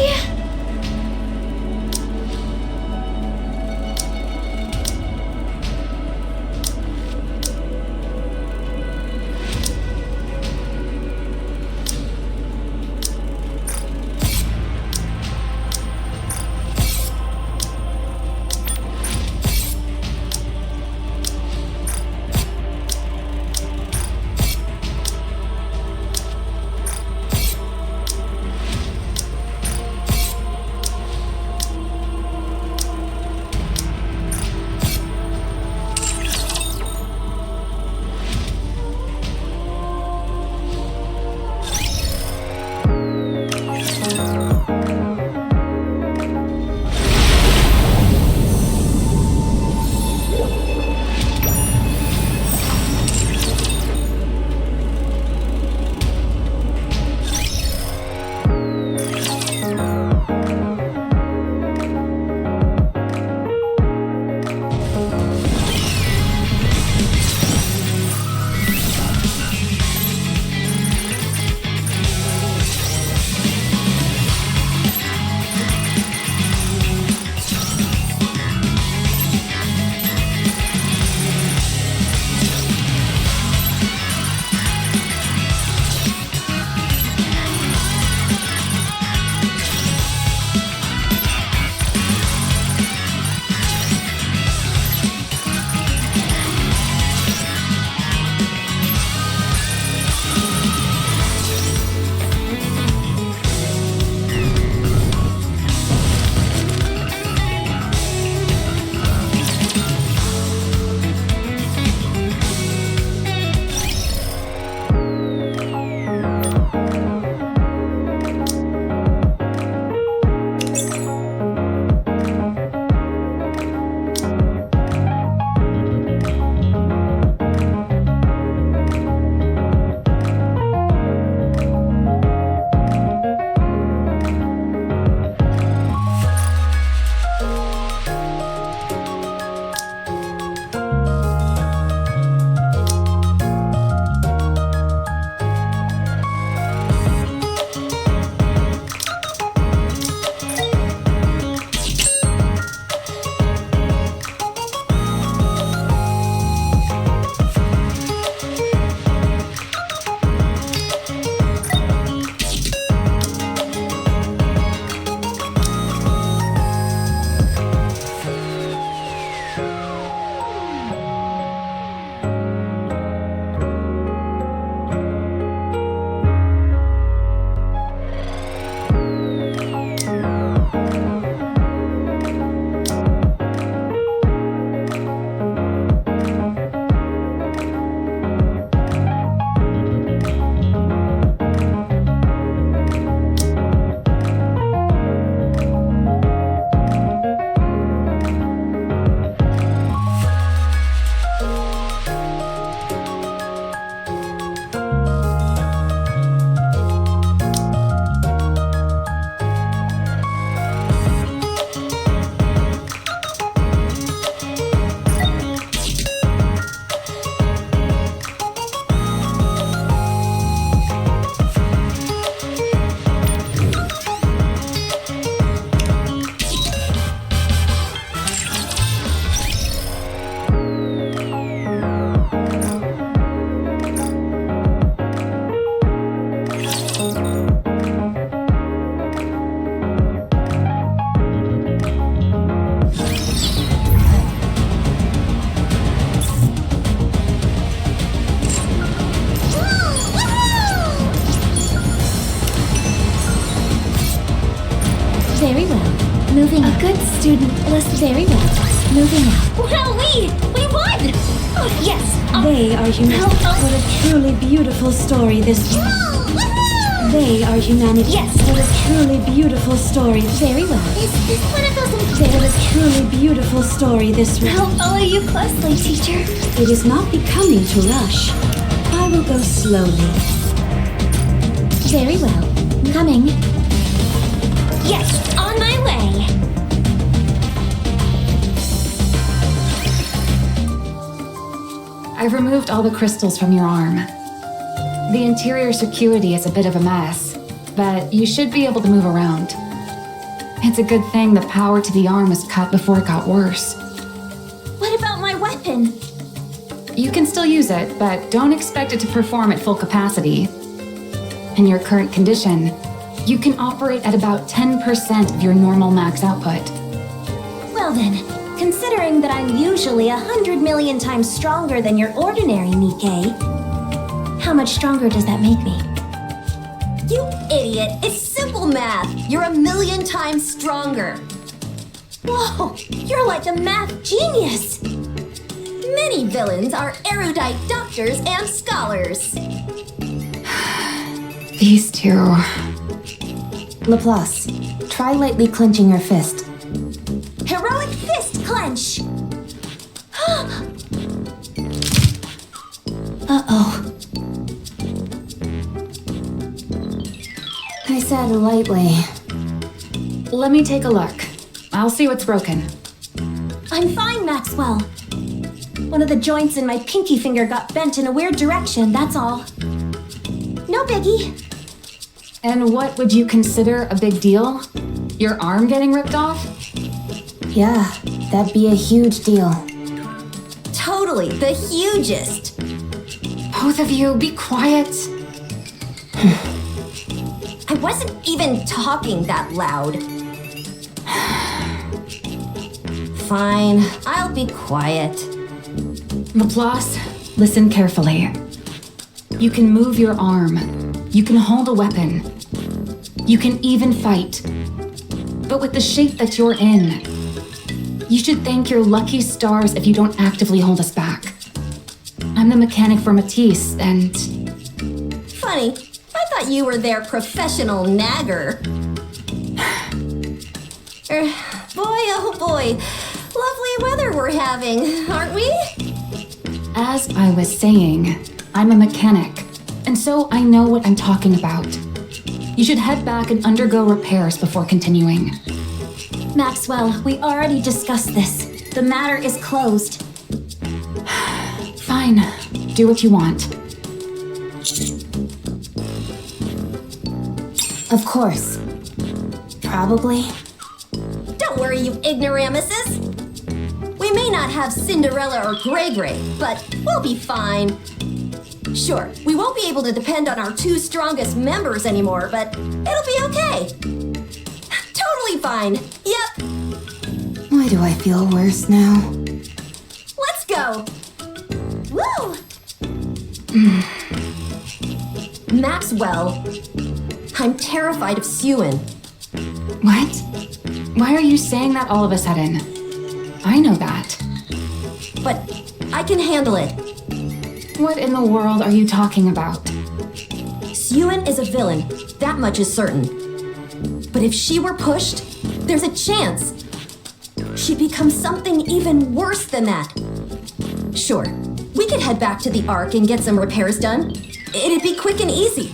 Speaker 5: Being a good student lists very well. Moving on.
Speaker 3: Well, we won! Oh, yes.
Speaker 9: They are humanity. What a truly beautiful story this was. They are humanity.
Speaker 3: Yes.
Speaker 9: What a truly beautiful story.
Speaker 5: Very well.
Speaker 3: Is this one of those
Speaker 9: What a truly beautiful story this was.
Speaker 5: I'll follow you closely, teacher.
Speaker 9: It is not becoming to rush. I will go slowly.
Speaker 5: Very well. Coming.
Speaker 3: Yes, on my way.
Speaker 7: I've removed all the crystals from your arm. The interior security is a bit of a mess, but you should be able to move around. It's a good thing the power to the arm was cut before it got worse.
Speaker 3: What about my weapon?
Speaker 7: You can still use it, but don't expect it to perform at full capacity. In your current condition, you can operate at about 10% of your normal max output.
Speaker 3: Well then, considering that I'm usually 100 million times stronger than your ordinary Nikke,
Speaker 5: How much stronger does that make me?
Speaker 3: you idiot, it's simple math. You're 1,000,000 times stronger. Whoa, you're like a math genius. Many villains are erudite doctors and scholars.
Speaker 7: These two.
Speaker 10: Laplace, try lightly clenching your fist.
Speaker 3: Heroic fist clench.
Speaker 5: Uh-oh.
Speaker 10: I said lightly.
Speaker 7: Let me take a look. I'll see what's broken.
Speaker 3: I'm fine, Maxwell. One of the joints in my pinky finger got bent in a weird direction, that's all. No biggie.
Speaker 7: And what would you consider a big deal? Your arm getting ripped off?
Speaker 10: Yeah, that'd be a huge deal.
Speaker 3: Totally, the hugest.
Speaker 7: Both of you, be quiet.
Speaker 3: I wasn't even talking that loud. Fine, I'll be quiet.
Speaker 7: Laplace, listen carefully. You can move your arm. You can hold a weapon. You can even fight. But with the shape that you're in, you should thank your lucky stars if you don't actively hold us back. I'm the mechanic for Matisse, and
Speaker 3: Funny, I thought you were their professional nagger. Boy, oh boy, lovely weather we're having, aren't we?
Speaker 7: as I was saying, I'm a mechanic, and so I know what I'm talking about. You should head back and undergo repairs before continuing.
Speaker 3: Maxwell, we already discussed this. The matter is closed.
Speaker 7: Fine, do what you want.
Speaker 10: Of course. Probably.
Speaker 3: Don't worry, you ignoramuses. We may not have Cinderella or Grey Grey, but we'll be fine. Sure, we won't be able to depend on our two strongest members anymore, but it'll be okay. Totally fine. Yep.
Speaker 10: Why do I feel worse now?
Speaker 3: Let's go. Woo! Maxwell, I'm terrified of Siren.
Speaker 7: What? Why are you saying that all of a sudden? I know that.
Speaker 3: But I can handle it.
Speaker 7: What in the world are you talking about?
Speaker 3: Siren is a villain, that much is certain. But if she were pushed, there's a chance she'd become something even worse than that. Sure, we could head back to the Ark and get some repairs done. It'd be quick and easy.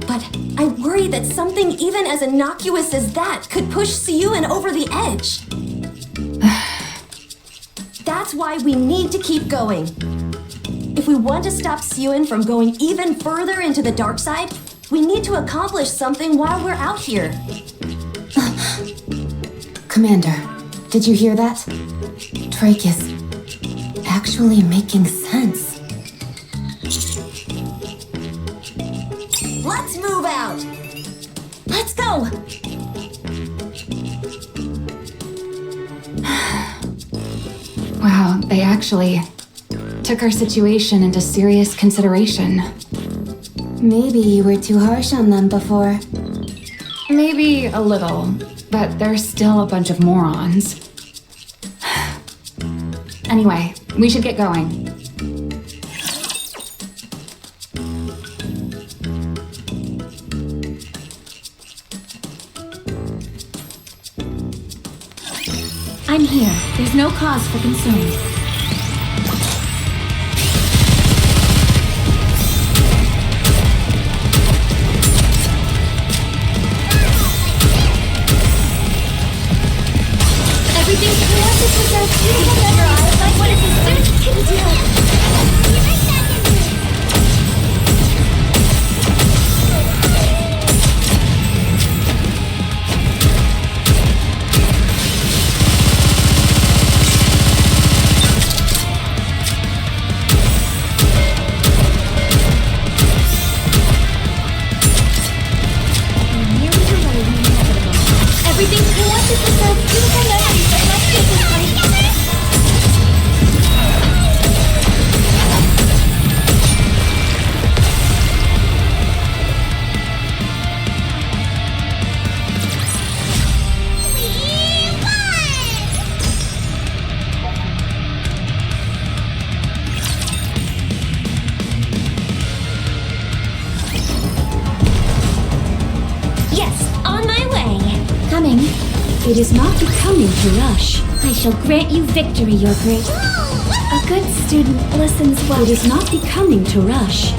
Speaker 3: But I worry that something even as innocuous as that could push Siren over the edge. That's why we need to keep going. If we want to stop Siren from going even further into the dark side, we need to accomplish something while we're out here.
Speaker 10: Commander, did you hear that? Drake is actually making sense.
Speaker 3: Let's move out! Let's go!
Speaker 7: Wow, they actually took our situation into serious consideration.
Speaker 10: Maybe you were too harsh on them before.
Speaker 7: Maybe a little. but they're still a bunch of morons. Anyway, we should get going.
Speaker 5: I'm here. There's no cause for concern. Everything's chaotic without you. Your eyes like what is a suit can do. Everything's chaotic without beautiful memories that must be this way. Yes, on my way. Coming. It is not becoming to rush. I shall grant you victory, Your Grace. A good student listens well. It is not becoming to rush.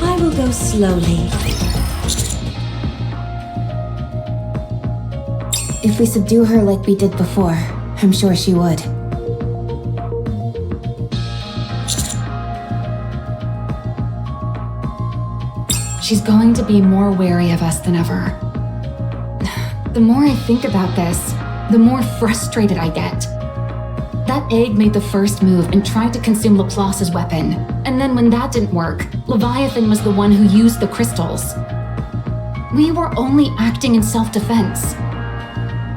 Speaker 5: I will go slowly.
Speaker 13: If we subdue her like we did before, I'm sure she would.
Speaker 7: She's going to be more wary of us than ever. The more I think about this, the more frustrated I get. That egg made the first move and tried to consume Laplace's weapon. And then when that didn't work, Leviathan was the one who used the crystals. We were only acting in self-defense.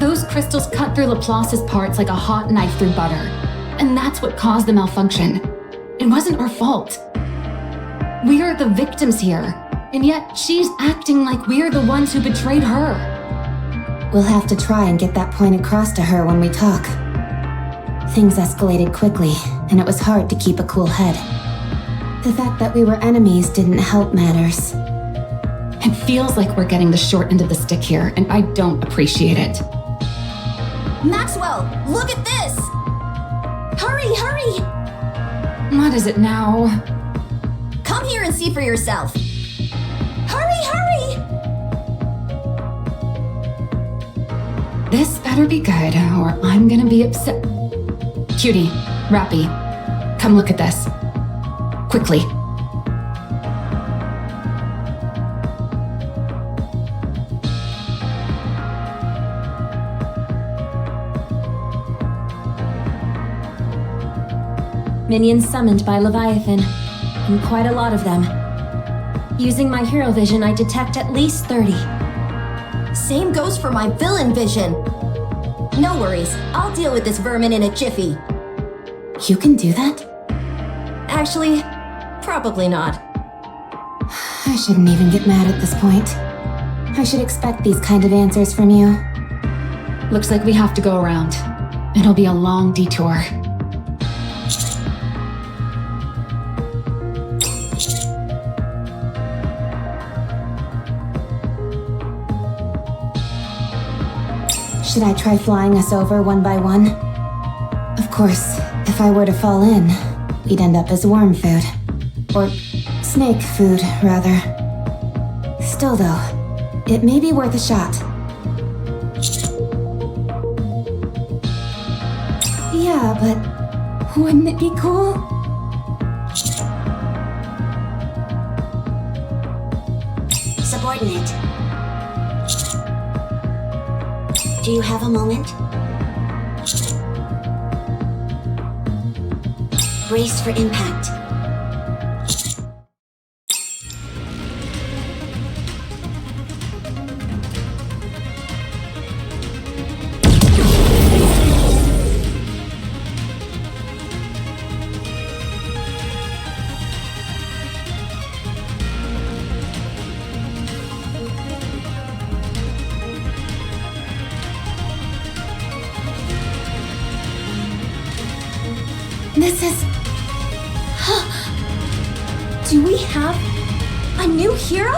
Speaker 7: Those crystals cut through Laplace's parts like a hot knife through butter. And that's what caused the malfunction. It wasn't our fault. We are the victims here. And yet she's acting like we're the ones who betrayed her.
Speaker 13: We'll have to try and get that point across to her when we talk. Things escalated quickly, and it was hard to keep a cool head. The fact that we were enemies didn't help matters.
Speaker 7: It feels like we're getting the short end of the stick here, and I don't appreciate it.
Speaker 11: Maxwell, look at this! Hurry, hurry!
Speaker 7: What is it now?
Speaker 11: Come here and see for yourself. Hurry, hurry!
Speaker 7: This better be good, or I'm gonna be upset. Cutie, Rappy, come look at this. Quickly.
Speaker 5: Minions summoned by Leviathan, and quite a lot of them. Using my hero vision, I detect at least 30.
Speaker 11: Same goes for my villain vision. No worries, I'll deal with this vermin in a jiffy.
Speaker 13: You can do that?
Speaker 11: Actually, probably not.
Speaker 13: I shouldn't even get mad at this point. I should expect these kind of answers from you.
Speaker 7: Looks like we have to go around. It'll be a long detour.
Speaker 13: Should I try flying us over one by one? Of course, if I were to fall in, we'd end up as worm food. Or snake food, rather. Still though, it may be worth a shot. Yeah, but wouldn't it be cool?
Speaker 3: Subordinate. Do you have a moment? Brace for impact.
Speaker 13: This is...
Speaker 11: Do we have a new hero?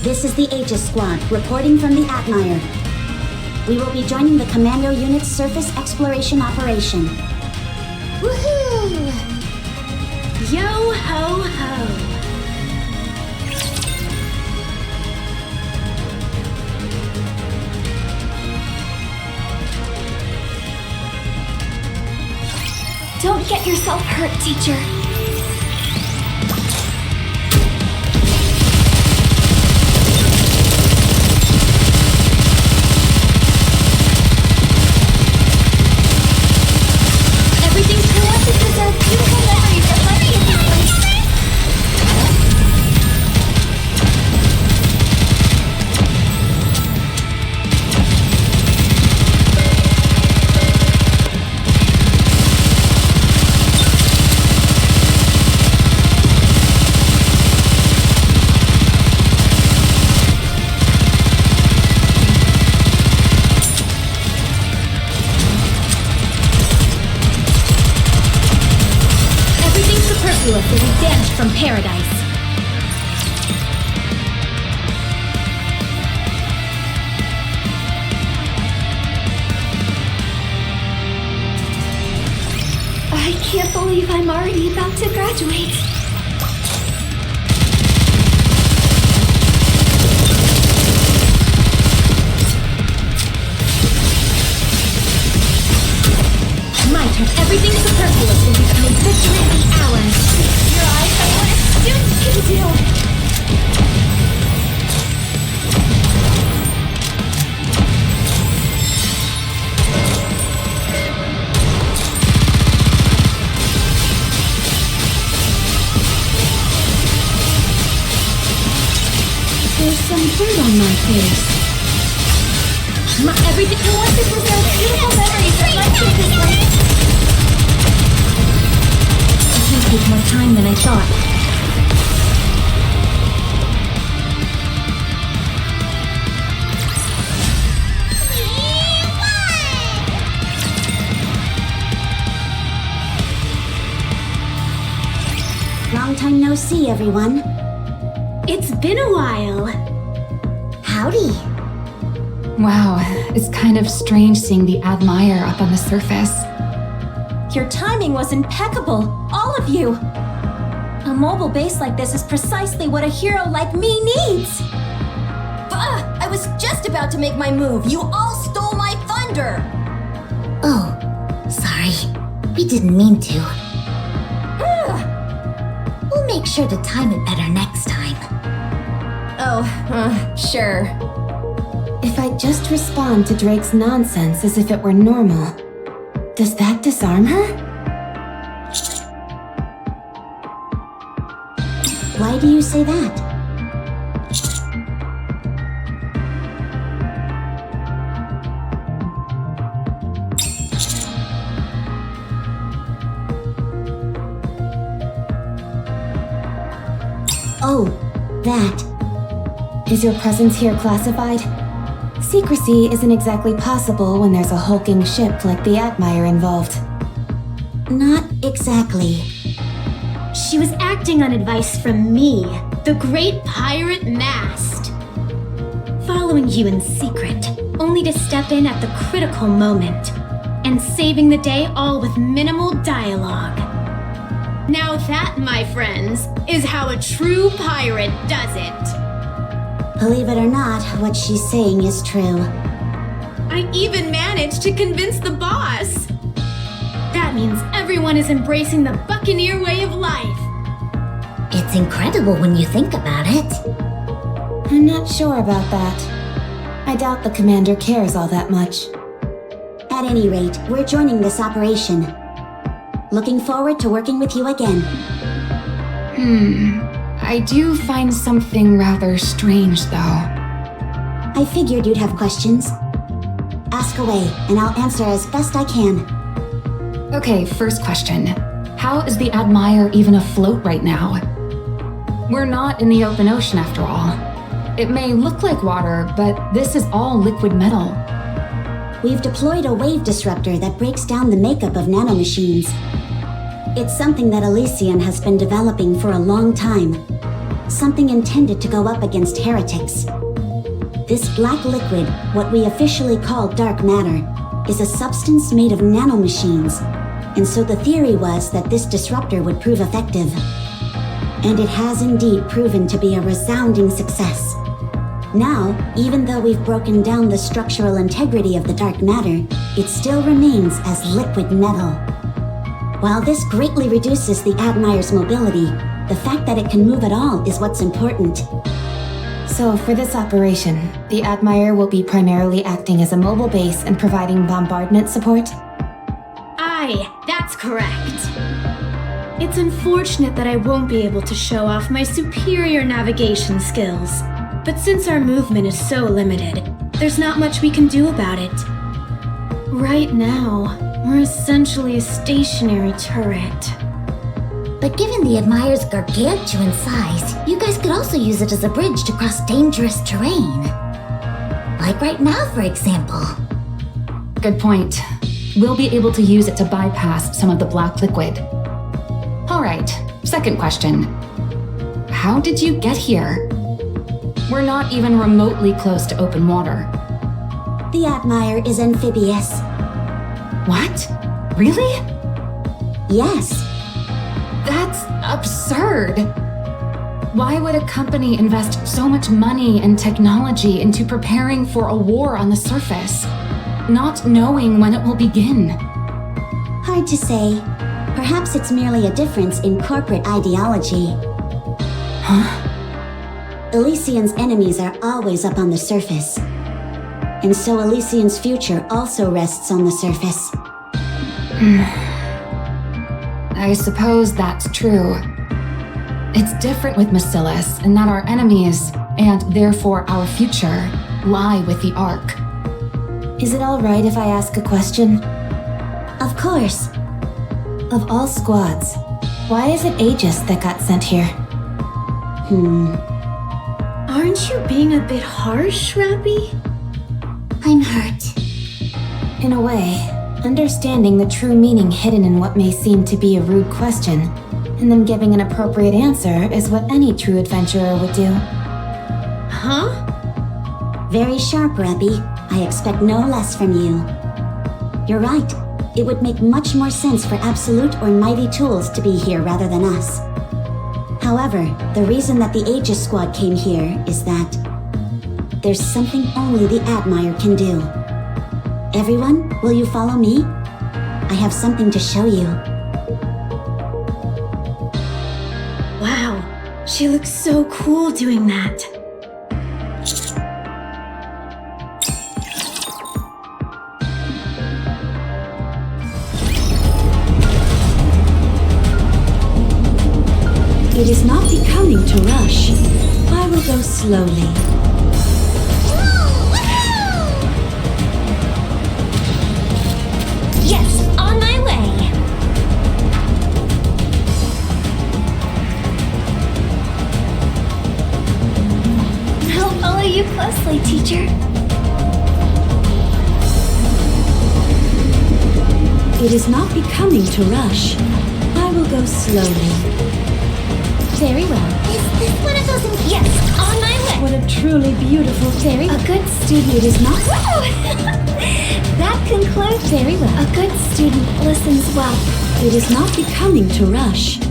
Speaker 14: This is the Aegis Squad, reporting from the Atmire. We will be joining the Commando Unit's surface exploration operation.
Speaker 5: Woohoo! Yo ho ho!
Speaker 1: Don't get yourself hurt, teacher.
Speaker 5: Everything's corrupted to preserve beautiful memories of my family. Will be banished from paradise.
Speaker 1: I can't believe I'm already about to graduate.
Speaker 5: Might of everything superfluous will become victory be ours. Your eyes are what a student can do.
Speaker 1: There's some dirt on my face.
Speaker 5: Everything you want to preserve beautiful memories of my childhood.
Speaker 1: This will take more time than I thought.
Speaker 14: Long time no see, everyone.
Speaker 5: It's been a while.
Speaker 14: Howdy.
Speaker 7: Wow, it's kind of strange seeing the Admire up on the surface.
Speaker 11: Your timing was impeccable, all of you. A mobile base like this is precisely what a hero like me needs.
Speaker 10: I was just about to make my move. You all stole my thunder.
Speaker 3: Oh, sorry. We didn't mean to. We'll make sure to time it better next time.
Speaker 10: Oh, sure.
Speaker 13: If I just respond to Drake's nonsense as if it were normal, does that disarm her?
Speaker 14: Why do you say that? Oh, that.
Speaker 13: Is your presence here classified? Secrecy isn't exactly possible when there's a hulking ship like the Atmire involved.
Speaker 14: Not exactly.
Speaker 5: She was acting on advice from me, the great pirate Mast. Following you in secret, only to step in at the critical moment, and saving the day all with minimal dialogue. Now that, my friends, is how a true pirate does it.
Speaker 14: Believe it or not, what she's saying is true.
Speaker 5: I even managed to convince the boss. That means everyone is embracing the Buccaneer way of life.
Speaker 3: It's incredible when you think about it.
Speaker 13: I'm not sure about that. I doubt the commander cares all that much.
Speaker 14: At any rate, we're joining this operation. Looking forward to working with you again.
Speaker 7: I do find something rather strange, though.
Speaker 14: I figured you'd have questions. Ask away, and I'll answer as best I can.
Speaker 7: Okay, first question. How is the Admire even afloat right now? We're not in the open ocean after all. It may look like water, but this is all liquid metal.
Speaker 14: We've deployed a wave disruptor that breaks down the makeup of nanomachines. It's something that Elysian has been developing for a long time. Something intended to go up against heretics. This black liquid, what we officially call dark matter, is a substance made of nanomachines, and so the theory was that this disruptor would prove effective. And it has indeed proven to be a resounding success. Now, even though we've broken down the structural integrity of the dark matter, it still remains as liquid metal. While this greatly reduces the Admire's mobility, the fact that it can move at all is what's important.
Speaker 13: So for this operation, the Admire will be primarily acting as a mobile base and providing bombardment support?
Speaker 5: Aye, that's correct. It's unfortunate that I won't be able to show off my superior navigation skills, but since our movement is so limited, there's not much we can do about it. Right now, we're essentially a stationary turret.
Speaker 3: But given the Admire's gargantuan size, you guys could also use it as a bridge to cross dangerous terrain. Like right now, for example.
Speaker 7: Good point. We'll be able to use it to bypass some of the black liquid. All right, second question. How did you get here? We're not even remotely close to open water.
Speaker 14: The Admire is amphibious.
Speaker 7: What? Really?
Speaker 14: Yes.
Speaker 7: That's absurd. Why would a company invest so much money and technology into preparing for a war on the surface, not knowing when it will begin?
Speaker 14: Hard to say. Perhaps it's merely a difference in corporate ideology.
Speaker 7: Huh?
Speaker 14: Elysian's enemies are always up on the surface. And so Elysian's future also rests on the surface.
Speaker 7: I suppose that's true. It's different with Macillus in that our enemies, and therefore our future, lie with the Ark.
Speaker 13: Is it all right if I ask a question?
Speaker 14: Of course.
Speaker 13: Of all squads, why is it Aegis that got sent here?
Speaker 5: Aren't you being a bit harsh, Rappy?
Speaker 3: I'm hurt.
Speaker 13: In a way, understanding the true meaning hidden in what may seem to be a rude question, and then giving an appropriate answer is what any true adventurer would do.
Speaker 5: Huh?
Speaker 14: Very sharp, Rappy. I expect no less from you. You're right. It would make much more sense for Absolute or Mighty Tools to be here rather than us. However, the reason that the Aegis Squad came here is that there's something only the Admire can do. Everyone, will you follow me? I have something to show you.
Speaker 5: Wow, she looks so cool doing that.
Speaker 9: It is not becoming to rush. I will go slowly.
Speaker 3: Yes, on my way.
Speaker 5: I'll follow you closely, teacher.
Speaker 9: It is not becoming to rush. I will go slowly.
Speaker 3: Very well. Is this one of those? Yes, on my way.
Speaker 9: What a truly beautiful fairy.
Speaker 5: A good student is not. That concludes very well. A good student listens well.
Speaker 9: It is not becoming to rush.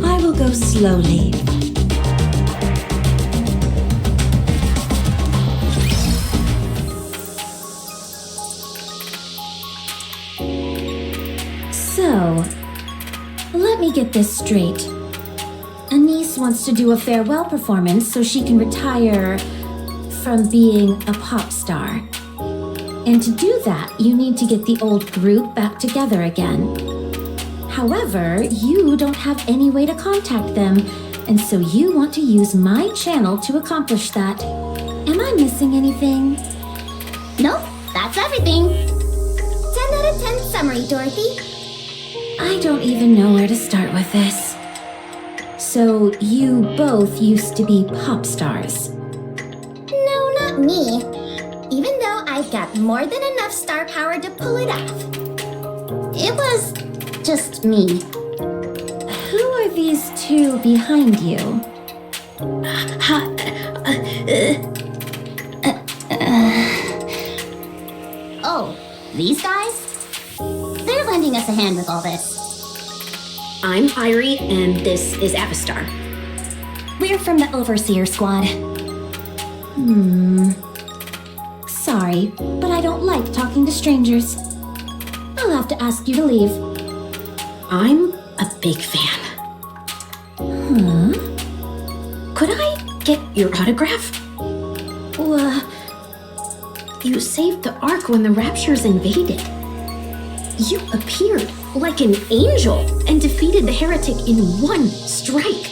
Speaker 9: I will go slowly.
Speaker 5: So, let me get this straight. Anise wants to do a farewell performance so she can retire from being a pop star. And to do that, you need to get the old group back together again. However, you don't have any way to contact them, and so you want to use my channel to accomplish that. Am I missing anything?
Speaker 3: Nope, that's everything. 10 out of 10 summary, Dorothy.
Speaker 5: I don't even know where to start with this.
Speaker 2: So you both used to be pop stars.
Speaker 3: No, not me. Even though I've got more than enough star power to pull it off. It was just me.
Speaker 2: Who are these two behind you?
Speaker 3: Oh, these guys? They're lending us a hand with all this.
Speaker 11: I'm Irie, and this is Avistar.
Speaker 7: We're from the Overseer Squad.
Speaker 2: Sorry, but I don't like talking to strangers. I'll have to ask you to leave.
Speaker 11: I'm a big fan. Could I get your autograph? You saved the Ark when the Raptures invaded. You appeared like an angel and defeated the heretic in one strike.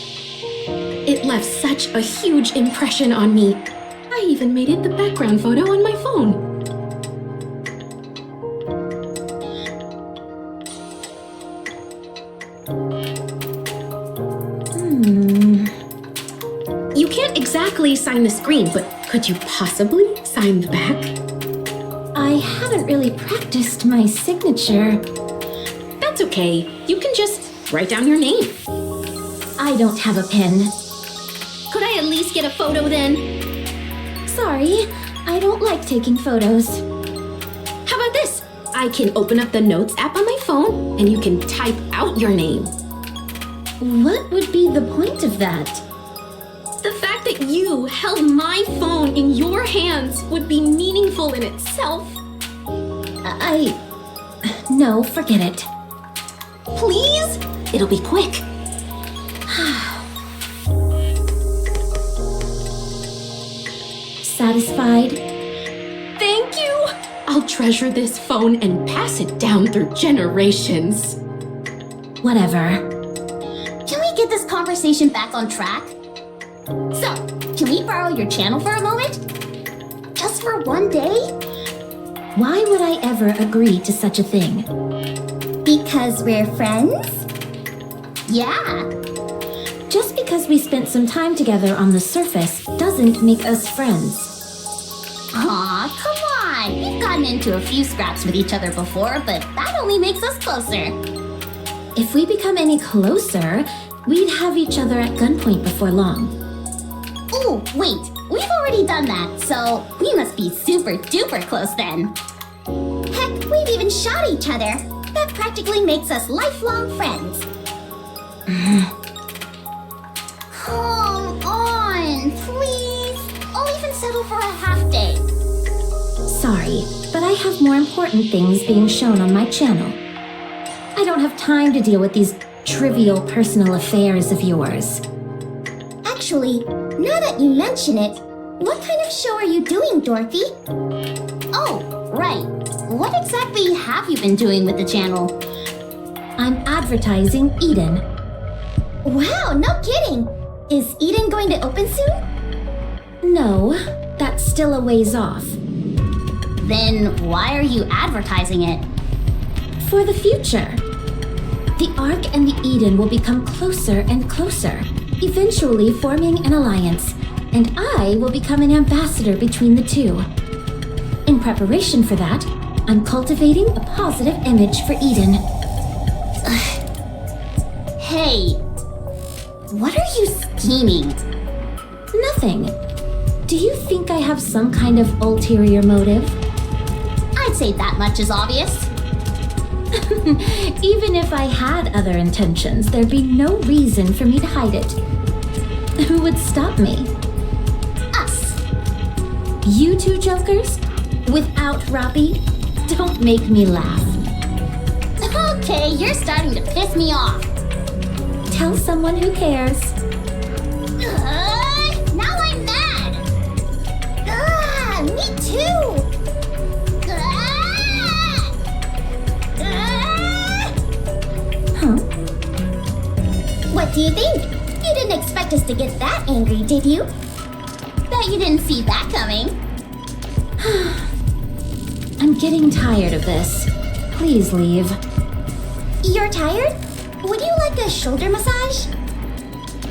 Speaker 11: It left such a huge impression on me. I even made it the background photo on my phone. You can't exactly sign the screen, but could you possibly sign the back?
Speaker 2: I haven't really practiced my signature.
Speaker 11: That's okay. You can just write down your name.
Speaker 2: I don't have a pen.
Speaker 11: Could I at least get a photo then?
Speaker 2: Sorry, I don't like taking photos.
Speaker 11: How about this? I can open up the Notes app on my phone, and you can type out your name.
Speaker 2: What would be the point of that?
Speaker 11: The fact that you held my phone in your hands would be meaningful in itself.
Speaker 2: No, forget it.
Speaker 11: Please? It'll be quick.
Speaker 2: Satisfied?
Speaker 11: Thank you! I'll treasure this phone and pass it down through generations.
Speaker 2: Whatever.
Speaker 3: Can we get this conversation back on track? So, can we borrow your channel for a moment? Just for one day?
Speaker 2: Why would I ever agree to such a thing?
Speaker 3: Because we're friends? Yeah.
Speaker 2: Just because we spent some time together on the surface doesn't make us friends.
Speaker 3: Aw, come on! We've gotten into a few scraps with each other before, but that only makes us closer.
Speaker 2: If we become any closer, we'd have each other at gunpoint before long.
Speaker 3: Ooh, wait, we've already done that, so we must be super duper close then. Heck, we've even shot each other. That practically makes us lifelong friends. Come on, please. I'll even settle for a half day.
Speaker 2: Sorry, but I have more important things being shown on my channel. I don't have time to deal with these trivial personal affairs of yours.
Speaker 3: Actually, now that you mention it, what kind of show are you doing, Dorothy? Oh, right. What exactly have you been doing with the channel?
Speaker 2: I'm advertising Eden.
Speaker 3: Wow, no kidding! Is Eden going to open soon?
Speaker 2: No, that's still a ways off.
Speaker 3: Then why are you advertising it?
Speaker 2: For the future. The Ark and the Eden will become closer and closer, eventually forming an alliance, and I will become an ambassador between the two. In preparation for that, I'm cultivating a positive image for Eden.
Speaker 3: Hey, what are you scheming?
Speaker 2: Nothing. Do you think I have some kind of ulterior motive?
Speaker 3: I'd say that much is obvious.
Speaker 2: Even if I had other intentions, there'd be no reason for me to hide it. Who would stop me?
Speaker 3: Us.
Speaker 2: You two jokers? Without Robbie? Don't make me laugh.
Speaker 3: Okay, you're starting to piss me off.
Speaker 2: Tell someone who cares.
Speaker 3: Now I'm mad. Me too.
Speaker 2: Huh?
Speaker 3: What do you think? You didn't expect us to get that angry, did you? Bet you didn't see that coming.
Speaker 2: I'm getting tired of this. Please leave.
Speaker 3: You're tired? Would you like a shoulder massage?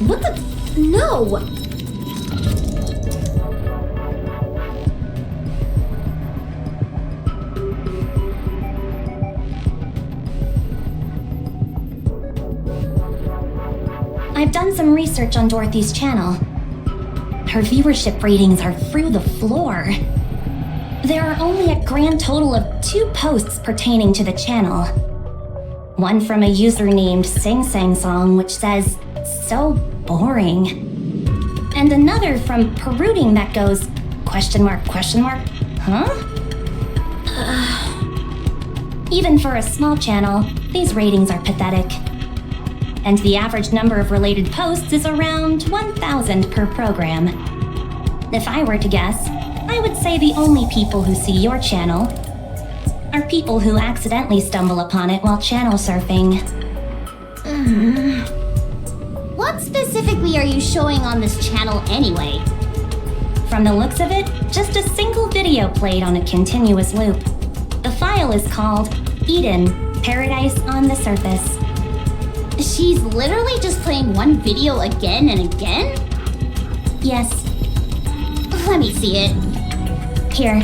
Speaker 11: What the? No!
Speaker 3: I've done some research on Dorothy's channel. Her viewership ratings are through the floor. There are only a grand total of 2 posts pertaining to the channel. One from a user named Sing Sang Song, which says, "So boring." And another from Perooting that goes, question mark, huh? Even for a small channel, these ratings are pathetic. And the average number of related posts is around 1,000 per program. If I were to guess, I would say the only people who see your channel are people who accidentally stumble upon it while channel surfing.
Speaker 14: What specifically are you showing on this channel anyway?
Speaker 3: From the looks of it, just a single video played on a continuous loop. The file is called Eden, Paradise on the Surface.
Speaker 14: She's literally just playing one video again and again?
Speaker 3: Yes.
Speaker 14: Let me see it.
Speaker 3: Here.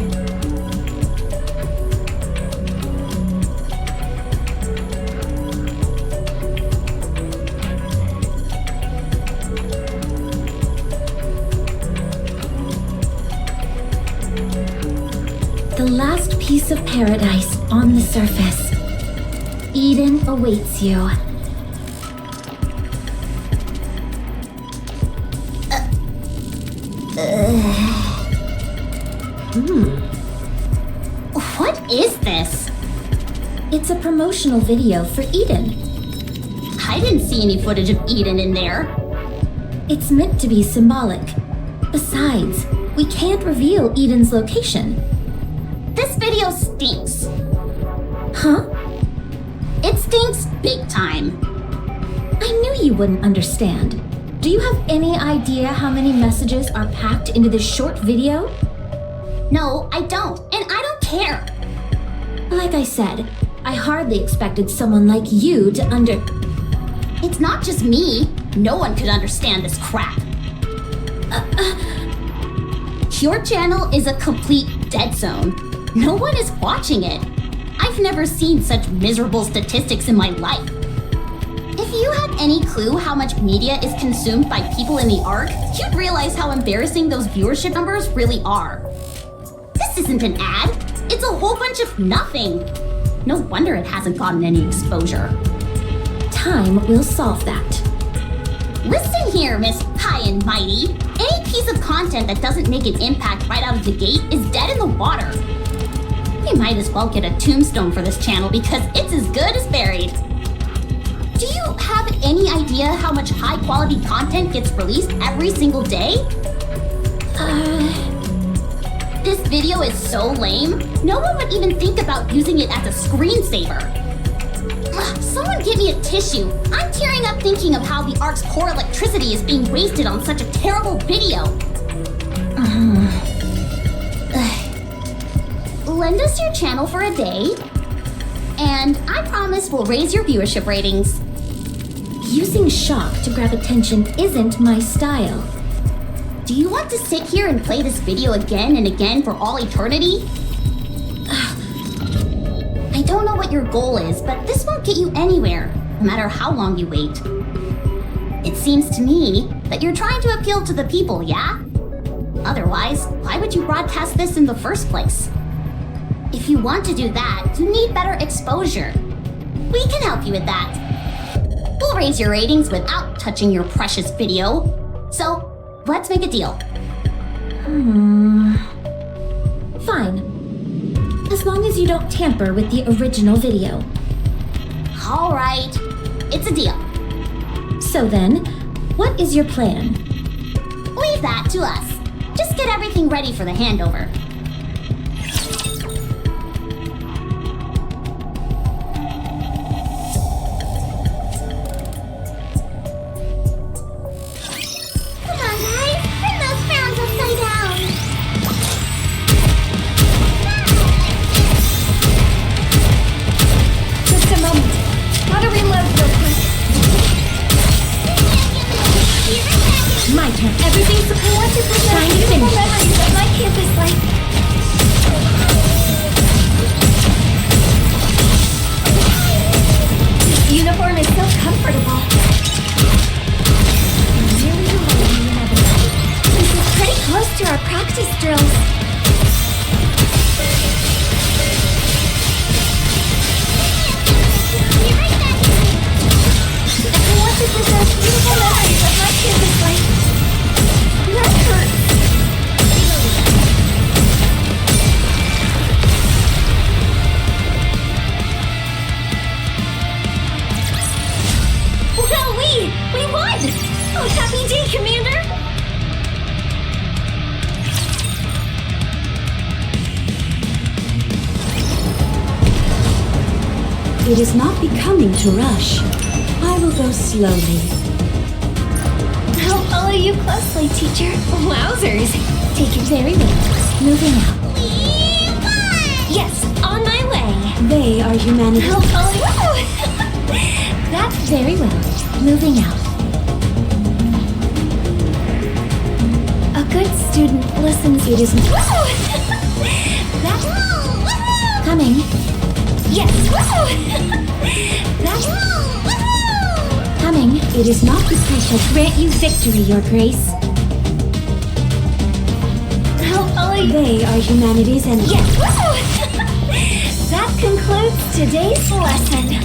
Speaker 11: The last piece of paradise on the surface. Eden awaits you.
Speaker 14: What is this?
Speaker 11: It's a promotional video for Eden.
Speaker 14: I didn't see any footage of Eden in there.
Speaker 11: It's meant to be symbolic. Besides, we can't reveal Eden's location.
Speaker 14: This video stinks.
Speaker 11: Huh?
Speaker 14: It stinks big time.
Speaker 11: I knew you wouldn't understand. Do you have any idea how many messages are packed into this short video?
Speaker 14: No, I don't, and I don't care.
Speaker 11: Like I said, I hardly expected someone like you to
Speaker 14: It's not just me. No one could understand this crap. Your channel is a complete dead zone. No one is watching it. I've never seen such miserable statistics in my life. If you had any clue how much media is consumed by people in the Ark, you'd realize how embarrassing those viewership numbers really are. This isn't an ad. It's a whole bunch of nothing. No wonder it hasn't gotten any exposure.
Speaker 11: Time will solve that.
Speaker 14: Listen here, Miss High and Mighty. Any piece of content that doesn't make an impact right out of the gate is dead in the water. We might as well get a tombstone for this channel because it's as good as buried. Do you have any idea how much high-quality content gets released every single day? This video is so lame, no one would even think about using it as a screensaver. Someone get me a tissue. I'm tearing up thinking of how the Ark's core electricity is being wasted on such a terrible video. Lend us your channel for a day, and I promise we'll raise your viewership ratings.
Speaker 11: Using shock to grab attention isn't my style.
Speaker 14: Do you want to sit here and play this video again and again for all eternity? I don't know what your goal is, but this won't get you anywhere, no matter how long you wait. It seems to me that you're trying to appeal to the people, yeah? Otherwise, why would you broadcast this in the first place? If you want to do that, you need better exposure. We can help you with that. We'll raise your ratings without touching your precious video. So, let's make a deal.
Speaker 11: Fine. As long as you don't tamper with the original video.
Speaker 14: All right. It's a deal.
Speaker 11: So then, what is your plan?
Speaker 14: Leave that to us. Just get everything ready for the handover. Come on, guys. Turn those frowns upside down.
Speaker 5: Just a moment. Gotta reload real quick. practice drills. Be right back. I want to preserve beautiful memories of my campus life. That hurts. Well, we won! Oh, happy day, Commander!
Speaker 9: It is not becoming to rush. I will go slowly.
Speaker 5: I'll follow you closely, teacher. Wowzers! Take it very well. Moving out. Yes, on my way.
Speaker 9: They are humanity.
Speaker 5: I'll follow you. That's very well. Moving out. A good student listens.
Speaker 9: It is
Speaker 5: That's coming. Yes. That's coming.
Speaker 9: It is not because
Speaker 5: I shall grant you victory, Your Grace. I'll follow you.
Speaker 9: They are humanity's enemy.
Speaker 5: Yes. That concludes today's lesson.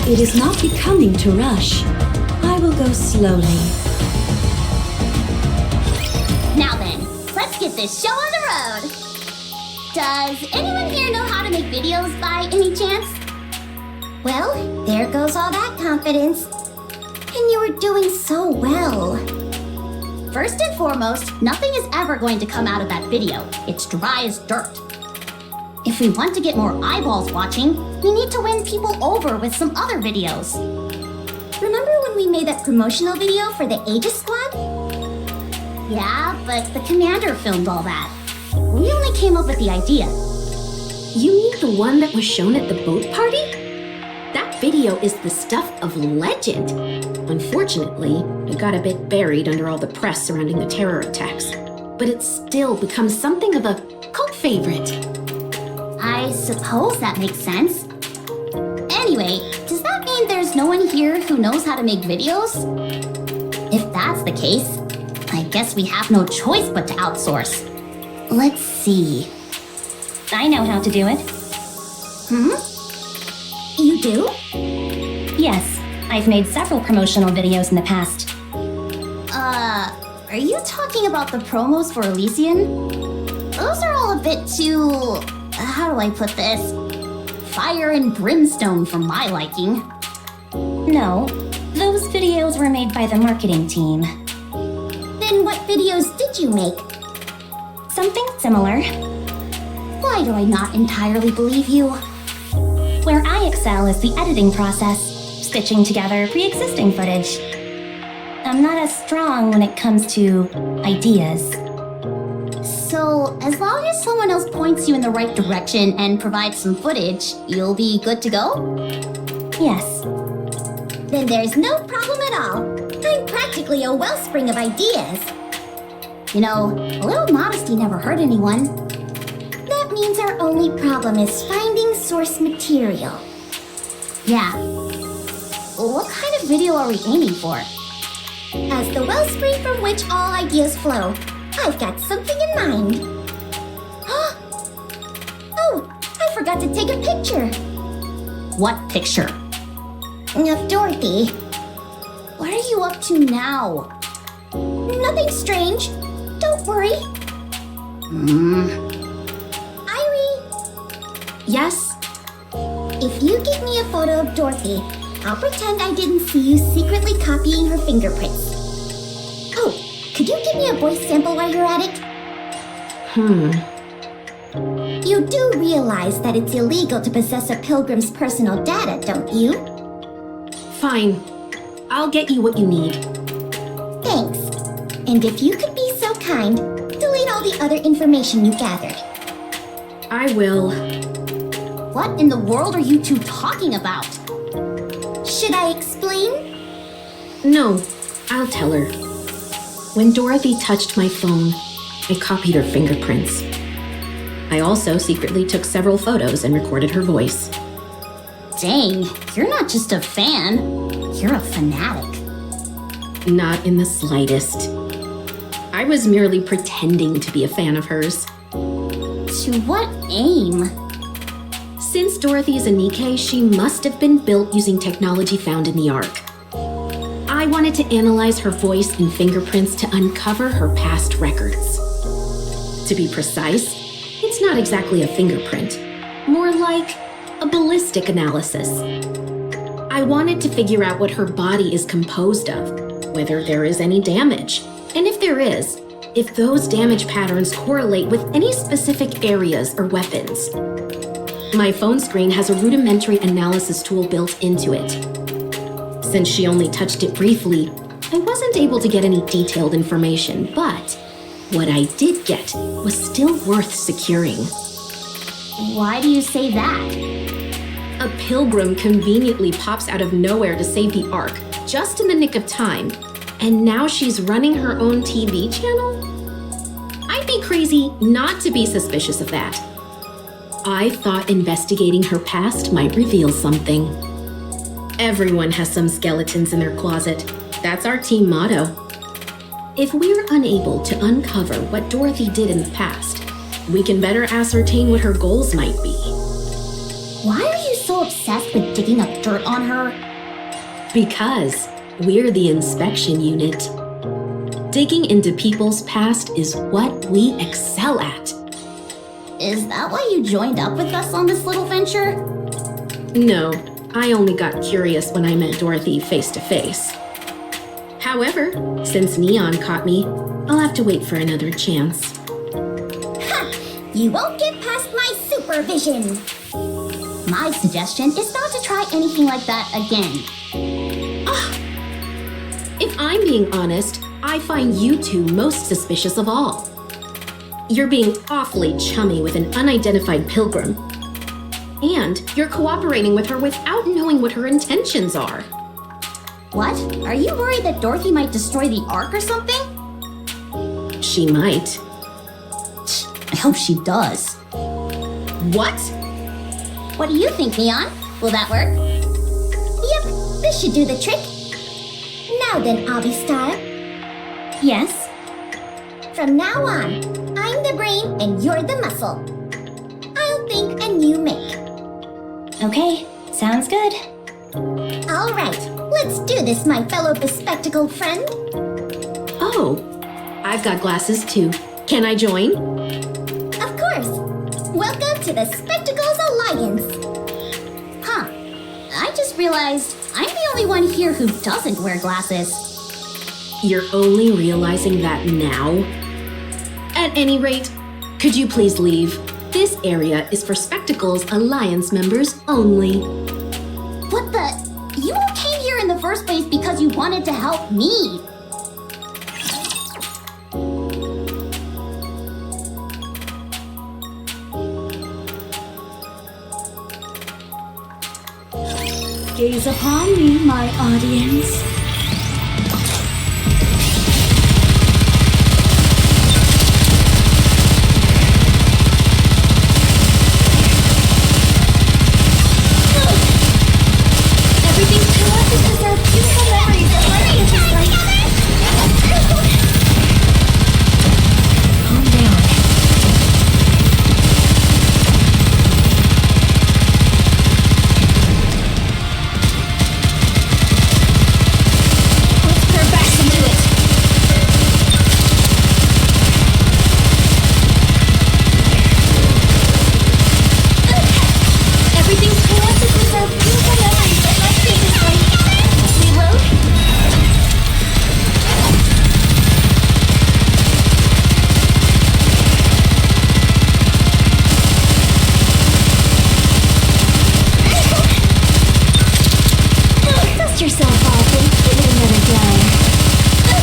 Speaker 9: It is not becoming to rush. I will go slowly.
Speaker 3: Now then, let's get this show on the road. Does anyone here know how to make videos by any chance? Well, there goes all that confidence. And you were doing so well. First and foremost, nothing is ever going to come out of that video. It's dry as dirt. If we want to get more eyeballs watching, we need to win people over with some other videos. Remember when we made that promotional video for the Aegis Squad? Yeah, but the commander filmed all that. We only came up with the idea.
Speaker 11: You mean the one that was shown at the boat party? That video is the stuff of legend. Unfortunately, it got a bit buried under all the press surrounding the terror attacks. But it's still become something of a cult favorite.
Speaker 3: I suppose that makes sense. Anyway, does that mean there's no one here who knows how to make videos? If that's the case, I guess we have no choice but to outsource. Let's see.
Speaker 15: I know how to do it.
Speaker 3: You do?
Speaker 15: Yes, I've made several promotional videos in the past.
Speaker 3: Are you talking about the promos for Elysian? Those are all a bit too... how do I put this? Fire and brimstone for my liking.
Speaker 15: No, those videos were made by the marketing team.
Speaker 3: Then what videos did you make?
Speaker 15: Something similar.
Speaker 3: Why do I not entirely believe you?
Speaker 15: Where I excel is the editing process, stitching together pre-existing footage. I'm not as strong when it comes to ideas.
Speaker 3: So, as long as someone else points you in the right direction and provides some footage, you'll be good to go?
Speaker 15: Yes.
Speaker 3: Then there's no problem at all. I'm practically a wellspring of ideas. You know, a little modesty never hurt anyone. That means our only problem is finding source material. Yeah. What kind of video are we aiming for? As the wellspring from which all ideas flow, I've got something in mind. Oh, I forgot to take a picture.
Speaker 15: What picture?
Speaker 3: Of Dorothy. What are you up to now? Nothing strange. Don't worry. Irie?
Speaker 11: Yes?
Speaker 3: If you give me a photo of Dorothy, I'll pretend I didn't see you secretly copying her fingerprints. Oh, could you give me a voice sample while you're at it? You do realize that it's illegal to possess a Pilgrim's personal data, don't you?
Speaker 11: Fine. I'll get you what you need.
Speaker 3: Thanks. And if you could be so kind, delete all the other information you gathered.
Speaker 11: I will.
Speaker 15: What in the world are you two talking about?
Speaker 3: Should I explain?
Speaker 11: No, I'll tell her. When Dorothy touched my phone, I copied her fingerprints. I also secretly took several photos and recorded her voice.
Speaker 15: Dang, you're not just a fan, you're a fanatic.
Speaker 11: Not in the slightest. I was merely pretending to be a fan of hers.
Speaker 15: To what aim?
Speaker 11: Since Dorothy is a Nikke, she must have been built using technology found in the Ark. I wanted to analyze her voice and fingerprints to uncover her past records. To be precise, it's not exactly a fingerprint, more like a ballistic analysis. I wanted to figure out what her body is composed of, whether there is any damage, and if there is, if those damage patterns correlate with any specific areas or weapons. My phone screen has a rudimentary analysis tool built into it. Since she only touched it briefly, I wasn't able to get any detailed information, but what I did get was still worth securing.
Speaker 15: Why do you say that?
Speaker 11: A pilgrim conveniently pops out of nowhere to save the Ark, just in the nick of time, and now she's running her own TV channel? I'd be crazy not to be suspicious of that. I thought investigating her past might reveal something. Everyone has some skeletons in their closet. That's our team motto. If we're unable to uncover what Dorothy did in the past, we can better ascertain what her goals might be.
Speaker 15: Why are you so obsessed with digging up dirt on her?
Speaker 11: Because we're the inspection unit. Digging into people's past is what we excel at.
Speaker 15: Is that why you joined up with us on this little venture?
Speaker 11: No, I only got curious when I met Dorothy face to face. However, since Neon caught me, I'll have to wait for another chance.
Speaker 3: Ha! You won't get past my supervision!
Speaker 15: My suggestion is not to try anything like that again.
Speaker 11: If I'm being honest, I find you two most suspicious of all. You're being awfully chummy with an unidentified pilgrim. And you're cooperating with her without knowing what her intentions are.
Speaker 15: What? Are you worried that Dorothy might destroy the Ark or something?
Speaker 11: She might.
Speaker 15: I hope she does.
Speaker 11: What?
Speaker 3: What do you think, Neon? Will that work? Yep, this should do the trick. Now then, Obby-Star.
Speaker 15: Yes?
Speaker 3: From now on, I'm the brain and you're the muscle. I'll think and you make.
Speaker 15: Okay, sounds good.
Speaker 3: All right, let's do this, my fellow bespectacled friend.
Speaker 11: Oh, I've got glasses too. Can I join?
Speaker 3: Of course. Welcome to the Spectacles Alliance.
Speaker 15: Huh. I just realized I'm the only one here who doesn't wear glasses.
Speaker 11: You're only realizing that now? At any rate, could you please leave? This area is for Spectacles Alliance members only.
Speaker 15: What the? You all came here in the first place because you wanted to help me.
Speaker 9: Gaze upon me, my audience.
Speaker 5: Everything's collected because there are beautiful memories that might be just like... Calm down. Let's put our backs into it. Everything's collected because there are beautiful memories that might be just like... Reload? Dust yourself off and give it another go.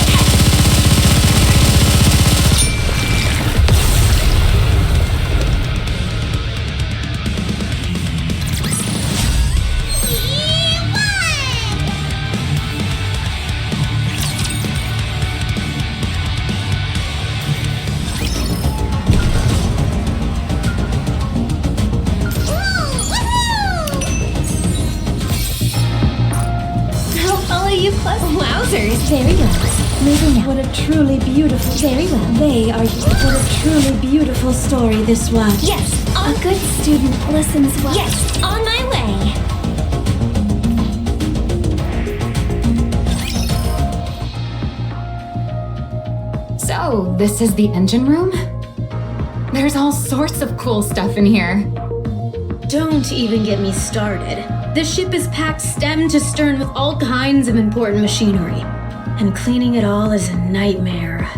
Speaker 5: I'll follow you close. Wowzers. Very well. Moving now.
Speaker 9: What a truly beautiful.
Speaker 5: Very well.
Speaker 9: They are. What a truly beautiful story this was.
Speaker 5: Yes,
Speaker 1: A good student listens well.
Speaker 5: yes, on my way.
Speaker 7: So, this is the engine room? There's all sorts of cool stuff in here.
Speaker 11: Don't even get me started. The ship is packed stem to stern with all kinds of important machinery. And cleaning it all is a nightmare.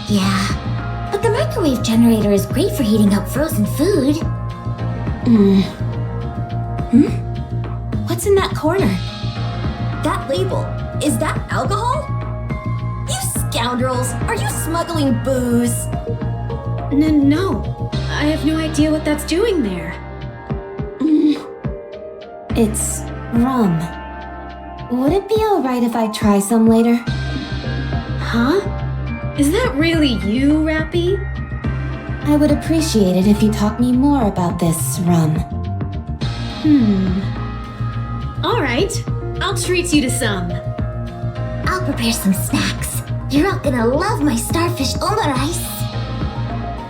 Speaker 3: Yeah, but the microwave generator is great for heating up frozen food.
Speaker 2: What's in that corner? That label, is that alcohol? You scoundrels, are you smuggling booze?
Speaker 11: No, I have no idea what that's doing there.
Speaker 13: It's rum. Would it be alright if I try some later?
Speaker 11: Huh? Is that really you, Rappy?
Speaker 13: I would appreciate it if you taught me more about this rum.
Speaker 11: Alright, I'll treat you to some.
Speaker 3: I'll prepare some snacks. You're all gonna love my starfish omurice.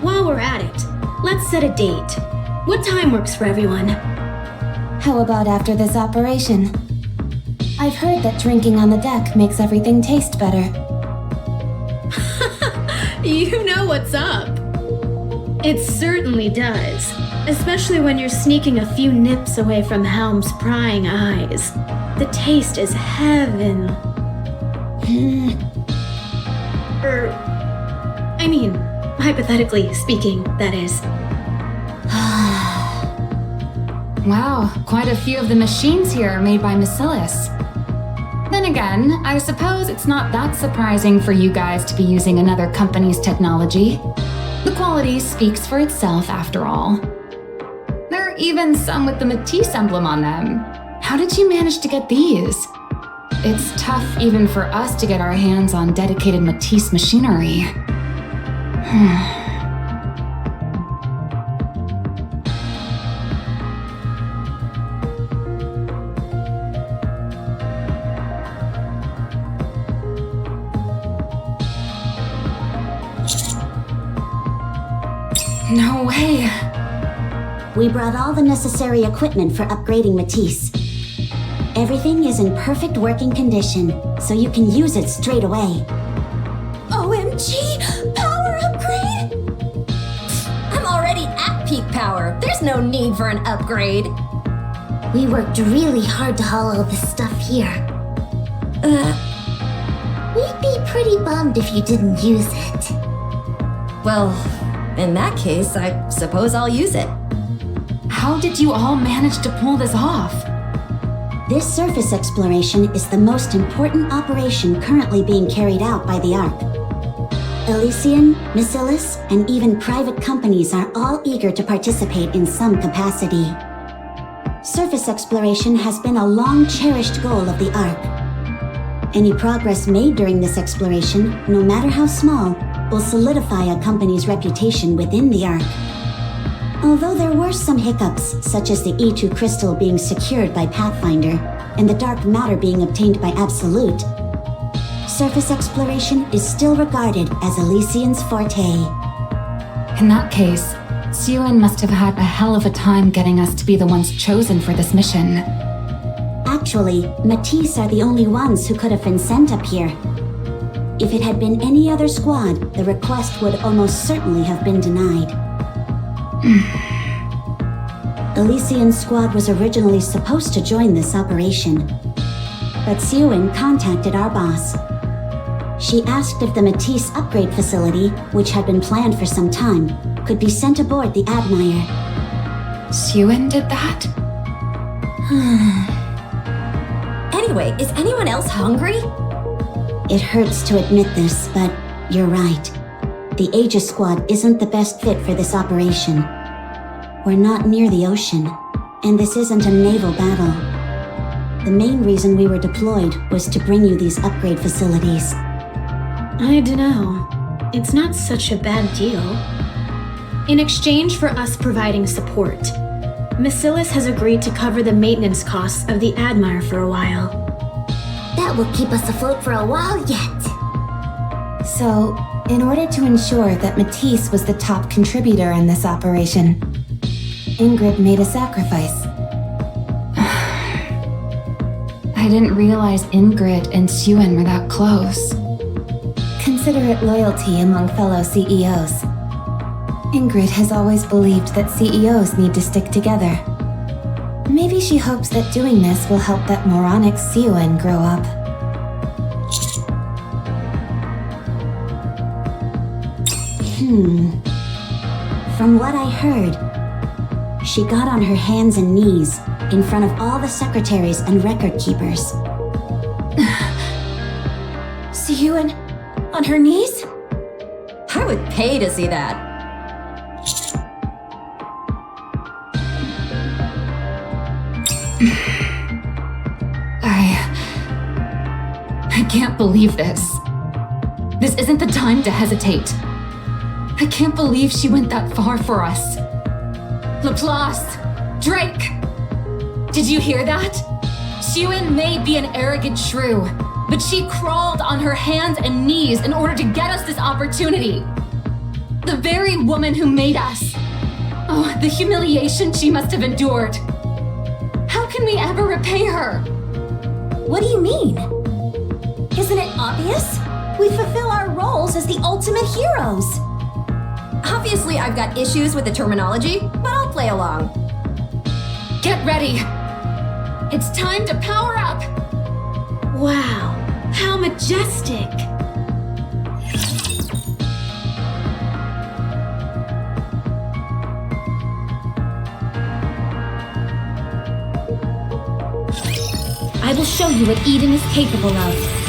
Speaker 11: While we're at it, let's set a date. What time works for everyone?
Speaker 13: How about after this operation? I've heard that drinking on the deck makes everything taste better.
Speaker 11: You know what's up. It certainly does. Especially when you're sneaking a few nips away from Helm's prying eyes. The taste is heaven. I mean, hypothetically speaking, that is.
Speaker 7: Wow, quite a few of the machines here are made by Bacillus. Then again, I suppose it's not that surprising for you guys to be using another company's technology. The quality speaks for itself after all. There are even some with the Matisse emblem on them. How did you manage to get these? It's tough even for us to get our hands on dedicated Matisse machinery. No way.
Speaker 14: We brought all the necessary equipment for upgrading Matisse. Everything is in perfect working condition, so you can use it straight away.
Speaker 2: OMG! Power upgrade? I'm already at peak power. There's no need for an upgrade.
Speaker 3: We worked really hard to haul all this stuff here. We'd be pretty bummed if you didn't use it.
Speaker 2: Well, in that case, I suppose I'll use it.
Speaker 7: How did you all manage to pull this off?
Speaker 14: This surface exploration is the most important operation currently being carried out by the Ark. Elysian, Bacillus, and even private companies are all eager to participate in some capacity. Surface exploration has been a long-cherished goal of the Ark. Any progress made during this exploration, no matter how small, will solidify a company's reputation within the Ark. Although there were some hiccups, such as the E2 crystal being secured by Pathfinder and the dark matter being obtained by Absolute, surface exploration is still regarded as Elysian's forte.
Speaker 7: In that case, Siren must have had a hell of a time getting us to be the ones chosen for this mission.
Speaker 14: Actually, Matisse are the only ones who could have been sent up here. If it had been any other squad, the request would almost certainly have been denied. Elysian's squad was originally supposed to join this operation, but Siren contacted our boss. She asked if the Matisse upgrade facility, which had been planned for some time, could be sent aboard the Admire.
Speaker 7: Siren did that?
Speaker 11: Anyway, is anyone else hungry?
Speaker 14: It hurts to admit this, but you're right. The Aegis squad isn't the best fit for this operation. We're not near the ocean, and this isn't a naval battle. The main reason we were deployed was to bring you these upgrade facilities.
Speaker 11: I dunno. It's not such a bad deal. In exchange for us providing support, Macilis has agreed to cover the maintenance costs of the Admire for a while.
Speaker 3: That will keep us afloat for a while yet.
Speaker 13: So, in order to ensure that Matisse was the top contributor in this operation, Ingrid made a sacrifice.
Speaker 7: I didn't realize Ingrid and Siren were that close.
Speaker 13: Consider it loyalty among fellow CEOs. Ingrid has always believed that CEOs need to stick together. Maybe she hopes that doing this will help that moronic Siren grow up.
Speaker 14: From what I heard, she got on her hands and knees in front of all the secretaries and record keepers.
Speaker 11: Siren? On her knees? I would pay to see that.
Speaker 7: I can't believe this. This isn't the time to hesitate. I can't believe she went that far for us. Laplace! Drake! Did you hear that? Siren may be an arrogant shrew, but she crawled on her hands and knees in order to get us this opportunity. The very woman who made us. Oh, the humiliation she must have endured. How can we ever repay her?
Speaker 11: What do you mean? Isn't it obvious? We fulfill our roles as the ultimate heroes. Obviously, I've got issues with the terminology, but I'll play along.
Speaker 7: Get ready. It's time to power up.
Speaker 11: Wow, how majestic. I will show you what Eden is capable of.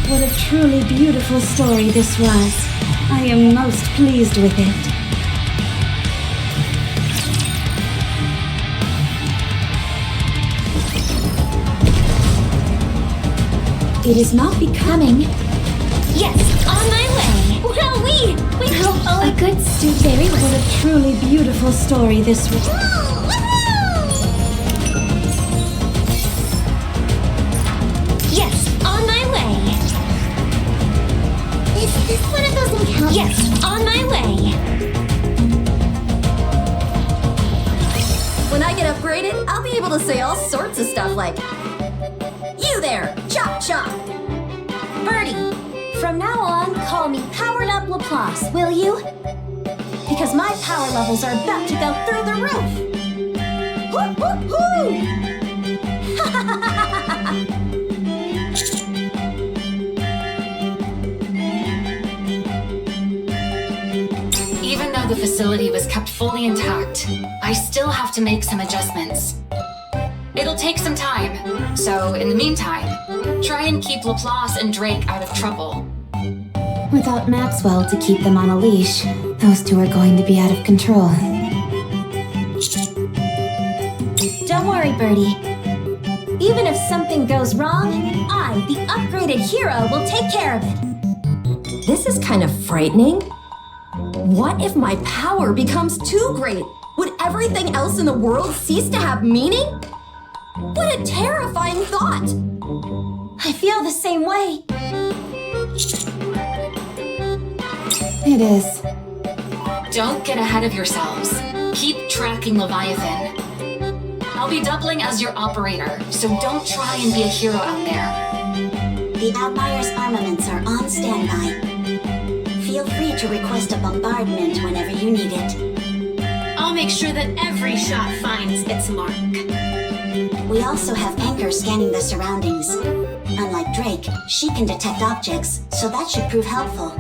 Speaker 9: What a truly beautiful story this was. I am most pleased with it. It is not becoming.
Speaker 15: Yes, on my way. Well, we
Speaker 11: A good student.
Speaker 9: Very what a truly beautiful story this was.
Speaker 15: Yes, on my way.
Speaker 3: Is this one of those encounters?
Speaker 15: Yes, on my way.
Speaker 16: When I get upgraded, I'll be able to say all sorts of stuff like, "You there, chop chop."
Speaker 14: Birdie, from now on, call me Powered Up Laplace, will you? Because my power levels are about to go through the roof. Whoop, whoop, whoop!
Speaker 7: Even though the facility was kept fully intact, I still have to make some adjustments. It'll take some time, so in the meantime, try and keep Laplace and Drake out of trouble.
Speaker 13: Without Maxwell to keep them on a leash, those two are going to be out of control.
Speaker 14: Don't worry, Birdie. Even if something goes wrong, I, the upgraded hero, will take care of it.
Speaker 16: This is kind of frightening. What if my power becomes too great? Would everything else in the world cease to have meaning? What a terrifying thought!
Speaker 14: I feel the same way.
Speaker 13: It is.
Speaker 7: Don't get ahead of yourselves. Keep tracking Leviathan. I'll be doubling as your operator, so don't try and be a hero out there.
Speaker 14: The Outliers armaments are on standby. Feel free to request a bombardment whenever you need it.
Speaker 11: I'll make sure that every shot finds its mark.
Speaker 14: We also have Anchor scanning the surroundings. Unlike Drake, she can detect objects, so that should prove helpful.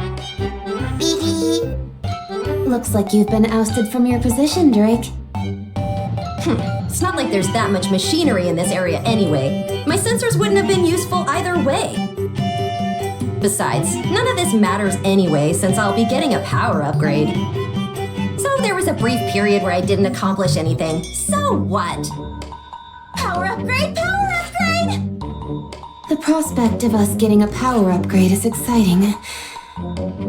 Speaker 13: Looks like you've been ousted from your position, Drake.
Speaker 16: It's not like there's that much machinery in this area anyway. My sensors wouldn't have been useful either way. Besides, none of this matters anyway since I'll be getting a power upgrade. So there was a brief period where I didn't accomplish anything. So what?
Speaker 14: Power upgrade, power upgrade!
Speaker 13: The prospect of us getting a power upgrade is exciting.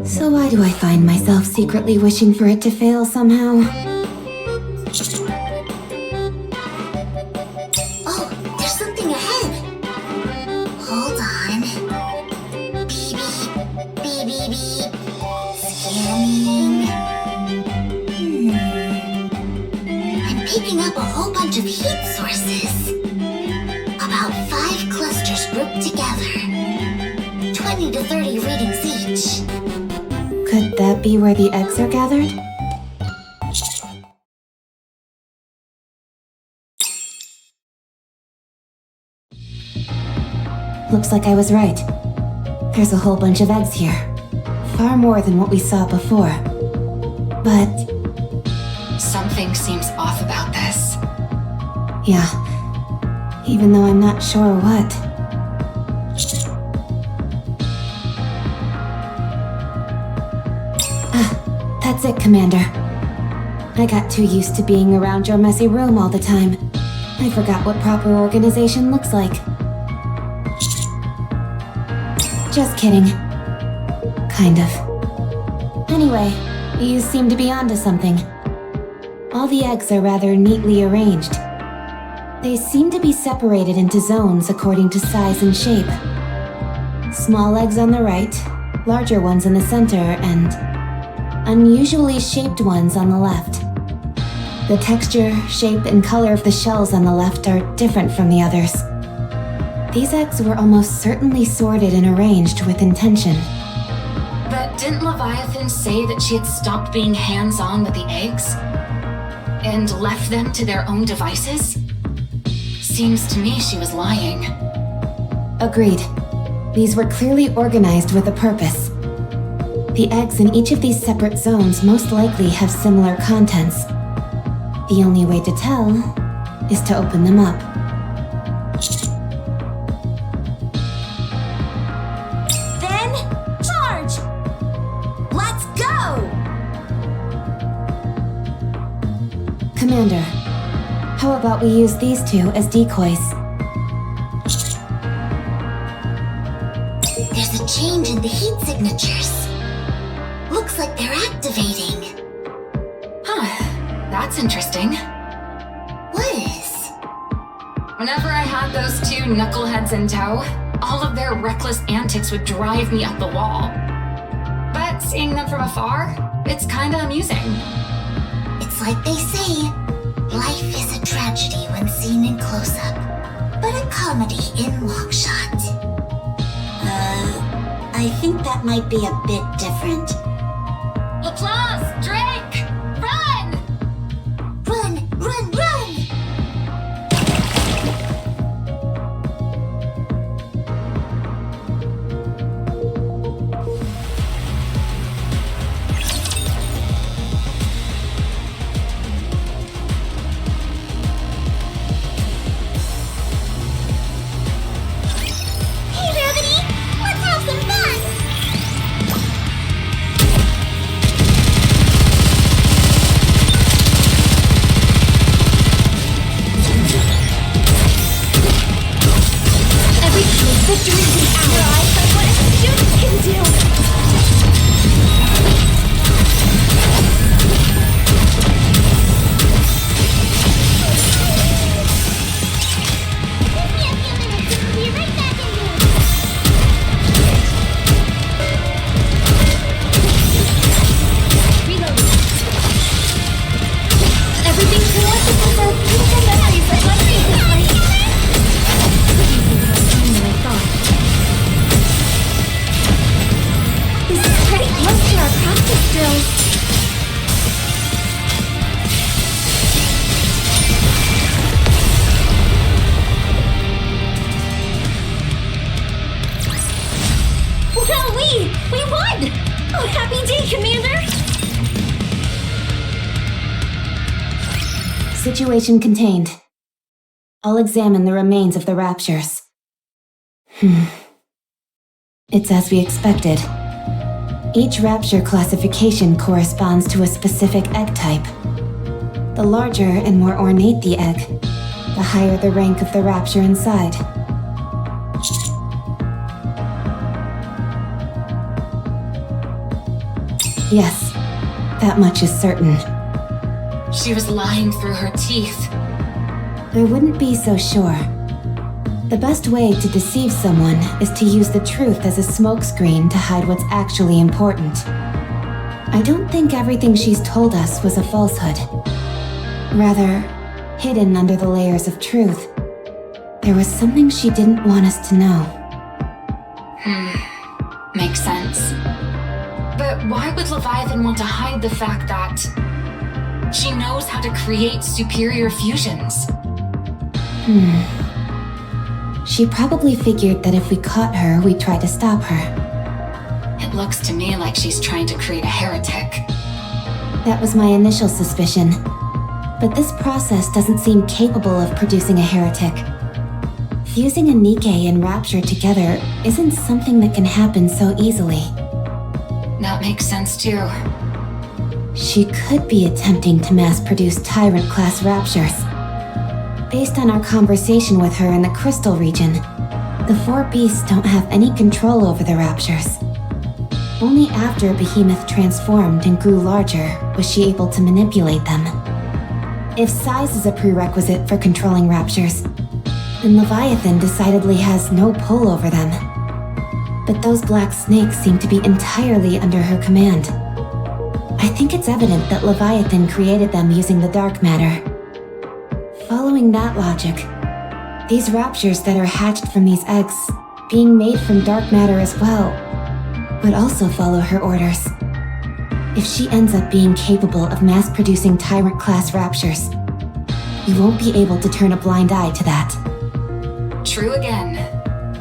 Speaker 13: So why do I find myself secretly wishing for it to fail somehow?
Speaker 3: Oh, there's something ahead. Hold on. Beep, beep, beep. Scanning. I'm picking up a whole bunch of heat sources. About 5 clusters grouped together. 20 to 30 readings each.
Speaker 13: Could that be where the eggs are gathered? Looks like I was right. There's a whole bunch of eggs here. Far more than what we saw before. But...
Speaker 7: Something seems off about this.
Speaker 13: yeah. Even though I'm not sure what. That's it, Commander. I got too used to being around your messy room all the time. I forgot what proper organization looks like. Just kidding. Kind of. Anyway, you seem to be onto something. All the eggs are rather neatly arranged. They seem to be separated into zones according to size and shape. Small eggs on the right, larger ones in the center, and unusually shaped ones on the left. The texture, shape, and color of the shells on the left are different from the others. These eggs were almost certainly sorted and arranged with intention.
Speaker 7: But didn't Leviathan say that she had stopped being hands-on with the eggs? And left them to their own devices? Seems to me she was lying.
Speaker 13: Agreed. These were clearly organized with a purpose. The eggs in each of these separate zones most likely have similar contents. The only way to tell is to open them up.
Speaker 16: Then, charge! Let's go!
Speaker 13: Commander, how about we use these two as decoys?
Speaker 3: the heat signatures. Looks like they're activating.
Speaker 7: Huh, that's interesting.
Speaker 3: What is?
Speaker 7: Whenever I had those two knuckleheads in tow, all of their reckless antics would drive me up the wall. But seeing them from afar, it's kinda amusing.
Speaker 3: It's like they say, life is a tragedy when seen in close-up, but a comedy in long shot.
Speaker 14: I think that might be a bit different.
Speaker 7: Laplace! Drake! Run!
Speaker 3: Run, run, run!
Speaker 5: Hey, Gravity! Let's have some fun! Every victory is our eyes by what a student can do! Give me a few minutes and we'll be right back in here! Reloading. Everything's collected with our beautiful memories of my previous life. This is pretty close to our practice drills. Well, we won! Oh, happy day, Commander!
Speaker 13: Situation contained. I'll examine the remains of the raptures. It's as we expected. Each rapture classification corresponds to a specific egg type. The larger and more ornate the egg, the higher the rank of the rapture inside. Yes, that much is certain.
Speaker 7: She was lying through her teeth.
Speaker 13: I wouldn't be so sure. The best way to deceive someone is to use the truth as a smokescreen to hide what's actually important. I don't think everything she's told us was a falsehood. Rather, hidden under the layers of truth, there was something she didn't want us to know.
Speaker 7: Makes sense. But why would Leviathan want to hide the fact that she knows how to create superior fusions?
Speaker 13: She probably figured that if we caught her, we'd try to stop her.
Speaker 7: It looks to me like she's trying to create a heretic.
Speaker 13: That was my initial suspicion. But this process doesn't seem capable of producing a heretic. Fusing a Nikke and Rapture together isn't something that can happen so easily.
Speaker 7: That makes sense too.
Speaker 13: She could be attempting to mass-produce Tyrant-class Raptures. Based on our conversation with her in the Crystal region, the four beasts don't have any control over the Raptures. Only after Behemoth transformed and grew larger was she able to manipulate them. If size is a prerequisite for controlling Raptures, then Leviathan decidedly has no pull over them. But those black snakes seem to be entirely under her command. I think it's evident that Leviathan created them using the dark matter. Following that logic, these raptures that are hatched from these eggs, being made from dark matter as well, would also follow her orders. If she ends up being capable of mass-producing Tyrant-class raptures, you won't be able to turn a blind eye to that.
Speaker 7: True again.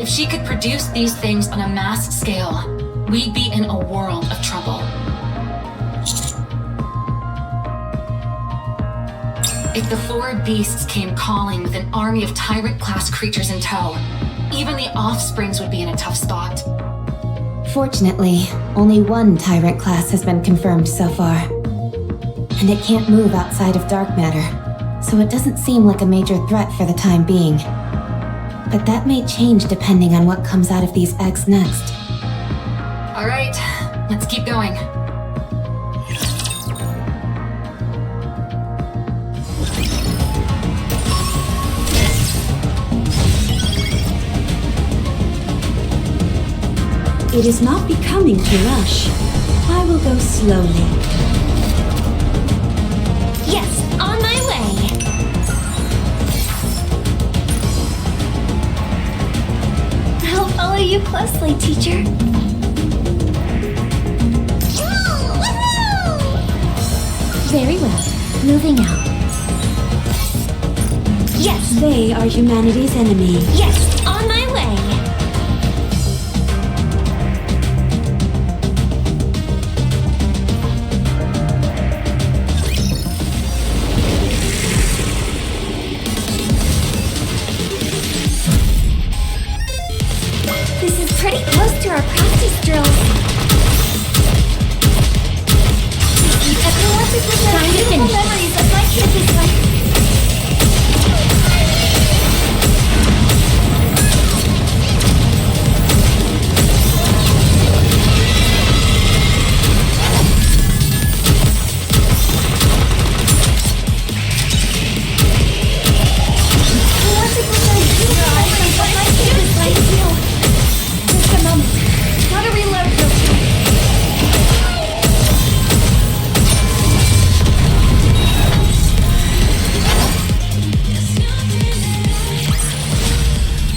Speaker 7: If she could produce these things on a mass scale, we'd be in a world of trouble. If the four beasts came calling with an army of Tyrant-class creatures in tow, even the offsprings would be in a tough spot.
Speaker 13: Fortunately, only one Tyrant class has been confirmed so far. And it can't move outside of dark matter, so it doesn't seem like a major threat for the time being. But that may change depending on what comes out of these eggs next.
Speaker 7: All right, let's keep going.
Speaker 9: It is not becoming to rush. I will go slowly.
Speaker 5: Yes, on my way. I'll follow you closely, teacher. Very well. Moving out. Yes.
Speaker 9: They are humanity's enemy.
Speaker 5: Yes, on my way. This is pretty close to our practice drills. Everyone should bring their beautiful memories of my campus life. Just a moment. Gotta reload real quick.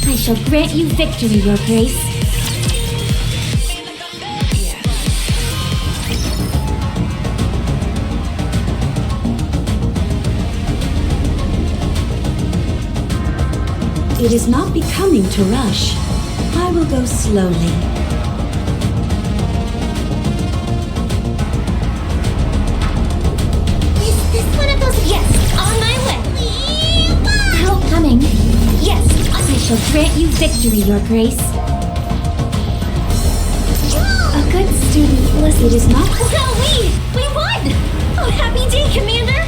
Speaker 5: I shall grant you victory, Your Grace.
Speaker 9: It is not becoming to rush. I will go slowly.
Speaker 5: Is this one of those? Yes, on my way. Help coming. Yes, I shall grant you victory, Your Grace. A good student, listen.
Speaker 9: It is not.
Speaker 5: Well, we won! Oh, happy day, Commander!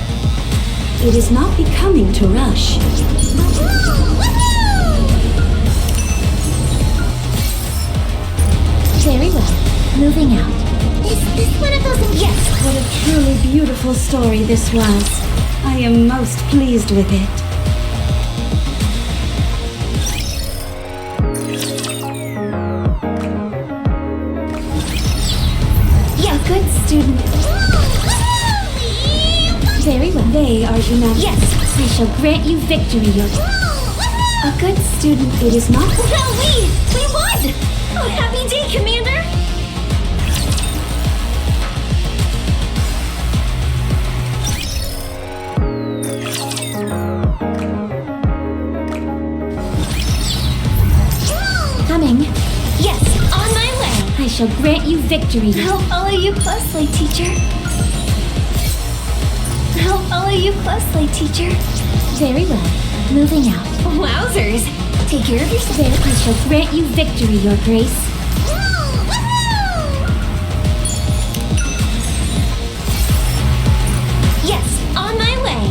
Speaker 9: It is not becoming to rush.
Speaker 5: Very well. Moving out. Is this one of those? Yes.
Speaker 9: What a truly beautiful story this was. I am most pleased with it.
Speaker 5: Yeah, good student. Very well.
Speaker 9: They are humanity.
Speaker 5: Yes, I shall grant you victory, Your. A good student.
Speaker 9: It is not.
Speaker 5: Well, we won! Oh, happy day, Commander! Coming. Yes, on my way. I shall grant you victory. I'll follow you closely, teacher. I'll follow you closely, teacher. Very well. Moving out. Wowzers! Take care of yourself. I shall grant you victory, Your Grace. Yes, on my way.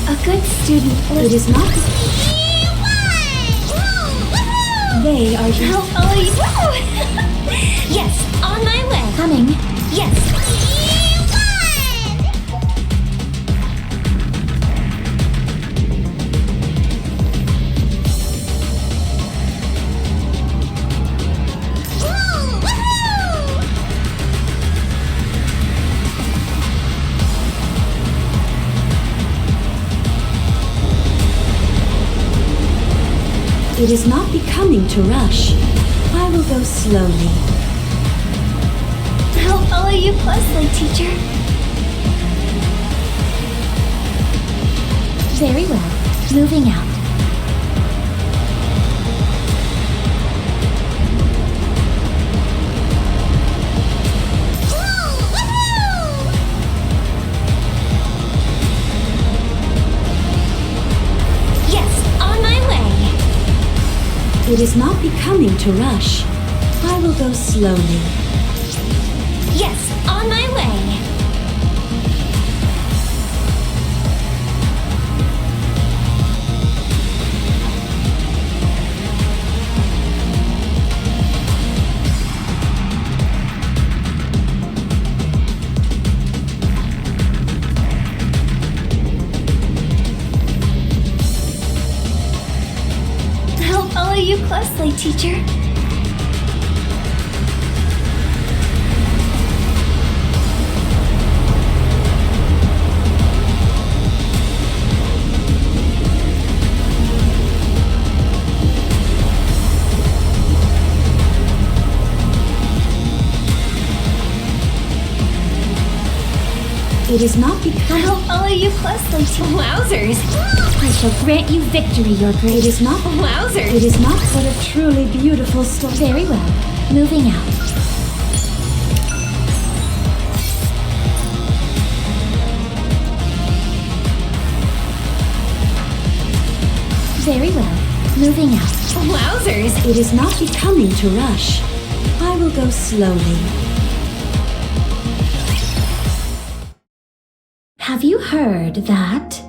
Speaker 5: A good student.
Speaker 9: It is not. They are
Speaker 5: I'll follow you. Yes, on my way. Coming. Yes.
Speaker 9: It is not becoming to rush. I will go slowly.
Speaker 5: I'll follow you closely, teacher. Very well. Moving out.
Speaker 9: It is not becoming to rush. I will go slowly.
Speaker 5: Yes, on my way.
Speaker 1: teacher.
Speaker 9: It is not because
Speaker 5: I'll follow you closely to Wowzers. I shall grant you victory, Your Grace.
Speaker 9: it is not
Speaker 5: Wowzers.
Speaker 9: It is not but a truly beautiful story.
Speaker 5: Very well. Moving out. Very well. Moving out. Wowzers!
Speaker 9: It is not becoming to rush. I will go slowly.
Speaker 7: Have you heard that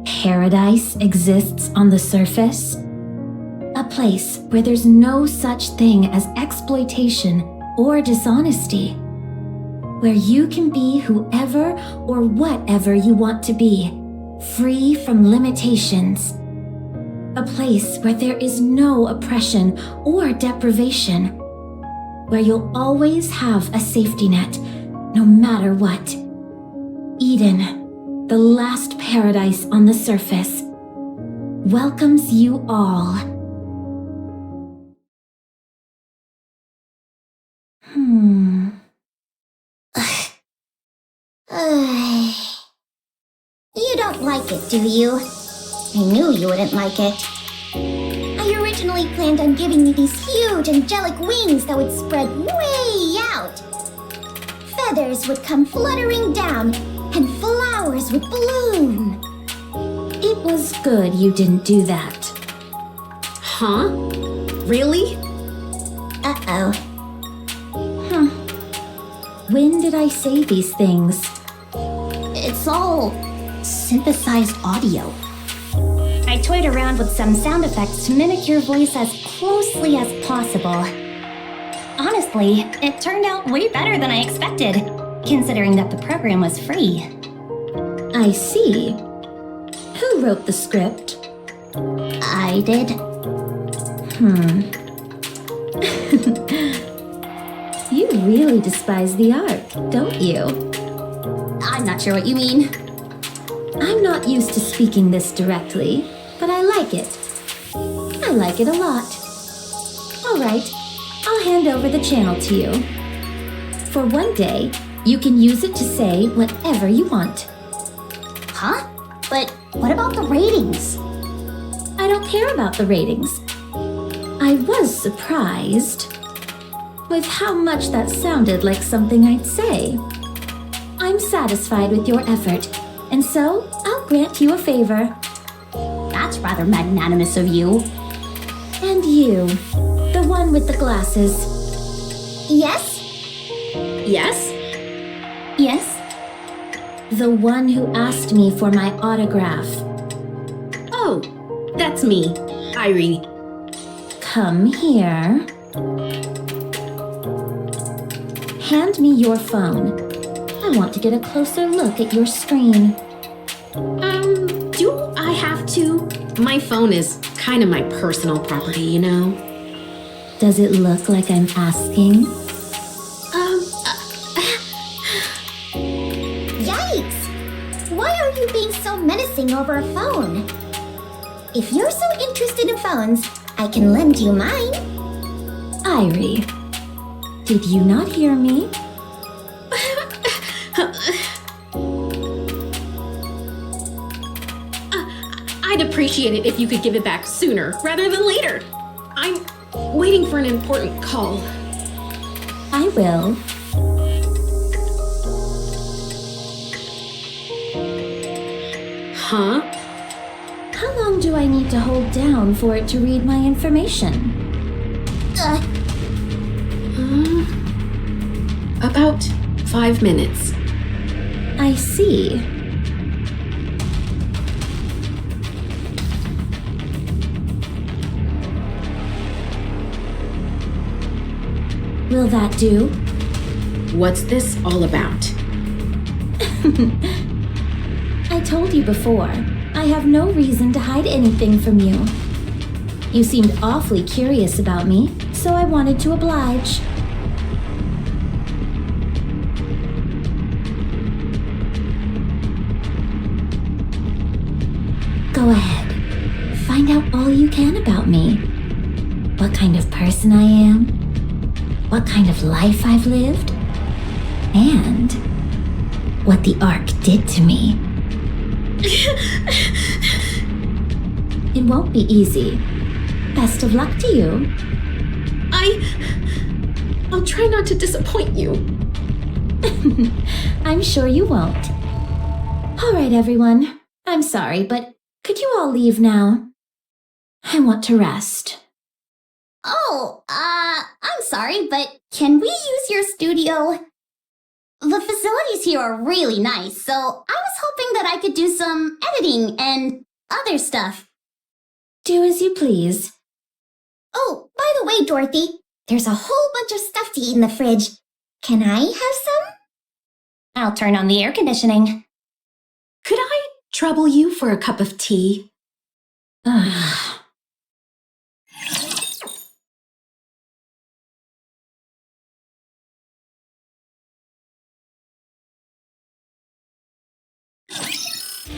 Speaker 7: paradise exists on the surface? A place where there's no such thing as exploitation or dishonesty. Where you can be whoever or whatever you want to be, free from limitations. A place where there is no oppression or deprivation. Where you'll always have a safety net, no matter what. Eden, the last paradise on the surface, welcomes you all.
Speaker 3: You don't like it, do you? I knew you wouldn't like it. I originally planned on giving you these huge angelic wings that would spread way out. Feathers would come fluttering down, and flowers would bloom.
Speaker 7: It was good you didn't do that.
Speaker 11: Huh? Really?
Speaker 3: Uh-oh.
Speaker 7: When did I say these things?
Speaker 3: It's all synthesized audio.
Speaker 15: I toyed around with some sound effects to mimic your voice as closely as possible. Honestly, it turned out way better than I expected, considering that the program was free.
Speaker 7: I see. Who wrote the script?
Speaker 3: I did.
Speaker 7: You really despise the Ark, don't you?
Speaker 3: I'm not sure what you mean.
Speaker 7: I'm not used to speaking this directly, but I like it. I like it a lot. All right, I'll hand over the channel to you. For one day, you can use it to say whatever you want.
Speaker 3: Huh? But what about the ratings?
Speaker 7: I don't care about the ratings. I was surprised with how much that sounded like something I'd say. I'm satisfied with your effort, and so I'll grant you a favor.
Speaker 3: That's rather magnanimous of you.
Speaker 7: And you, the one with the glasses.
Speaker 3: Yes?
Speaker 11: Yes?
Speaker 15: Yes?
Speaker 7: The one who asked me for my autograph.
Speaker 11: Oh, that's me, Irie.
Speaker 7: Come here. Hand me your phone. I want to get a closer look at your screen.
Speaker 11: Do I have to? My phone is kind of my personal property, you know?
Speaker 7: Does it look like I'm asking?
Speaker 3: Yikes! Why are you being so menacing over a phone? If you're so interested in phones, I can lend you mine.
Speaker 7: Irie, did you not hear me?
Speaker 11: I'd appreciate it if you could give it back sooner rather than later. I'm waiting for an important call.
Speaker 7: I will.
Speaker 11: Huh?
Speaker 7: How long do I need to hold down for it to read my information?
Speaker 11: About 5 minutes.
Speaker 7: I see. Will that do?
Speaker 11: What's this all about?
Speaker 7: I told you before, I have no reason to hide anything from you.
Speaker 14: You seemed awfully curious about me, so I wanted to oblige. Go ahead. Find out all you can about me. What kind of person I am. What kind of life I've lived. And what the Ark did to me. It won't be easy. Best of luck to you.
Speaker 11: I'll try not to disappoint you.
Speaker 14: I'm sure you won't. All right, everyone. I'm sorry, but could you all leave now? I want to rest.
Speaker 3: Oh, I'm sorry, but can we use your studio? The facilities here are really nice, so I was hoping that I could do some editing and other stuff.
Speaker 14: Do as you please.
Speaker 3: Oh, by the way, Dorothy, there's a whole bunch of stuff to eat in the fridge. Can I have some?
Speaker 15: I'll turn on the air conditioning.
Speaker 11: Could I trouble you for a cup of tea?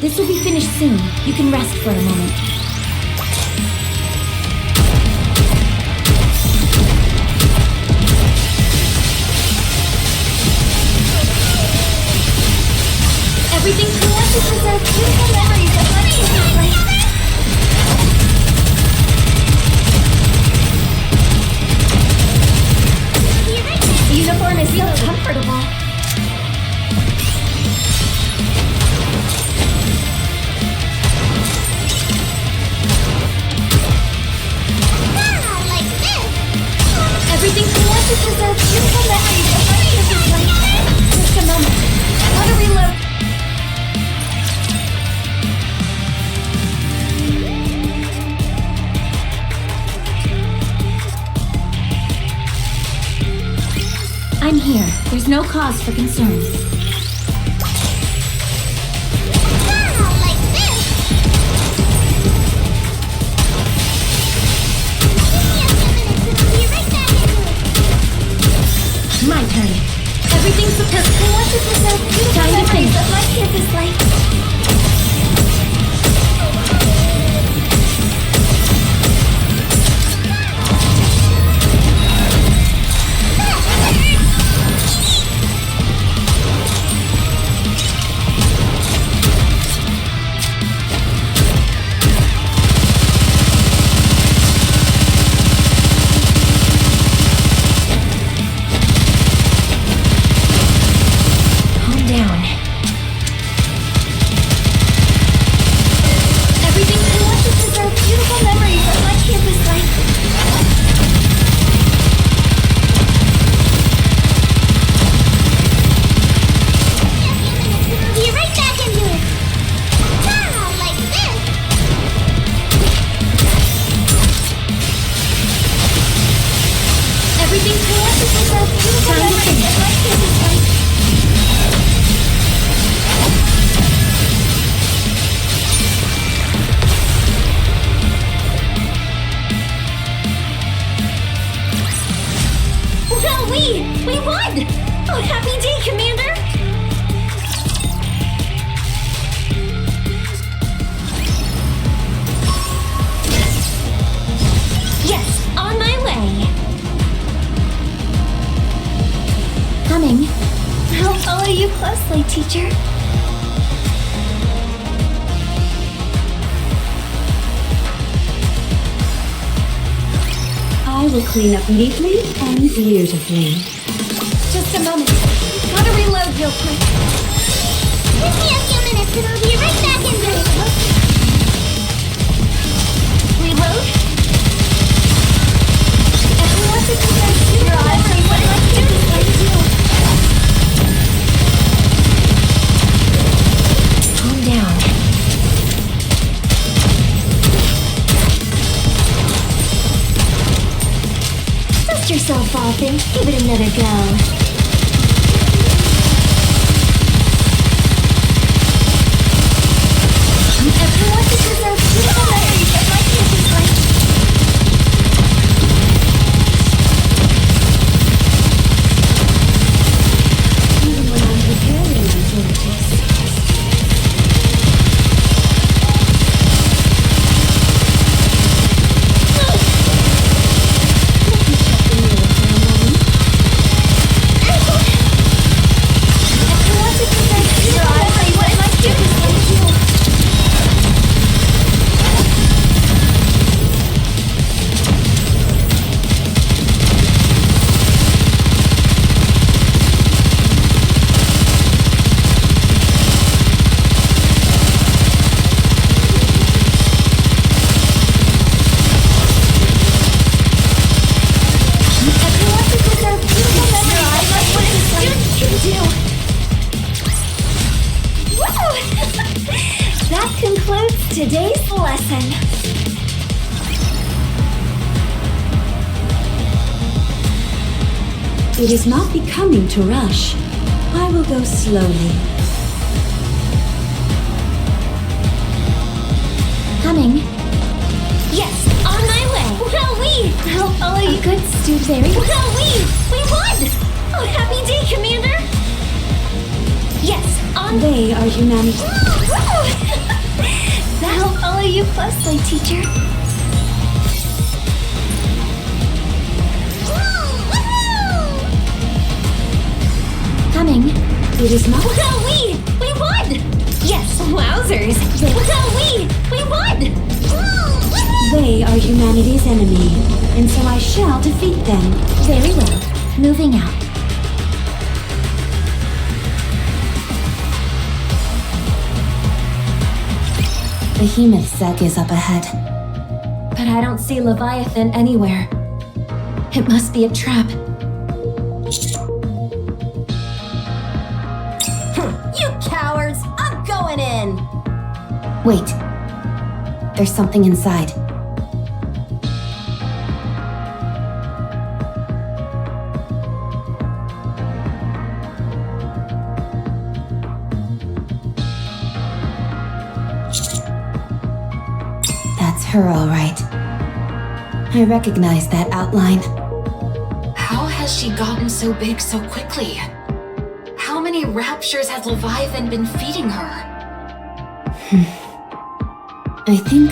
Speaker 14: This will be finished soon. You can rest for a moment.
Speaker 5: Everything collected preserves beautiful memories of my children's life.
Speaker 14: The uniform is so comfortable.
Speaker 5: Everything collected preserves beautiful memories of my children's life. Just a moment. Want to reload?
Speaker 14: I'm here. There's no cause for concern. My turn.
Speaker 5: Everything's superb. Collected preserves beautiful
Speaker 14: Time to
Speaker 5: memories
Speaker 14: finish.
Speaker 5: of my children's life. We won! Oh, happy day, Commander! Yes, on my way!
Speaker 14: Coming.
Speaker 5: I'll follow you closely, teacher.
Speaker 9: I will clean up neatly and beautifully.
Speaker 5: Just a moment. Gotta reload real quick.
Speaker 3: Give me a few minutes and I'll be right back in there.
Speaker 5: Reload. Everyone to present your eyes on what I do this way too.
Speaker 14: Calm down.
Speaker 5: Dust yourself off and give it another go. Everyone to preserve beautiful memories of my campus life. Today's lesson.
Speaker 9: It is not becoming to rush. I will go slowly.
Speaker 5: Coming. Yes, on my way. Wowee! I'll follow you. Good Stewberry. Wowee! We won! Oh, happy day, Commander! Yes, on.
Speaker 9: They are humanity.
Speaker 5: I'll follow you closely, teacher. Coming.
Speaker 9: It is not.
Speaker 5: Wowee! We won! Yes, wowzers! Wowee! We won!
Speaker 9: They are humanity's enemy, and so I shall defeat them.
Speaker 5: Very well. Moving out.
Speaker 13: Behemoth Sec is up ahead.
Speaker 7: But I don't see Leviathan anywhere. It must be a trap.
Speaker 16: You cowards! I'm going in!
Speaker 13: Wait. There's something inside. That's her, all right. I recognize that outline.
Speaker 17: How has she gotten so big so quickly? How many raptures has Leviathan been feeding her?
Speaker 13: I think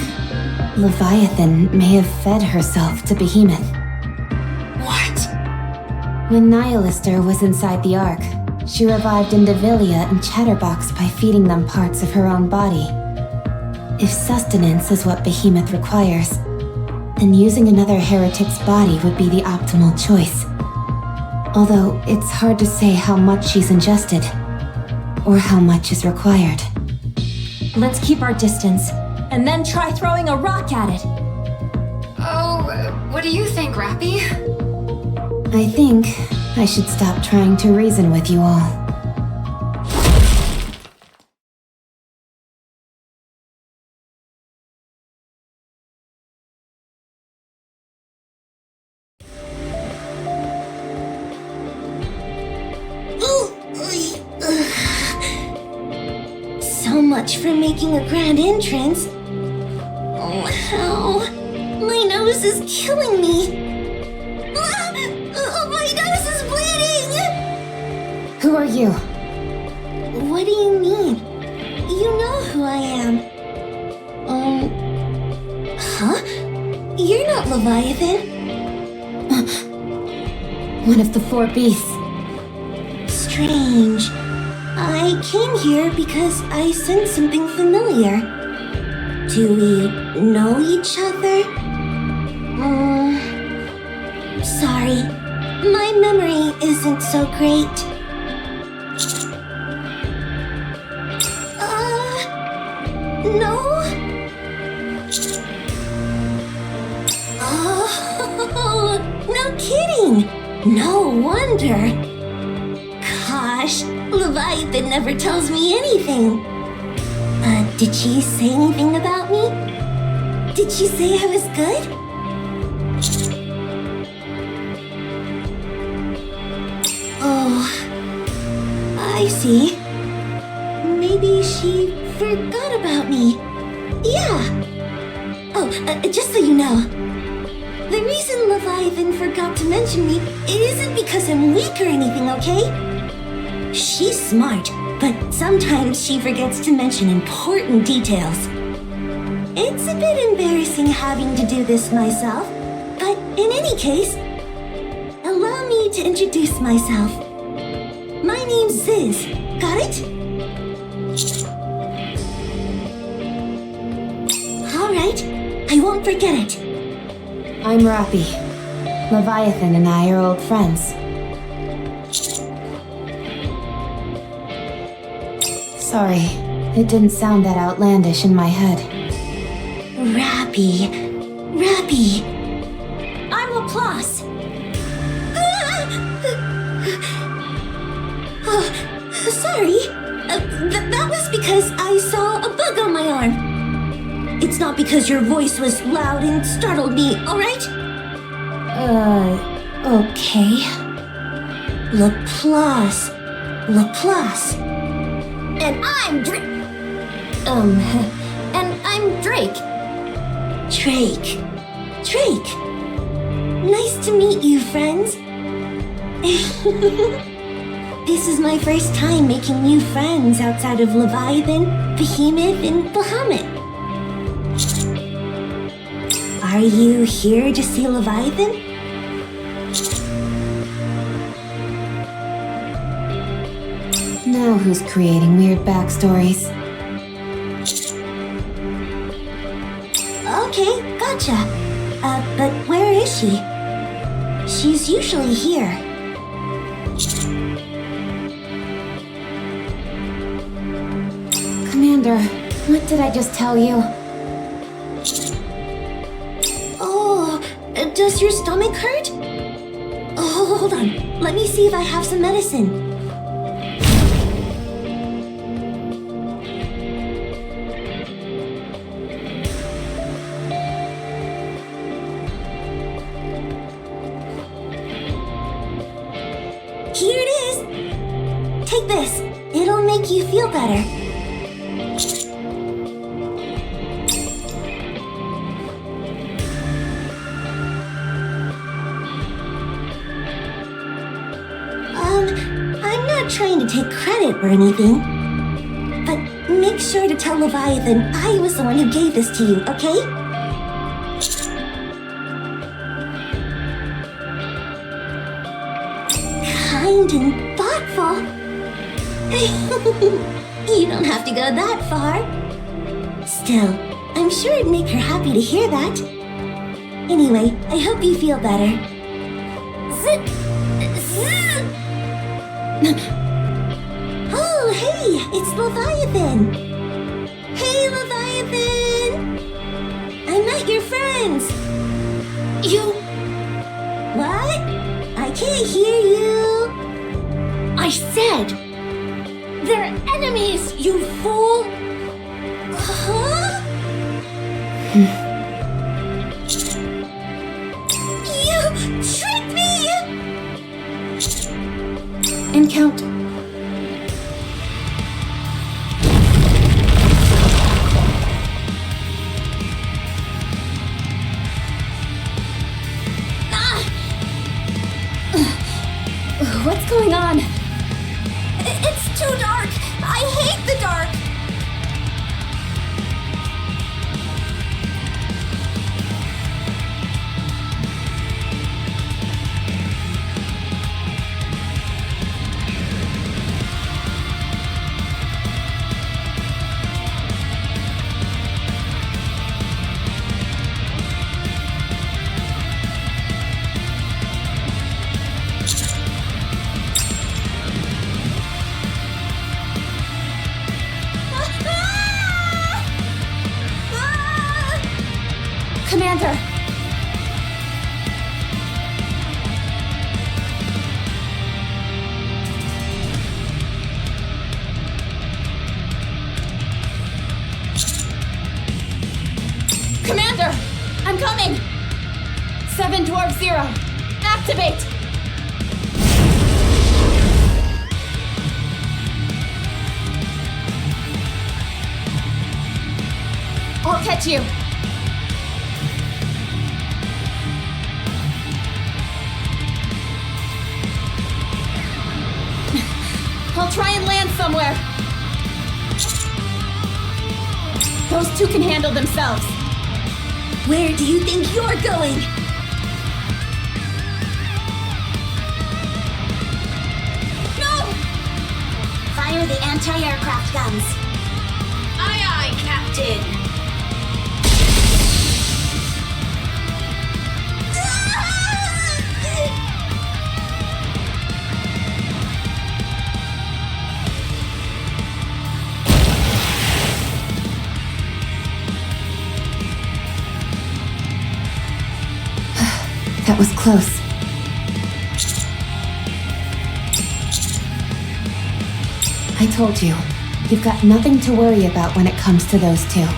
Speaker 13: Leviathan may have fed herself to Behemoth.
Speaker 17: What?
Speaker 13: When Nihilister was inside the Ark, she revived Indivilia and Chatterbox by feeding them parts of her own body. If sustenance is what Behemoth requires, then using another heretic's body would be the optimal choice. Although it's hard to say how much she's ingested, or how much is required.
Speaker 7: Let's keep our distance, and then try throwing a rock at it.
Speaker 17: Oh, what do you think, Rappy?
Speaker 13: I think I should stop trying to reason with you all.
Speaker 3: So much for making a grand entrance. Oh, how? My nose is killing me. Oh, my nose is bleeding!
Speaker 13: Who are you?
Speaker 3: What do you mean? You know who I am. Huh? You're not Leviathan.
Speaker 13: One of the four beasts.
Speaker 3: Strange. I came here because I sensed something familiar. Do we know each other? Sorry. My memory isn't so great. No? Oh, no kidding! No wonder. Gosh, Leviathan never tells me anything. Did she say anything about me? Did she say I was good? Oh, I see. Maybe she forgot about me. Yeah. Oh, just so you know, the reason Leviathan forgot to mention me, it isn't because I'm weak or anything, okay? She's smart, but sometimes she forgets to mention important details. It's a bit embarrassing having to do this myself, but in any case, allow me to introduce myself. My name's Ziz. Got it? All right, I won't forget it.
Speaker 13: I'm Rappy. Leviathan and I are old friends. Sorry, it didn't sound that outlandish in my head.
Speaker 3: Rappy.
Speaker 7: I'm Laplace.
Speaker 3: Oh, sorry. That was because I saw a bug on my arm. It's not because your voice was loud and startled me, alright? Okay. Laplace. Laplace.
Speaker 15: And I'm Drake.
Speaker 3: Drake. Drake. Nice to meet you, friends. This is my first time making new friends outside of Leviathan, Behemoth, and Bahamut. Are you here to see Leviathan?
Speaker 13: Now who's creating weird backstories?
Speaker 3: Okay, gotcha. But where is she? She's usually here.
Speaker 13: Commander, what did I just tell you?
Speaker 3: Oh, does your stomach hurt? Oh, hold on. Let me see if I have some medicine. Here it is! Take this. It'll make you feel better. I'm not trying to take credit or anything, but make sure to tell Leviathan I was the one who gave this to you, okay? Kind and thoughtful. You don't have to go that far. Still, I'm sure it'd make her happy to hear that. Anyway, I hope you feel better. Oh, hey, it's Leviathan. Hey, Leviathan. I met your friends.
Speaker 5: You...
Speaker 3: What? I can't hear you.
Speaker 5: I said... They're enemies, you fool!
Speaker 3: Huh? You tricked me!
Speaker 13: And count.
Speaker 7: What's going on?
Speaker 15: It's too dark. I hate the dark.
Speaker 7: Commander! Commander! I'm coming! 7 Dwarf 0. Activate! I'll catch you! I'll try and land somewhere. Those two can handle themselves.
Speaker 3: Where do you think you're going?
Speaker 15: No!
Speaker 3: Fire the anti-aircraft guns.
Speaker 15: Aye, aye, Captain.
Speaker 13: That was close. I told you, you've got nothing to worry about when it comes to those two.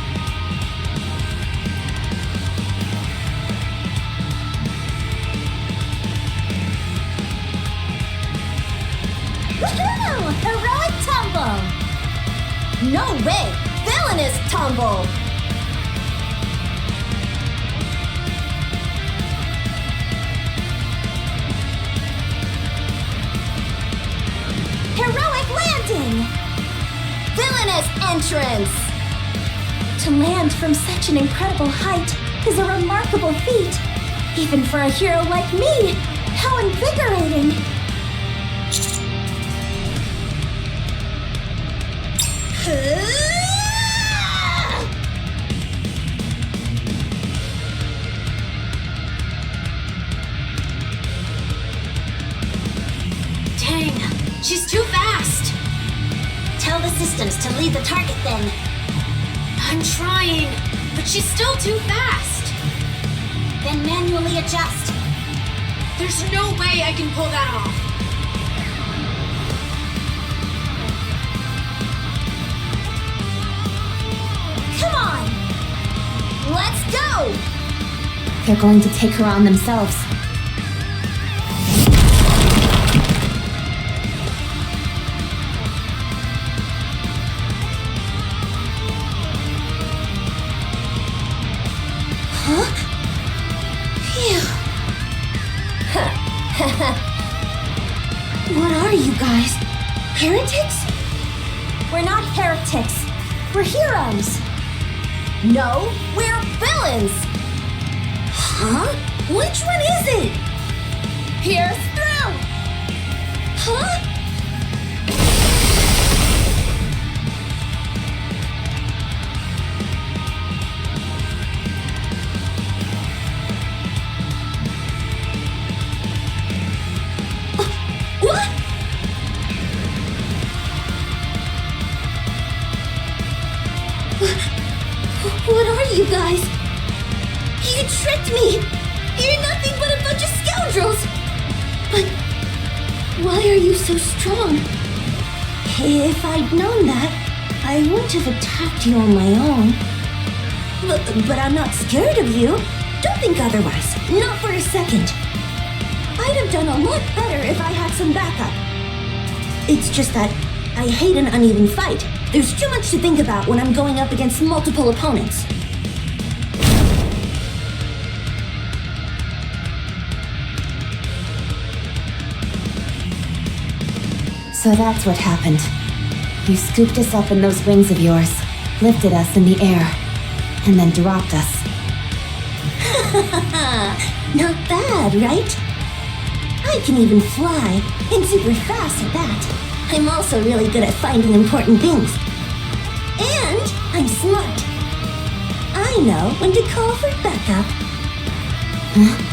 Speaker 16: Heroic tumble! No way! Villainous tumble! Heroic landing! Villainous entrance!
Speaker 15: To land from such an incredible height is a remarkable feat, even for a hero like me. How invigorating!
Speaker 11: Dang, she's too fast.
Speaker 3: Tell the systems to lead the target then.
Speaker 11: I'm trying, but she's still too fast.
Speaker 3: Then manually adjust.
Speaker 11: There's no way I can pull that off.
Speaker 3: Come on! Let's go!
Speaker 13: They're going to take her on themselves.
Speaker 3: Huh? Phew. What are you guys? Heretics?
Speaker 15: We're not heretics. We're heroes.
Speaker 16: No, we're villains!
Speaker 3: Huh? Which one is it?
Speaker 16: Pierce through!
Speaker 3: Huh? What? What are you guys? You tricked me! You're nothing but a bunch of scoundrels! But why are you so strong? If I'd known that, I wouldn't have attacked you on my own. But I'm not scared of you. Don't think otherwise. Not for a second. I'd have done a lot better if I had some backup. It's just that I hate an uneven fight. There's too much to think about when I'm going up against multiple opponents.
Speaker 13: So that's what happened. You scooped us up in those wings of yours, lifted us in the air, and then dropped us.
Speaker 3: Not bad, right? I can even fly, and super fast at that. I'm also really good at finding important things. And I'm smart. I know when to call for backup.
Speaker 13: Huh?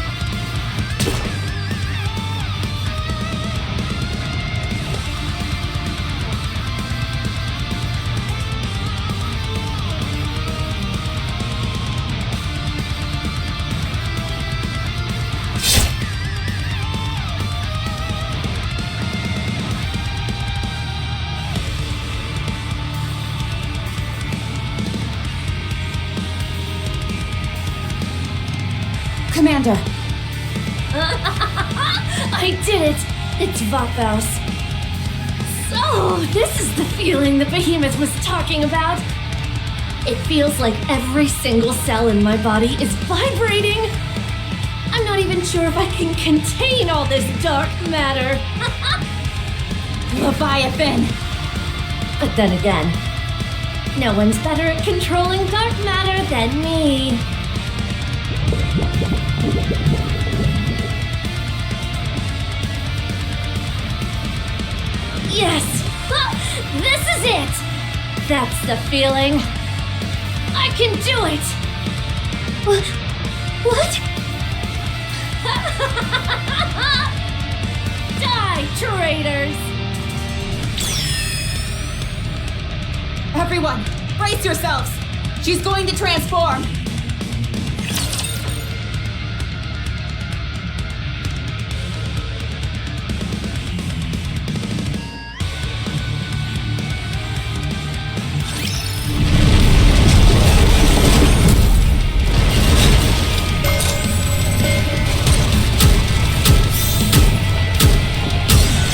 Speaker 7: Commander!
Speaker 5: I did it! It's Vaphaus. So, this is the feeling the behemoth was talking about. It feels like every single cell in my body is vibrating. I'm not even sure if I can contain all this dark matter. Leviathan! But then again, no one's better at controlling dark matter than me. Yes! This is it! That's the feeling. I can do it!
Speaker 3: What?
Speaker 5: Die, traitors!
Speaker 7: Everyone, brace yourselves! She's going to transform!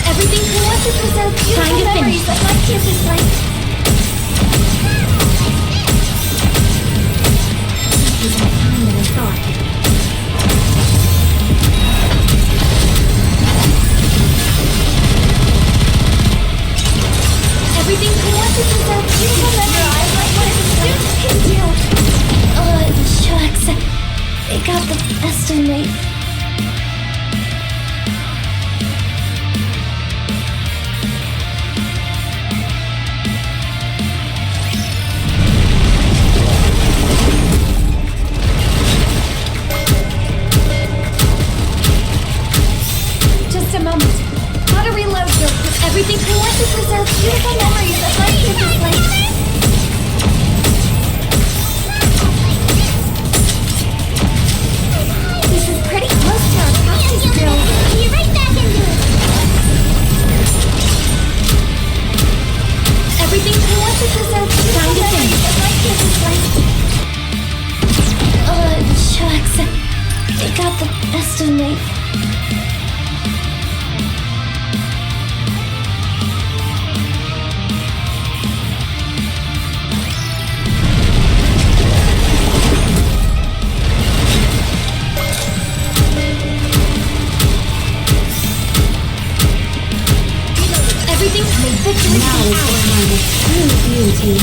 Speaker 5: Everything we want to preserve beauty.
Speaker 3: beautiful memories of my campus life. That was more fun than I thought. Everything we wanted was our beautiful memories. What a student can do. Shucks. They got the best of me.
Speaker 5: Just a moment. How to reload you.
Speaker 3: Everything we want to preserve beautiful memories of my campus life. This is pretty close to our practice drill. You're right back into it. Everything we want to preserve beautiful memories of my campus life. Shucks. They got the best of me. Everything may victory now is our true beauty.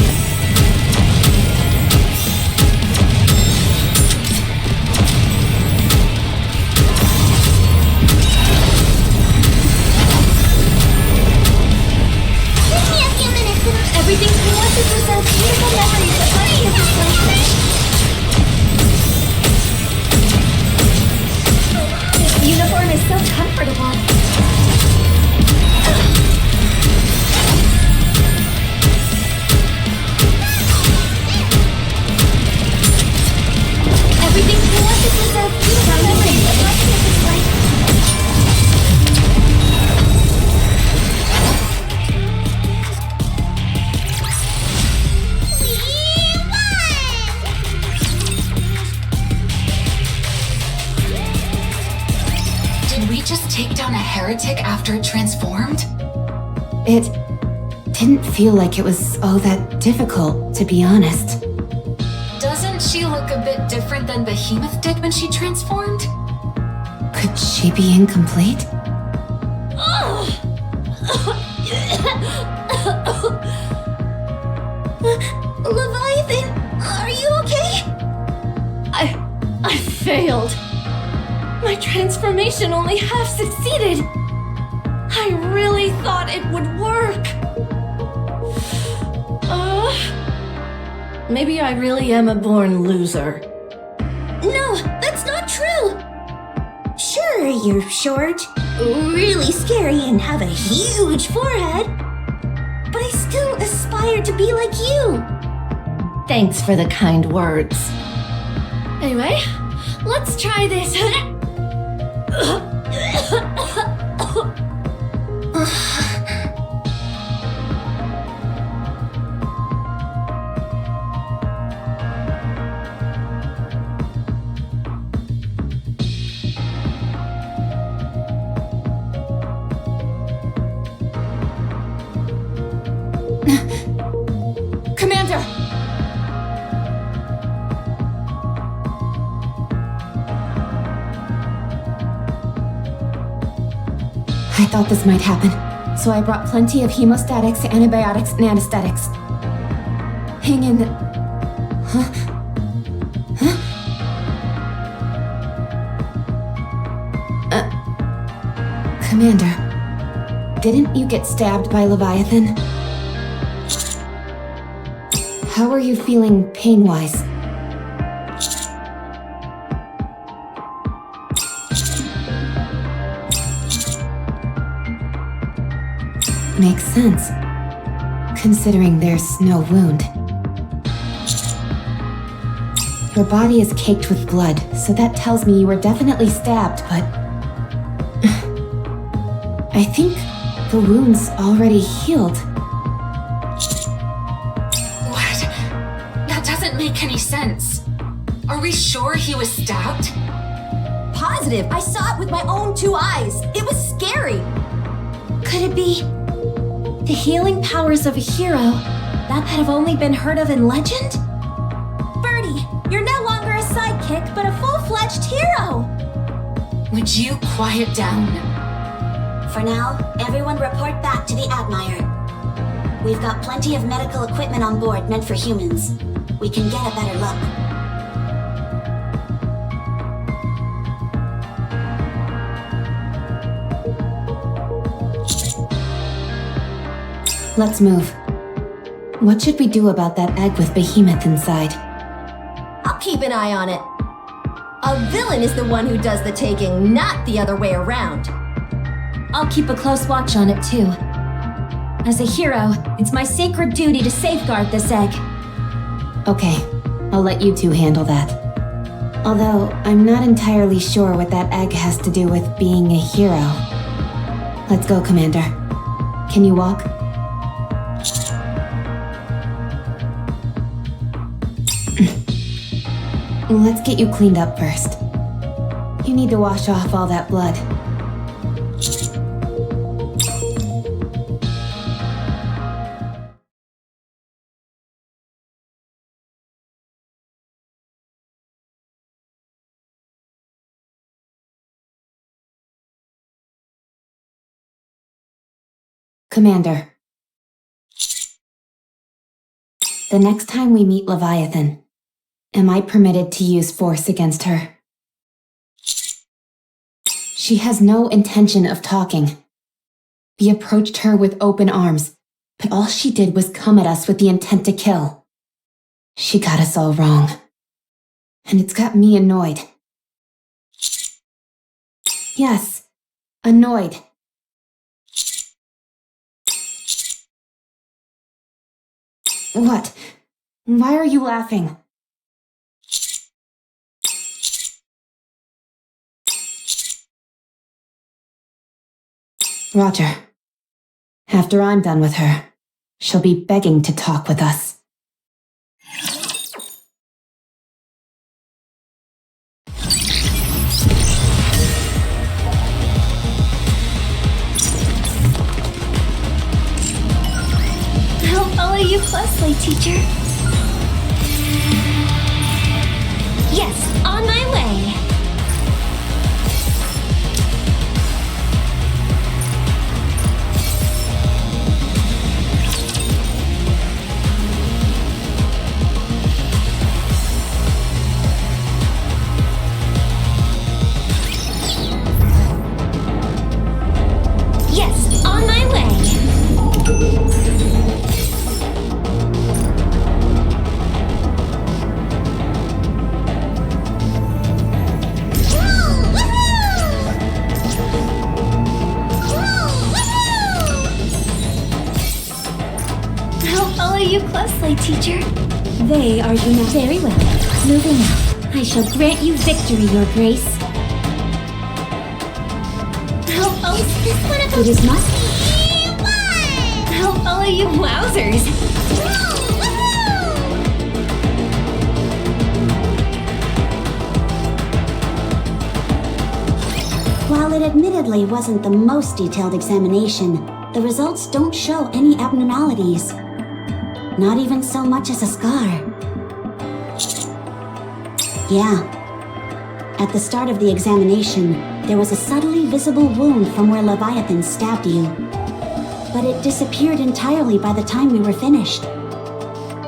Speaker 3: Give me a few minutes. Everything we want to preserve beautiful memories of my campus life.
Speaker 5: This uniform is so comfortable.
Speaker 3: Everything we want to preserve beautiful memories of my campus life.
Speaker 17: Did we just take down a heretic after it transformed?
Speaker 13: It didn't feel like it was all that difficult, to be honest.
Speaker 17: Doesn't she look a bit different than Behemoth did when she transformed?
Speaker 13: Could she be incomplete?
Speaker 3: Leviathan, are you okay?
Speaker 5: I failed. My transformation only half succeeded. I really thought it would work. Maybe I really am a born loser.
Speaker 3: No, that's not true. Sure, you're short, really scary, and have a huge forehead. But I still aspire to be like you.
Speaker 5: Thanks for the kind words. Anyway, let's try this. Commander!
Speaker 13: I thought this might happen, so I brought plenty of hemostatics, antibiotics, and anesthetics. Hang in the... Huh? Commander, didn't you get stabbed by Leviathan? How are you feeling pain-wise? Makes sense, considering there's no wound. Your body is caked with blood, so that tells me you were definitely stabbed, but... I think the wound's already healed.
Speaker 17: What? That doesn't make any sense. Are we sure he was stabbed?
Speaker 16: Positive. I saw it with my own 2 eyes. It was scary.
Speaker 3: Could it be
Speaker 7: The healing powers of a hero that have only been heard of in legend?
Speaker 2: Birdie, you're no longer a sidekick, but a full-fledged hero!
Speaker 17: Would you quiet down?
Speaker 14: For now, everyone report back to the Admire. We've got plenty of medical equipment on board meant for humans. We can get a better look.
Speaker 13: Let's move. What should we do about that egg with Behemoth inside?
Speaker 16: I'll keep an eye on it. A villain is the one who does the taking, not the other way around.
Speaker 7: I'll keep a close watch on it too. As a hero, it's my sacred duty to safeguard this egg.
Speaker 13: Okay, I'll let you two handle that. Although, I'm not entirely sure what that egg has to do with being a hero. Let's go, Commander. Can you walk? Let's get you cleaned up first. You need to wash off all that blood. Commander. The next time we meet Leviathan, am I permitted to use force against her? She has no intention of talking. We approached her with open arms, but all she did was come at us with the intent to kill. She got us all wrong. And it's got me annoyed. Yes, annoyed. What? Why are you laughing? Roger. After I'm done with her, she'll be begging to talk with us.
Speaker 5: I'll follow you closely, teacher. Yes, on my way. Yes, on my way. I'll follow you closely, teacher.
Speaker 9: They are you now. Very well. Moving out. I shall grant you victory, your grace.
Speaker 5: I'll follow this one up.
Speaker 9: It is not.
Speaker 5: I'll follow you, wowzers.
Speaker 14: While it admittedly wasn't the most detailed examination, the results don't show any abnormalities. Not even so much as a scar. Yeah. At the start of the examination, there was a subtly visible wound from where Leviathan stabbed you. But it disappeared entirely by the time we were finished.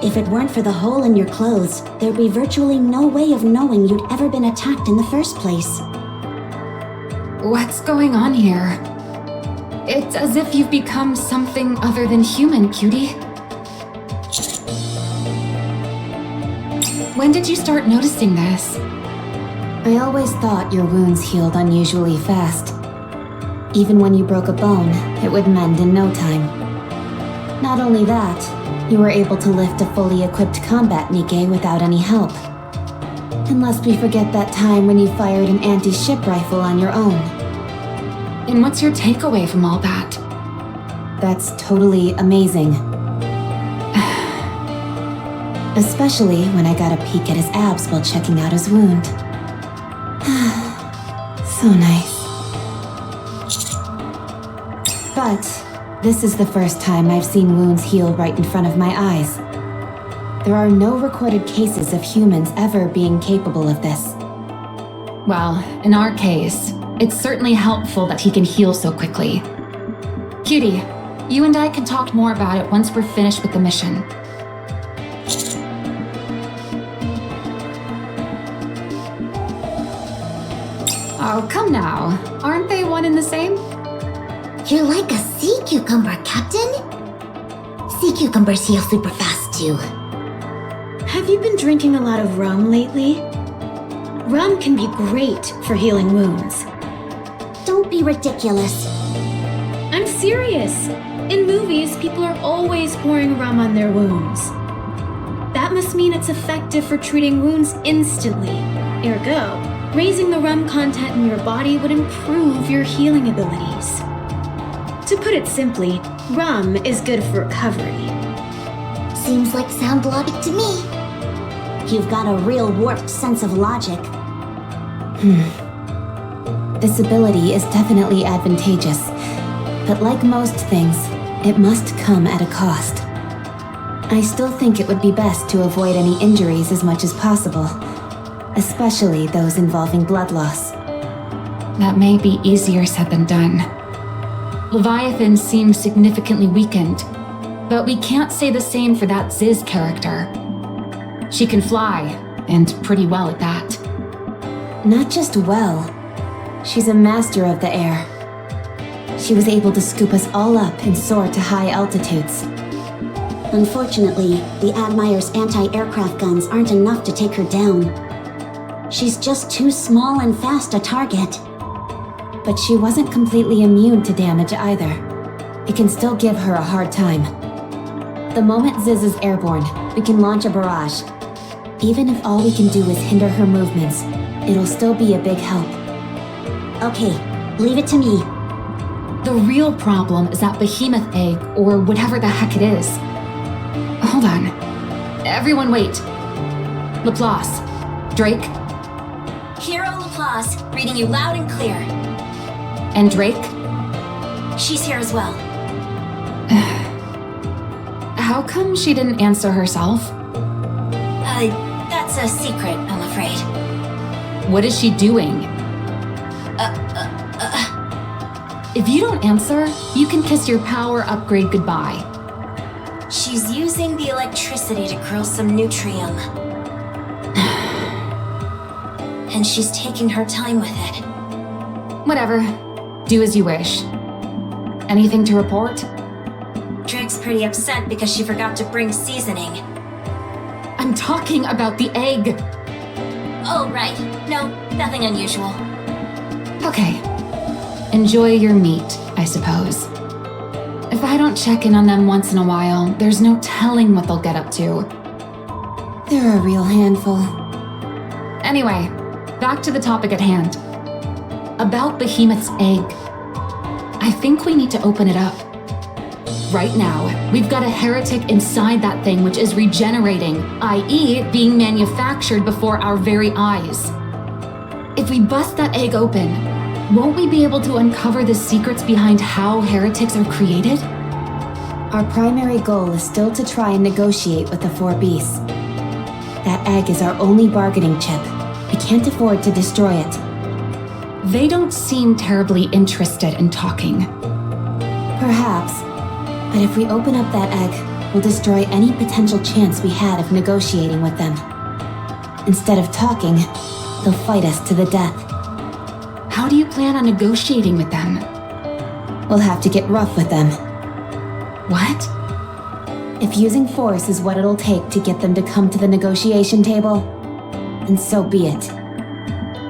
Speaker 14: If it weren't for the hole in your clothes, there'd be virtually no way of knowing you'd ever been attacked in the first place.
Speaker 17: What's going on here? It's as if you've become something other than human, cutie. When did you start noticing this?
Speaker 13: I always thought your wounds healed unusually fast. Even when you broke a bone, it would mend in no time. Not only that, you were able to lift a fully equipped combat Nikke without any help. Unless we forget that time when you fired an anti-ship rifle on your own.
Speaker 17: And what's your takeaway from all that?
Speaker 13: That's totally amazing. Especially when I got a peek at his abs while checking out his wound. So nice. But This is the first time I've seen wounds heal right in front of my eyes. There are no recorded cases of humans ever being capable of this.
Speaker 7: Well, in our case, it's certainly helpful that he can heal so quickly. Cutie, you and I can talk more about it once we're finished with the mission. Oh, come now. Aren't they one and the same?
Speaker 3: You're like a sea cucumber, Captain. Sea cucumbers heal super fast, too.
Speaker 11: Have you been drinking a lot of rum lately? Rum can be great for healing wounds.
Speaker 3: Don't be ridiculous.
Speaker 11: I'm serious. In movies, people are always pouring rum on their wounds. That must mean it's effective for treating wounds instantly. Ergo, raising the rum content in your body would improve your healing abilities. To put it simply, rum is good for recovery.
Speaker 3: Seems like sound logic to me.
Speaker 14: You've got a real warped sense of logic.
Speaker 13: This ability is definitely advantageous, but like most things, it must come at a cost. I still think it would be best to avoid any injuries as much as possible, especially those involving blood loss.
Speaker 7: That may be easier said than done. Leviathan seems significantly weakened, but we can't say the same for that Ziz character. She can fly, and pretty well at that.
Speaker 13: Not just well, she's a master of the air. She was able to scoop us all up and soar to high altitudes.
Speaker 14: Unfortunately, the Admire's anti-aircraft guns aren't enough to take her down. She's just too small and fast a target.
Speaker 13: But she wasn't completely immune to damage either. It can still give her a hard time. The moment Ziz is airborne, we can launch a barrage. Even if all we can do is hinder her movements, it'll still be a big help.
Speaker 14: Okay, leave it to me.
Speaker 7: The real problem is that behemoth egg, or whatever the heck it is. Hold on. Everyone wait. Laplace. Drake.
Speaker 15: Hero Laplace, reading you loud and clear.
Speaker 7: And Drake?
Speaker 15: She's here as well.
Speaker 7: How come she didn't answer herself?
Speaker 15: That's a secret, I'm afraid.
Speaker 7: What is she doing? If you don't answer, you can kiss your power upgrade goodbye.
Speaker 15: She's using the electricity to curl some nutrium. And she's taking her time with it.
Speaker 7: Whatever. Do as you wish. Anything to report?
Speaker 15: Drake's pretty upset because she forgot to bring seasoning.
Speaker 7: I'm talking about the egg.
Speaker 15: Oh, right. No, nothing unusual.
Speaker 7: Okay. Enjoy your meat, I suppose. If I don't check in on them once in a while, there's no telling what they'll get up to.
Speaker 13: They're a real handful.
Speaker 7: Anyway, back to the topic at hand. About Behemoth's egg. I think we need to open it up. Right now, we've got a heretic inside that thing which is regenerating, i.e. being manufactured before our very eyes. If we bust that egg open, won't we be able to uncover the secrets behind how heretics are created?
Speaker 13: Our primary goal is still to try and negotiate with the four beasts. That egg is our only bargaining chip. We can't afford to destroy it.
Speaker 7: They don't seem terribly interested in talking.
Speaker 13: Perhaps. But if we open up that egg, we'll destroy any potential chance we had of negotiating with them. Instead of talking, they'll fight us to the death.
Speaker 7: How do you plan on negotiating with them?
Speaker 13: We'll have to get rough with them.
Speaker 7: What?
Speaker 13: If using force is what it'll take to get them to come to the negotiation table, then so be it.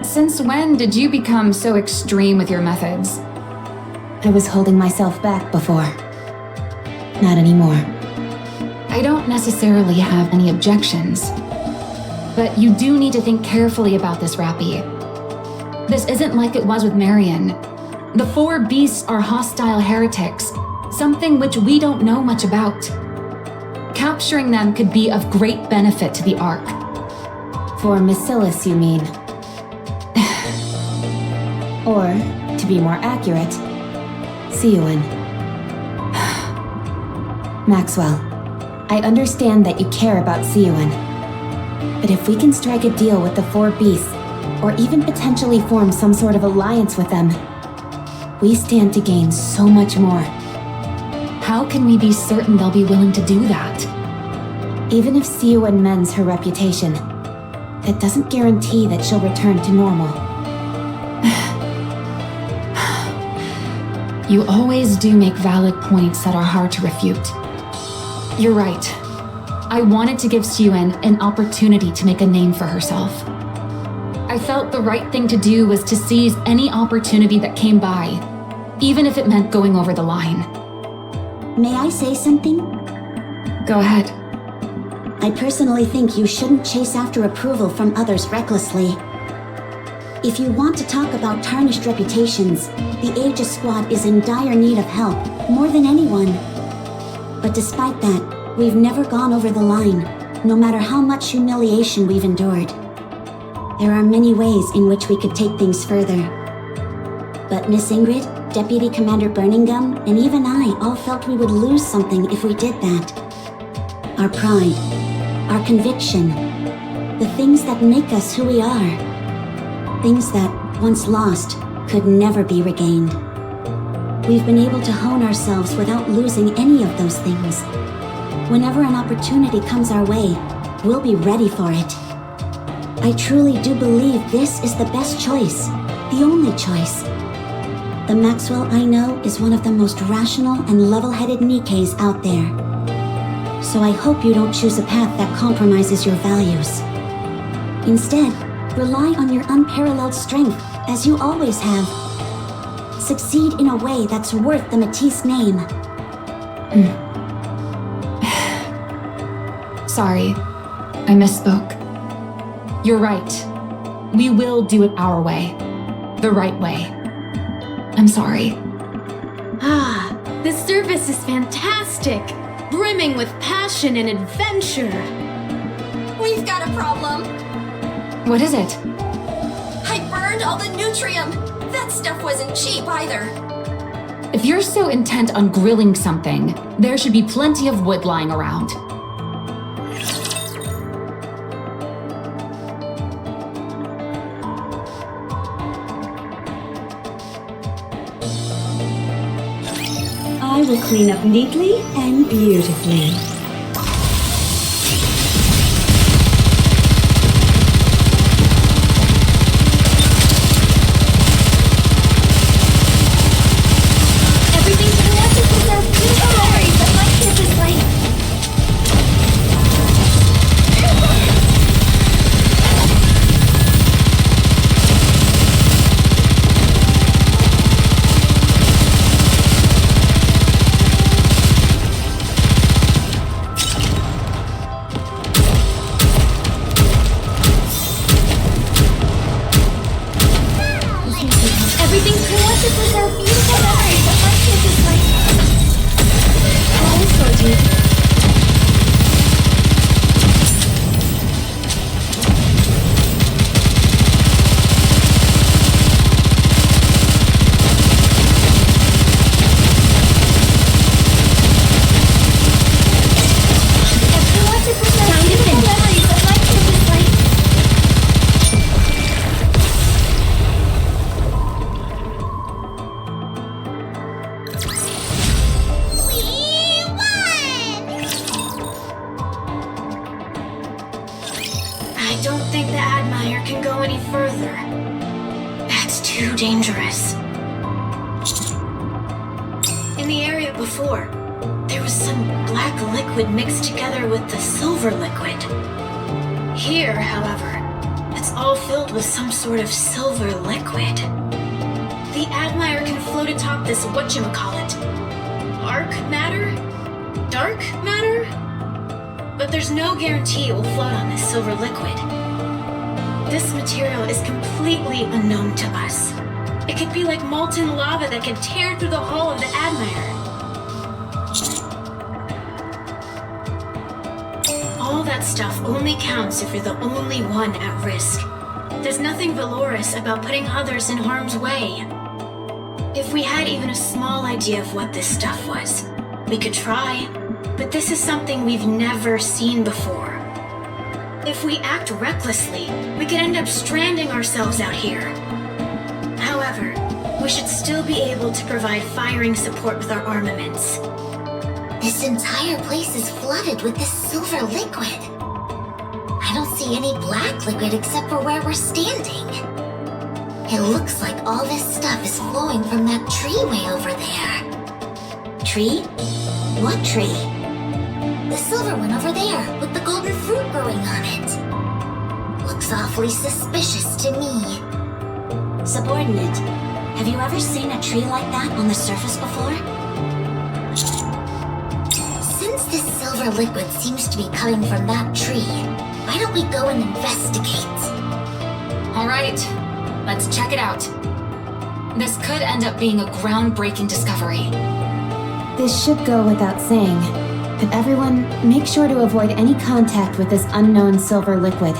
Speaker 7: Since when did you become so extreme with your methods?
Speaker 13: I was holding myself back before. Not anymore.
Speaker 7: I don't necessarily have any objections. But you do need to think carefully about this, Rappy. This isn't like it was with Marion. The four beasts are hostile heretics, something which we don't know much about. Capturing them could be of great benefit to the Ark.
Speaker 13: For Macilis, you mean? Or, to be more accurate, Siren. Maxwell, I understand that you care about Siren. But if we can strike a deal with the four beasts, or even potentially form some sort of alliance with them, we stand to gain so much more.
Speaker 7: How can we be certain they'll be willing to do that?
Speaker 13: Even if Siren mends her reputation, that doesn't guarantee that she'll return to normal.
Speaker 7: You always do make valid points that are hard to refute. You're right. I wanted to give Siren an opportunity to make a name for herself. I felt the right thing to do was to seize any opportunity that came by, even if it meant going over the line.
Speaker 14: May I say something?
Speaker 7: Go ahead.
Speaker 14: I personally think you shouldn't chase after approval from others recklessly. If you want to talk about tarnished reputations, the Aegis Squad is in dire need of help, more than anyone. But despite that, we've never gone over the line, no matter how much humiliation we've endured. There are many ways in which we could take things further. But Miss Ingrid, Deputy Commander Burningham, and even I all felt we would lose something if we did that. Our pride, our conviction, the things that make us who we are. Things that, once lost, could never be regained. We've been able to hone ourselves without losing any of those things. Whenever an opportunity comes our way, we'll be ready for it. I truly do believe this is the best choice, the only choice. The Maxwell I know is one of the most rational and level-headed Nikkes out there. So I hope you don't choose a path that compromises your values. Instead, rely on your unparalleled strength, as you always have. Succeed in a way that's worth the Matisse name.
Speaker 7: Sorry, I misspoke. You're right. We will do it our way. The right way. I'm sorry.
Speaker 11: Ah, this service is fantastic! Brimming with passion and adventure!
Speaker 16: We've got a problem.
Speaker 7: What is it?
Speaker 16: I burned all the Nutrium. That stuff wasn't cheap either.
Speaker 7: If you're so intent on grilling something, there should be plenty of wood lying around.
Speaker 9: I will clean up neatly and beautifully.
Speaker 11: Sort of silver liquid. The Admire can float atop this whatchamacallit. Arc matter? Dark matter? But there's no guarantee it will float on this silver liquid. This material is completely unknown to us. It could be like molten lava that can tear through the hull of the Admire. All that stuff only counts if you're the only one at risk. There's nothing valorous about putting others in harm's way. If we had even a small idea of what this stuff was, we could try. but this is something we've never seen before. If we act recklessly, we could end up stranding ourselves out here. However, we should still be able to provide firing support with our armaments.
Speaker 3: This entire place is flooded with this silver liquid. I don't see any black liquid except for where we're standing. It looks like all this stuff is flowing from that tree way over there.
Speaker 14: Tree? What tree?
Speaker 3: The silver one over there, with the golden fruit growing on it. Looks awfully suspicious to me.
Speaker 14: Subordinate, have you ever seen a tree like that on the surface before?
Speaker 3: Since this silver liquid seems to be coming from that tree, why don't we go and investigate?
Speaker 17: All right, let's check it out. This could end up being a groundbreaking discovery.
Speaker 13: This should go without saying, but everyone, make sure to avoid any contact with this unknown silver liquid.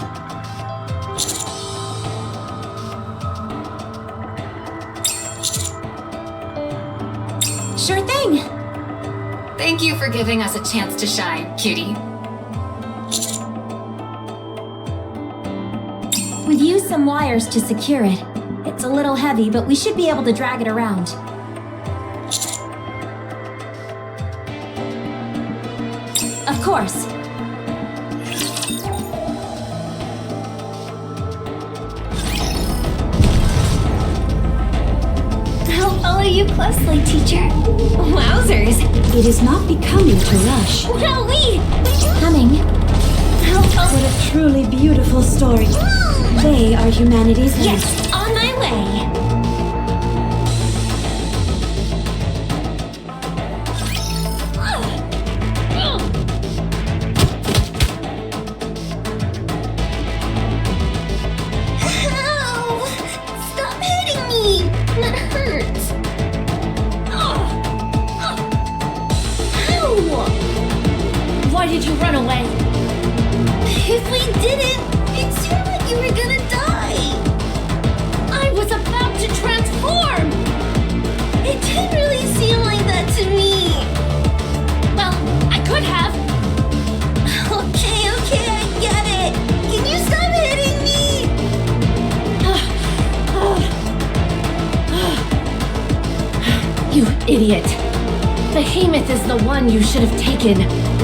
Speaker 7: Sure thing!
Speaker 17: Thank you for giving us a chance to shine, cutie.
Speaker 7: We've used some wires to secure it. It's a little heavy, but we should be able to drag it around. Of course.
Speaker 5: I'll follow you closely, teacher. Wowzers!
Speaker 9: It is not becoming to rush.
Speaker 5: Wowee!
Speaker 7: Coming.
Speaker 9: What a truly beautiful story. They are humanity's
Speaker 5: Yes,
Speaker 9: best.
Speaker 5: on my way.
Speaker 3: Ow! Stop hitting me! That hurts! Ow!
Speaker 7: Why did you run away?
Speaker 3: If we didn't, it seemed like you were gonna die!
Speaker 5: I was about to transform!
Speaker 3: It didn't really seem like that to me!
Speaker 5: Well, I could have.
Speaker 3: Okay, I get it! Can you stop hitting me?
Speaker 7: You idiot. Behemoth is the one you should have taken,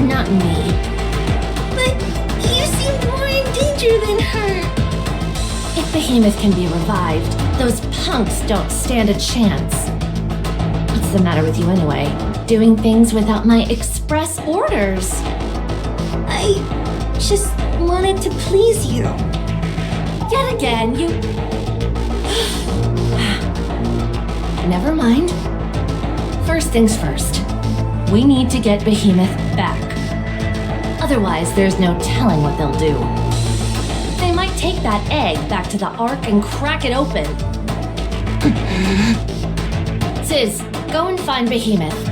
Speaker 7: not me.
Speaker 3: But you seemed more in danger than her!
Speaker 7: If Behemoth can be revived, those punks don't stand a chance. What's the matter with you anyway? Doing things without my express orders.
Speaker 3: I just wanted to please you.
Speaker 7: Yet again, you... Never mind. First things first. We need to get Behemoth back. Otherwise, there's no telling what they'll do. They might take that egg back to the Ark and crack it open. Sis, go and find Behemoth.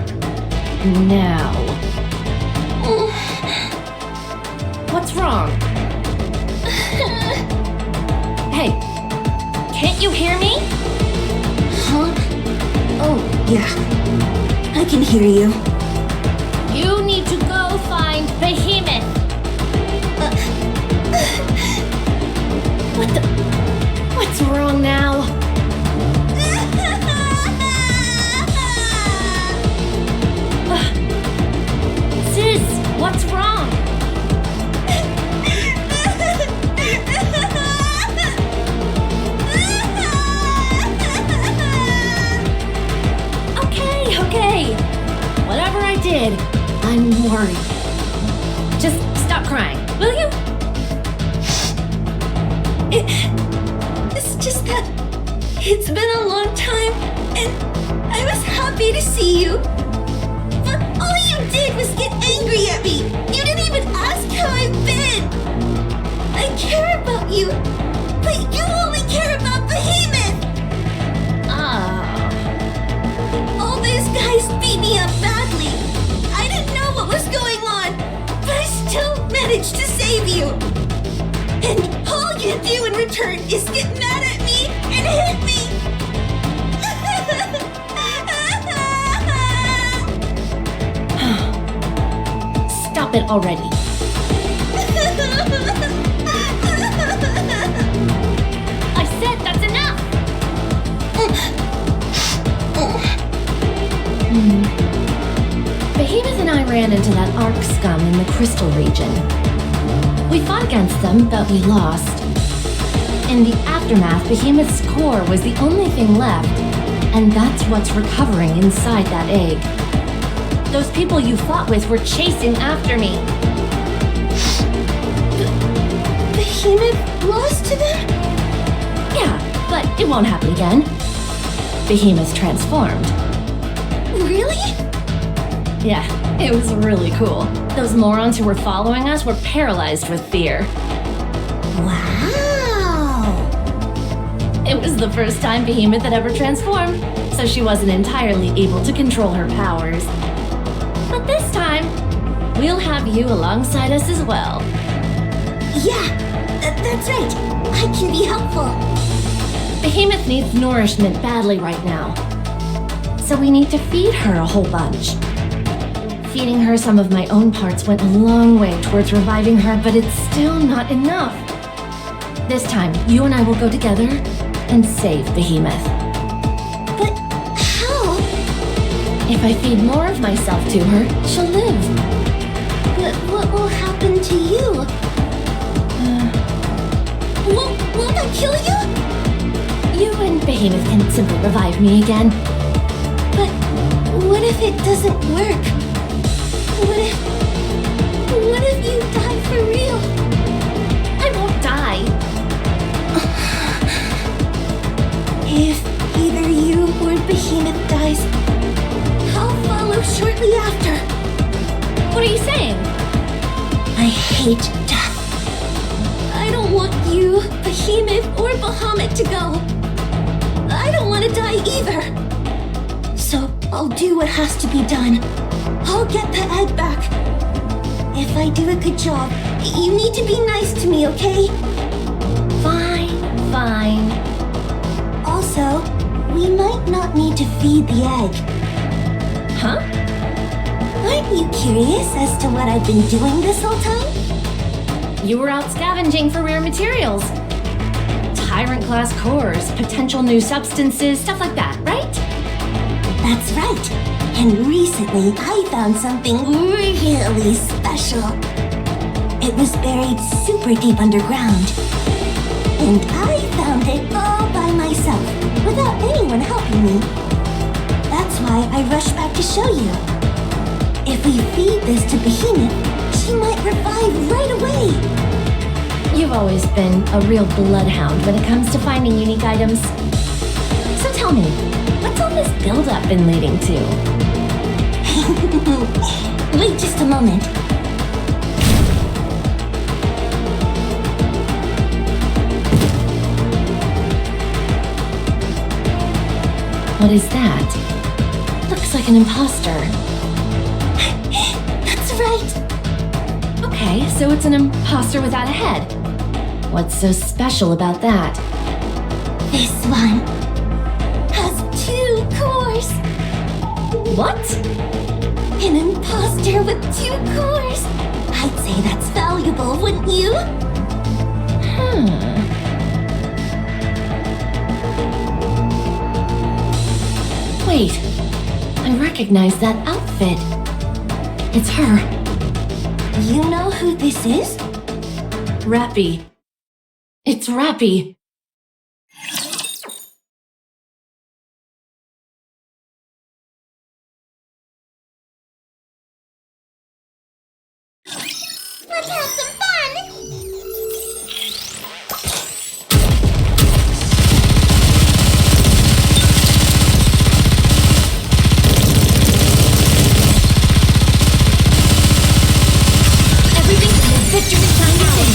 Speaker 7: Now. What's wrong? Hey, can't you hear me?
Speaker 9: Huh? Oh, yeah. I can hear you.
Speaker 7: You need to go find Behemoth. What's wrong now? Sis, what's wrong? Okay. Whatever I did, I'm worried. Just stop crying, will you?
Speaker 3: It's just that it's been a long time, and I was happy to see you. But all you did was get angry at me. You didn't even ask how I've been. I care about you, but you only care about Behemoth. All those guys beat me up badly. I didn't know what was going on, but I still managed to save you. And all you do in return is get mad at me and hit me.
Speaker 5: Stop it already. I said that's enough! Behemoth and I ran into that Ark scum in the Crystal region. We fought against them, but we lost. In the aftermath, Behemoth's core was the only thing left, and that's what's recovering inside that egg. Those people you fought with were chasing after me.
Speaker 11: Behemoth lost to them?
Speaker 5: Yeah, but it won't happen again. Behemoth transformed.
Speaker 11: Really?
Speaker 5: Yeah, it was really cool. Those morons who were following us were paralyzed with fear.
Speaker 3: Wow!
Speaker 5: It was the first time Behemoth had ever transformed, so she wasn't entirely able to control her powers. But this time, we'll have you alongside us as well.
Speaker 3: Yeah, that's right. I can be helpful.
Speaker 5: Behemoth needs nourishment badly right now. So we need to feed her a whole bunch. Feeding her some of my own parts went a long way towards reviving her, but it's still not enough. This time, you and I will go together and save Behemoth.
Speaker 3: But how?
Speaker 5: If I feed more of myself to her, she'll live.
Speaker 3: But what will happen to you? Won't I kill you?
Speaker 5: You and Behemoth can simply revive me again.
Speaker 3: But what if it doesn't work? What if you die for real?
Speaker 5: I won't die.
Speaker 3: If either you or Behemoth dies, I'll follow shortly after.
Speaker 5: What are you saying?
Speaker 3: I hate death. I don't want you, Behemoth, or Bahamut to go. I don't want to die either. So I'll do what has to be done. I'll get the egg back. If I do a good job, you need to be nice to me, okay?
Speaker 5: Fine.
Speaker 3: Also, we might not need to feed the egg.
Speaker 5: Huh?
Speaker 3: Aren't you curious as to what I've been doing this whole time?
Speaker 5: You were out scavenging for rare materials. Tyrant-class cores, potential new substances, stuff like that, right?
Speaker 3: That's right. And recently, I found something really special. It was buried super deep underground. And I found it all by myself, without anyone helping me. That's why I rushed back to show you. If we feed this to Behemoth, she might revive right away.
Speaker 5: You've always been a real bloodhound when it comes to finding unique items. So tell me, what's all this build-up been leading to?
Speaker 3: Wait just a moment.
Speaker 5: What is that? Looks like an imposter.
Speaker 3: That's right.
Speaker 5: Okay, so it's an imposter without a head. What's so special about that?
Speaker 3: This one has 2 cores.
Speaker 5: What?
Speaker 3: An imposter with 2 cores. I'd say that's valuable, wouldn't you?
Speaker 5: Wait, I recognize that outfit. It's her.
Speaker 3: You know who this is?
Speaker 5: Rappy. It's Rappy.
Speaker 3: Let's have some fun!
Speaker 5: Everything in this victory sign to sing.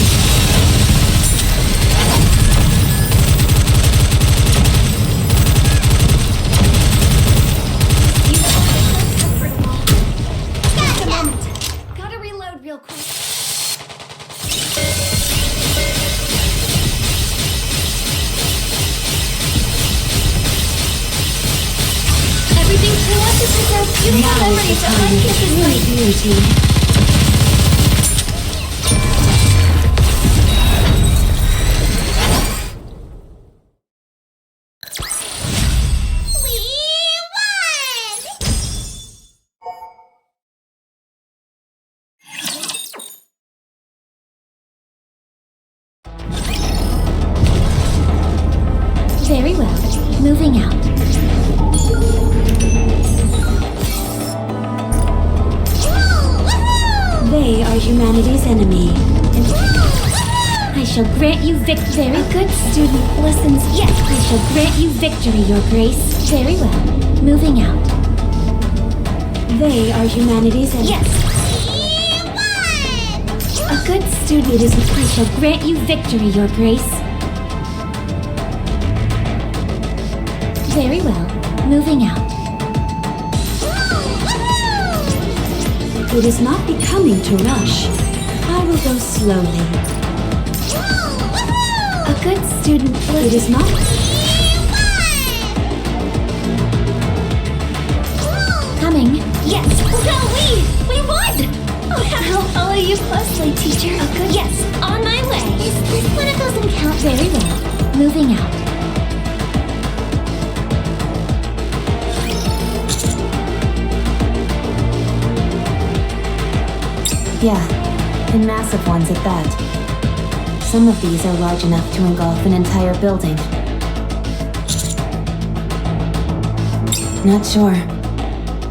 Speaker 3: Gotta reload real quick.
Speaker 5: Everything through us is preserved beautiful memories of my kisses, my beauty.
Speaker 15: Moving out.
Speaker 9: They are humanity's enemy. I shall grant you victory.
Speaker 15: Very good student listens. Yes,
Speaker 9: I shall grant you victory, Your Grace.
Speaker 15: very well. Moving out.
Speaker 9: They are humanity's enemy.
Speaker 15: Yes.
Speaker 9: A good student is. I shall grant you victory, Your Grace.
Speaker 15: Very well. Moving out.
Speaker 9: It is not becoming to rush. I will go slowly.
Speaker 15: A good student.
Speaker 9: It is not.
Speaker 15: Coming. Yes. No, we won! Oh, I'll follow you closely, teacher. A good. Yes. On my way. When it doesn't count. Very well. Moving out.
Speaker 13: Yeah, and massive ones at that. Some of these are large enough to engulf an entire building. Not sure,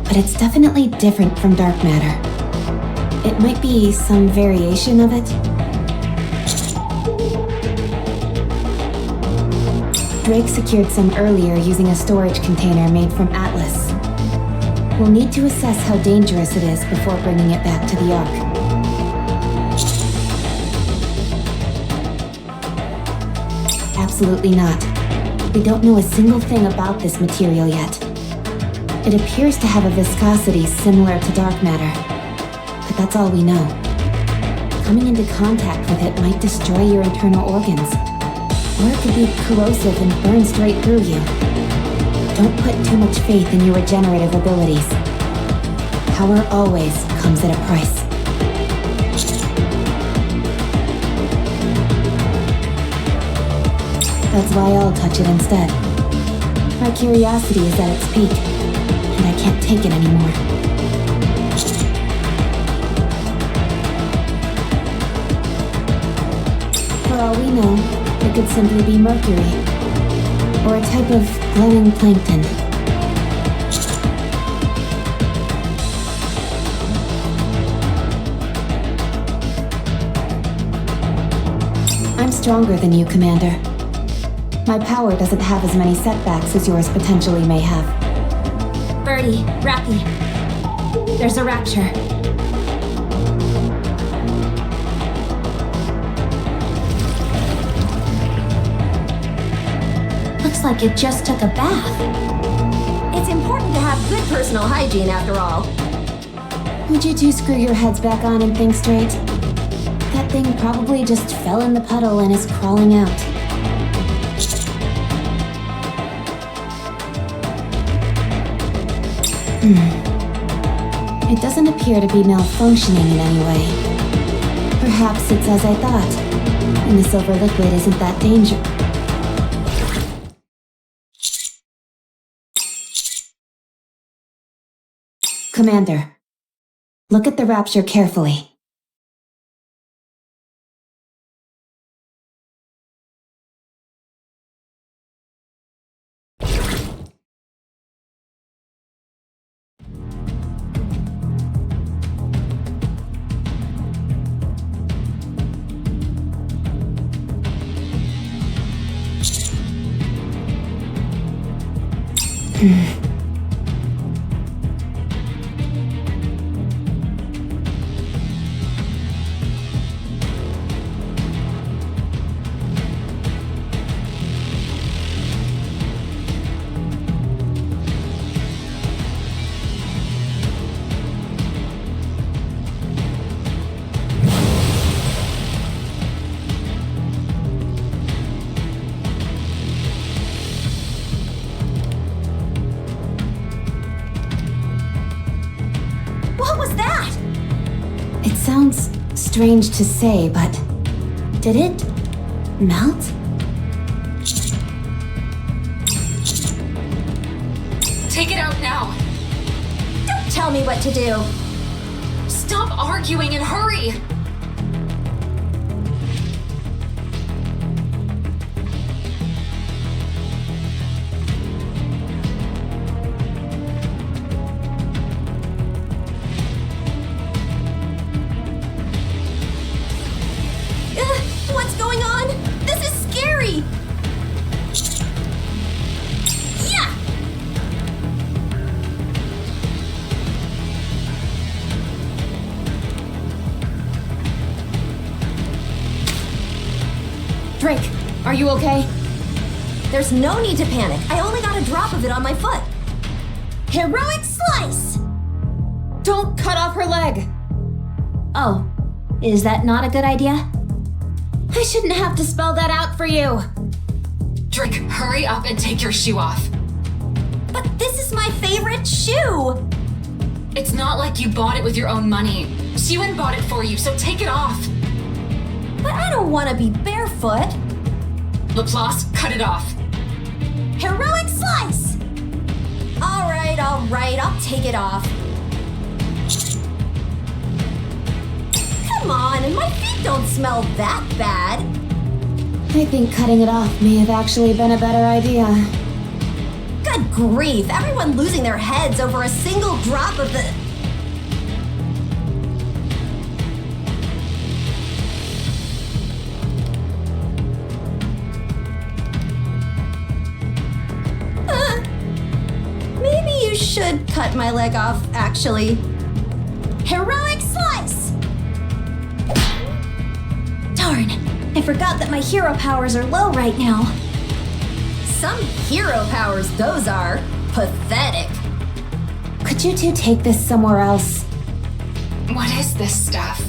Speaker 13: but it's definitely different from dark matter. It might be some variation of it. Drake secured some earlier using a storage container made from Atlas. We'll need to assess how dangerous it is before bringing it back to the Ark. Absolutely not. We don't know a single thing about this material yet. It appears to have a viscosity similar to dark matter, but that's all we know. Coming into contact with it might destroy your internal organs, or it could be corrosive and burn straight through you. Don't put too much faith in your regenerative abilities. Power always comes at a price. That's why I'll touch it instead. My curiosity is at its peak, and I can't take it anymore. For all we know, it could simply be mercury, or a type of glowing plankton. I'm stronger than you, Commander. My power doesn't have as many setbacks as yours potentially may have.
Speaker 7: Birdie, Rappy. There's a rapture.
Speaker 15: Looks like it just took a bath.
Speaker 16: It's important to have good personal hygiene after all.
Speaker 13: Would you two screw your heads back on and think straight? That thing probably just fell in the puddle and is crawling out. It doesn't appear to be malfunctioning in any way. Perhaps it's as I thought, and the silver liquid isn't that dangerous. Commander, look at the rapture carefully.
Speaker 16: What was that?
Speaker 13: It sounds strange to say, but did it melt?
Speaker 17: Take it out now.
Speaker 16: Don't tell me what to do.
Speaker 17: Stop arguing and hurry.
Speaker 16: Drake, are you okay? There's no need to panic. I only got a drop of it on my foot. Heroic slice!
Speaker 7: Don't cut off her leg! Oh, is that not a good idea? I shouldn't have to spell that out for you.
Speaker 17: Drake, hurry up and take your shoe off.
Speaker 16: But this is my favorite shoe!
Speaker 17: It's not like you bought it with your own money. Siren bought it for you, so take it off.
Speaker 16: But I don't want to be barefoot.
Speaker 17: Laplace, cut it off.
Speaker 16: Heroic slice! All right, I'll take it off. Come on, and my feet don't smell that bad.
Speaker 13: I think cutting it off may have actually been a better idea.
Speaker 16: Good grief, everyone losing their heads over a single drop of the... Maybe you should cut my leg off, actually. Heroic slice!
Speaker 15: Darn, I forgot that my hero powers are low right now.
Speaker 16: Some hero powers those are. Pathetic.
Speaker 13: Could you two take this somewhere else?
Speaker 17: What is this stuff?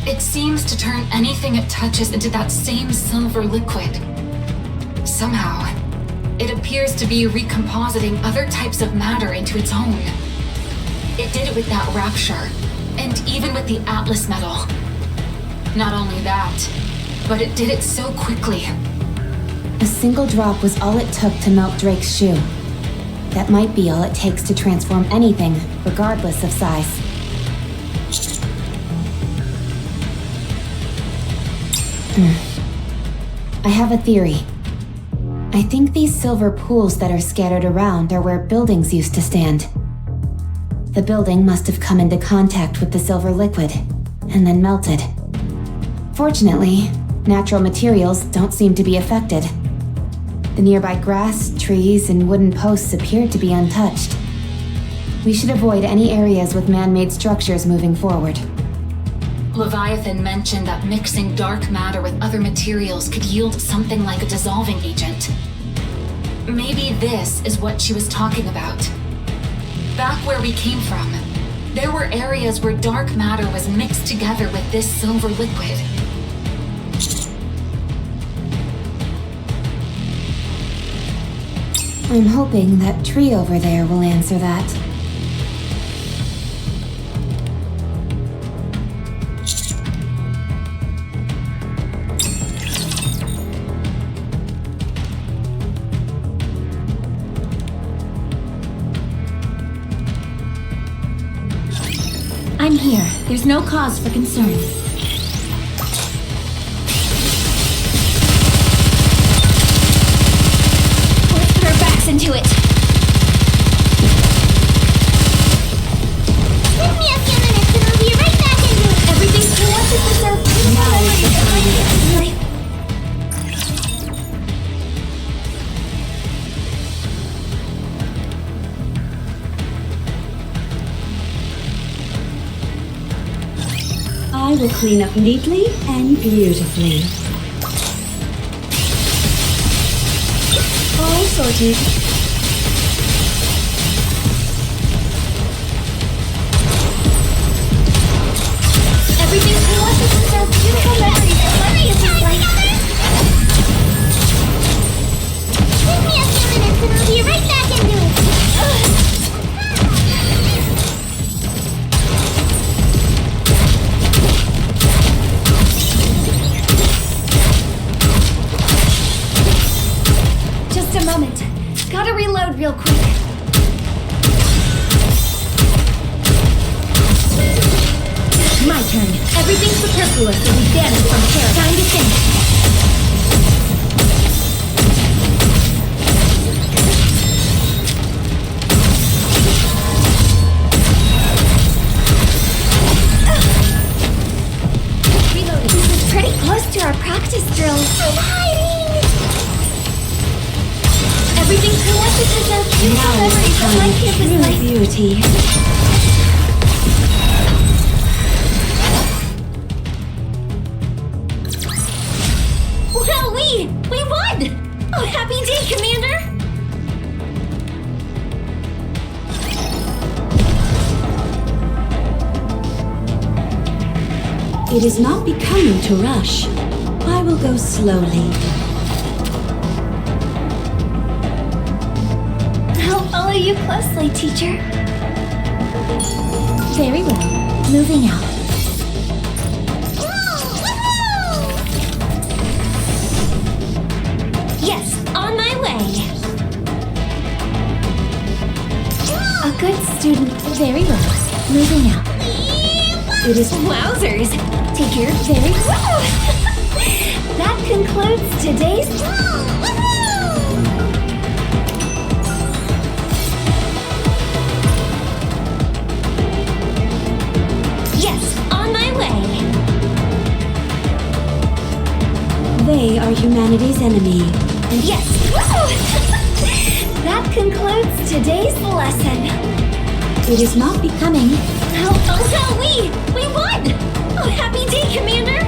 Speaker 17: It seems to turn anything it touches into that same silver liquid. Somehow, it appears to be recompositing other types of matter into its own. It did it with that rapture, and even with the Atlas metal. Not only that, but it did it so quickly.
Speaker 13: A single drop was all it took to melt Drake's shoe. That might be all it takes to transform anything, regardless of size. I have a theory. I think these silver pools that are scattered around are where buildings used to stand. The building must have come into contact with the silver liquid, and then melted. Fortunately, natural materials don't seem to be affected. The nearby grass, trees, and wooden posts appeared to be untouched. We should avoid any areas with man-made structures moving forward.
Speaker 17: Leviathan mentioned that mixing dark matter with other materials could yield something like a dissolving agent. Maybe this is what she was talking about. Back where we came from, there were areas where dark matter was mixed together with this silver liquid.
Speaker 13: I'm hoping that tree over there will answer that.
Speaker 7: I'm here. There's no cause for concern.
Speaker 5: Let's put our backs into it.
Speaker 3: Give me a few minutes and I'll be right back into it.
Speaker 5: Everything's collected with our beautiful memories behind it.
Speaker 9: I will clean up neatly and beautifully. All sorted.
Speaker 5: Everything's collected with our beautiful memories behind it.
Speaker 3: Give me a few minutes and I'll be right back into it.
Speaker 5: Just a moment. Gotta reload real quick.
Speaker 11: My turn. Everything superfluous will be banished from here. Time to finish.
Speaker 5: Reloading. This is pretty close to our practice drills. I'm hiding! Everything's collected with our beautiful memories of my campus life.
Speaker 9: Beauty.
Speaker 3: Well, we
Speaker 5: We won! Oh, happy day, Commander!
Speaker 9: It is not becoming to rush. I will go slowly.
Speaker 5: I'll follow you closely, teacher.
Speaker 15: Very well. Moving out.
Speaker 5: Yes, on my way. A good student.
Speaker 15: Very well. Moving out.
Speaker 9: It is
Speaker 5: Wowzers! Teacher, very well. That concludes today's. Yes, on my way.
Speaker 9: They are humanity's enemy.
Speaker 5: And yes, that concludes today's lesson.
Speaker 9: It is not becoming.
Speaker 5: Oh no, we won! Oh, happy day, Commander!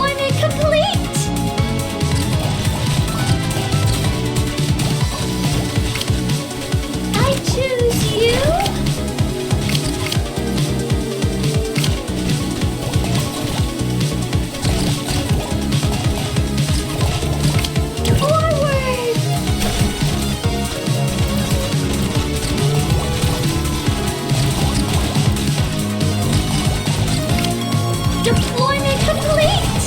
Speaker 5: Deployment complete! I choose you! Forward! Deployment complete!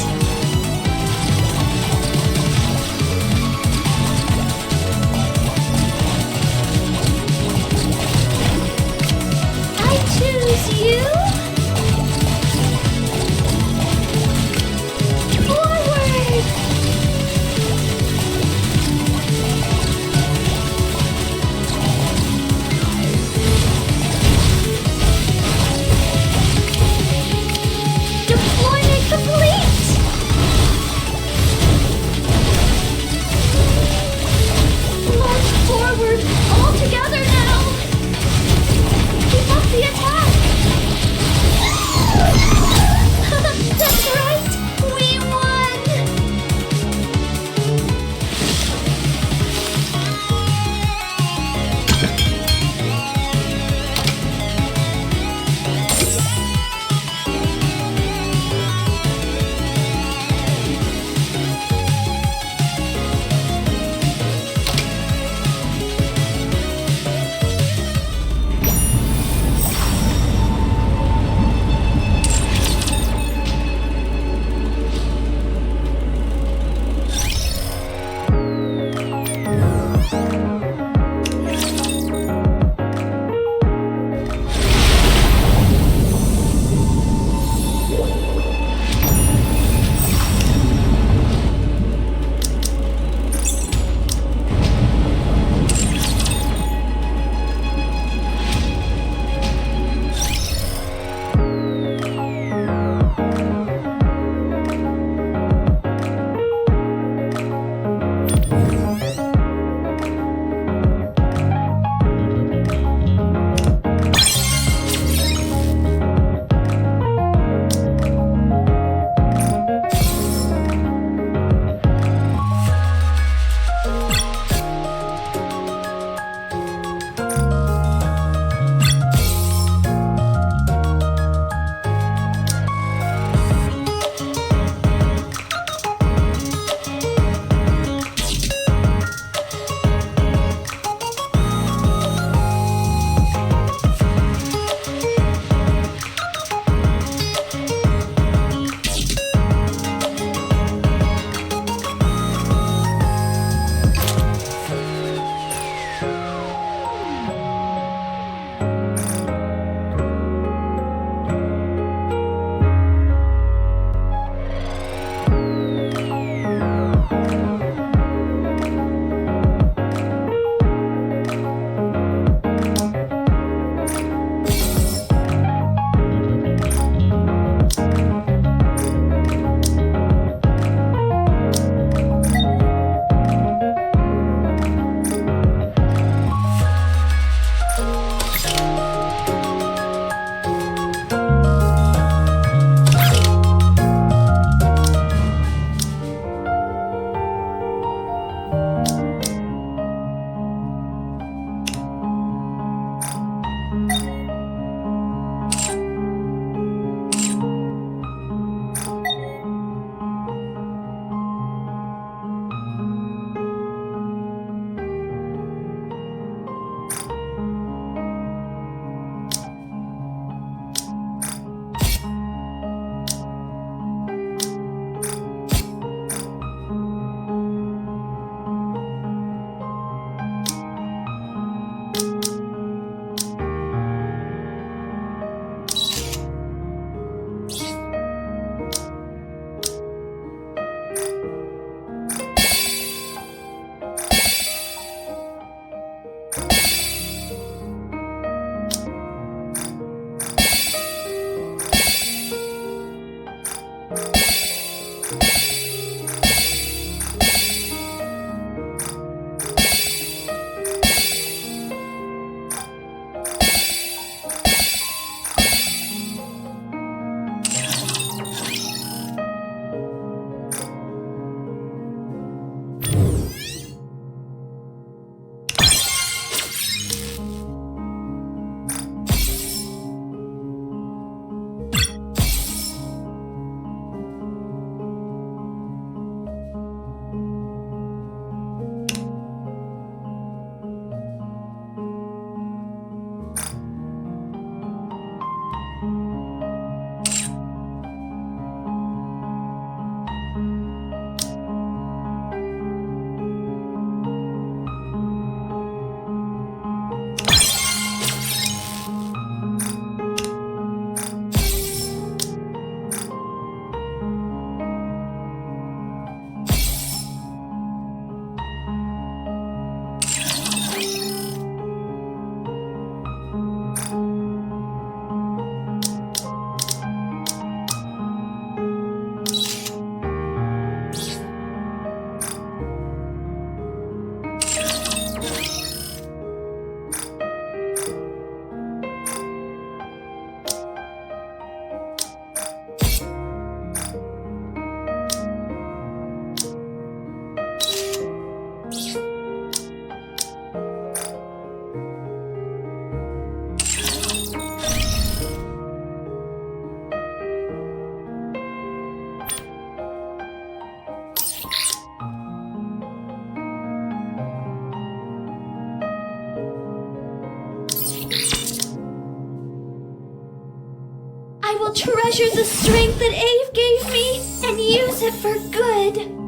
Speaker 5: treasure the strength that Ave gave me and use it for good.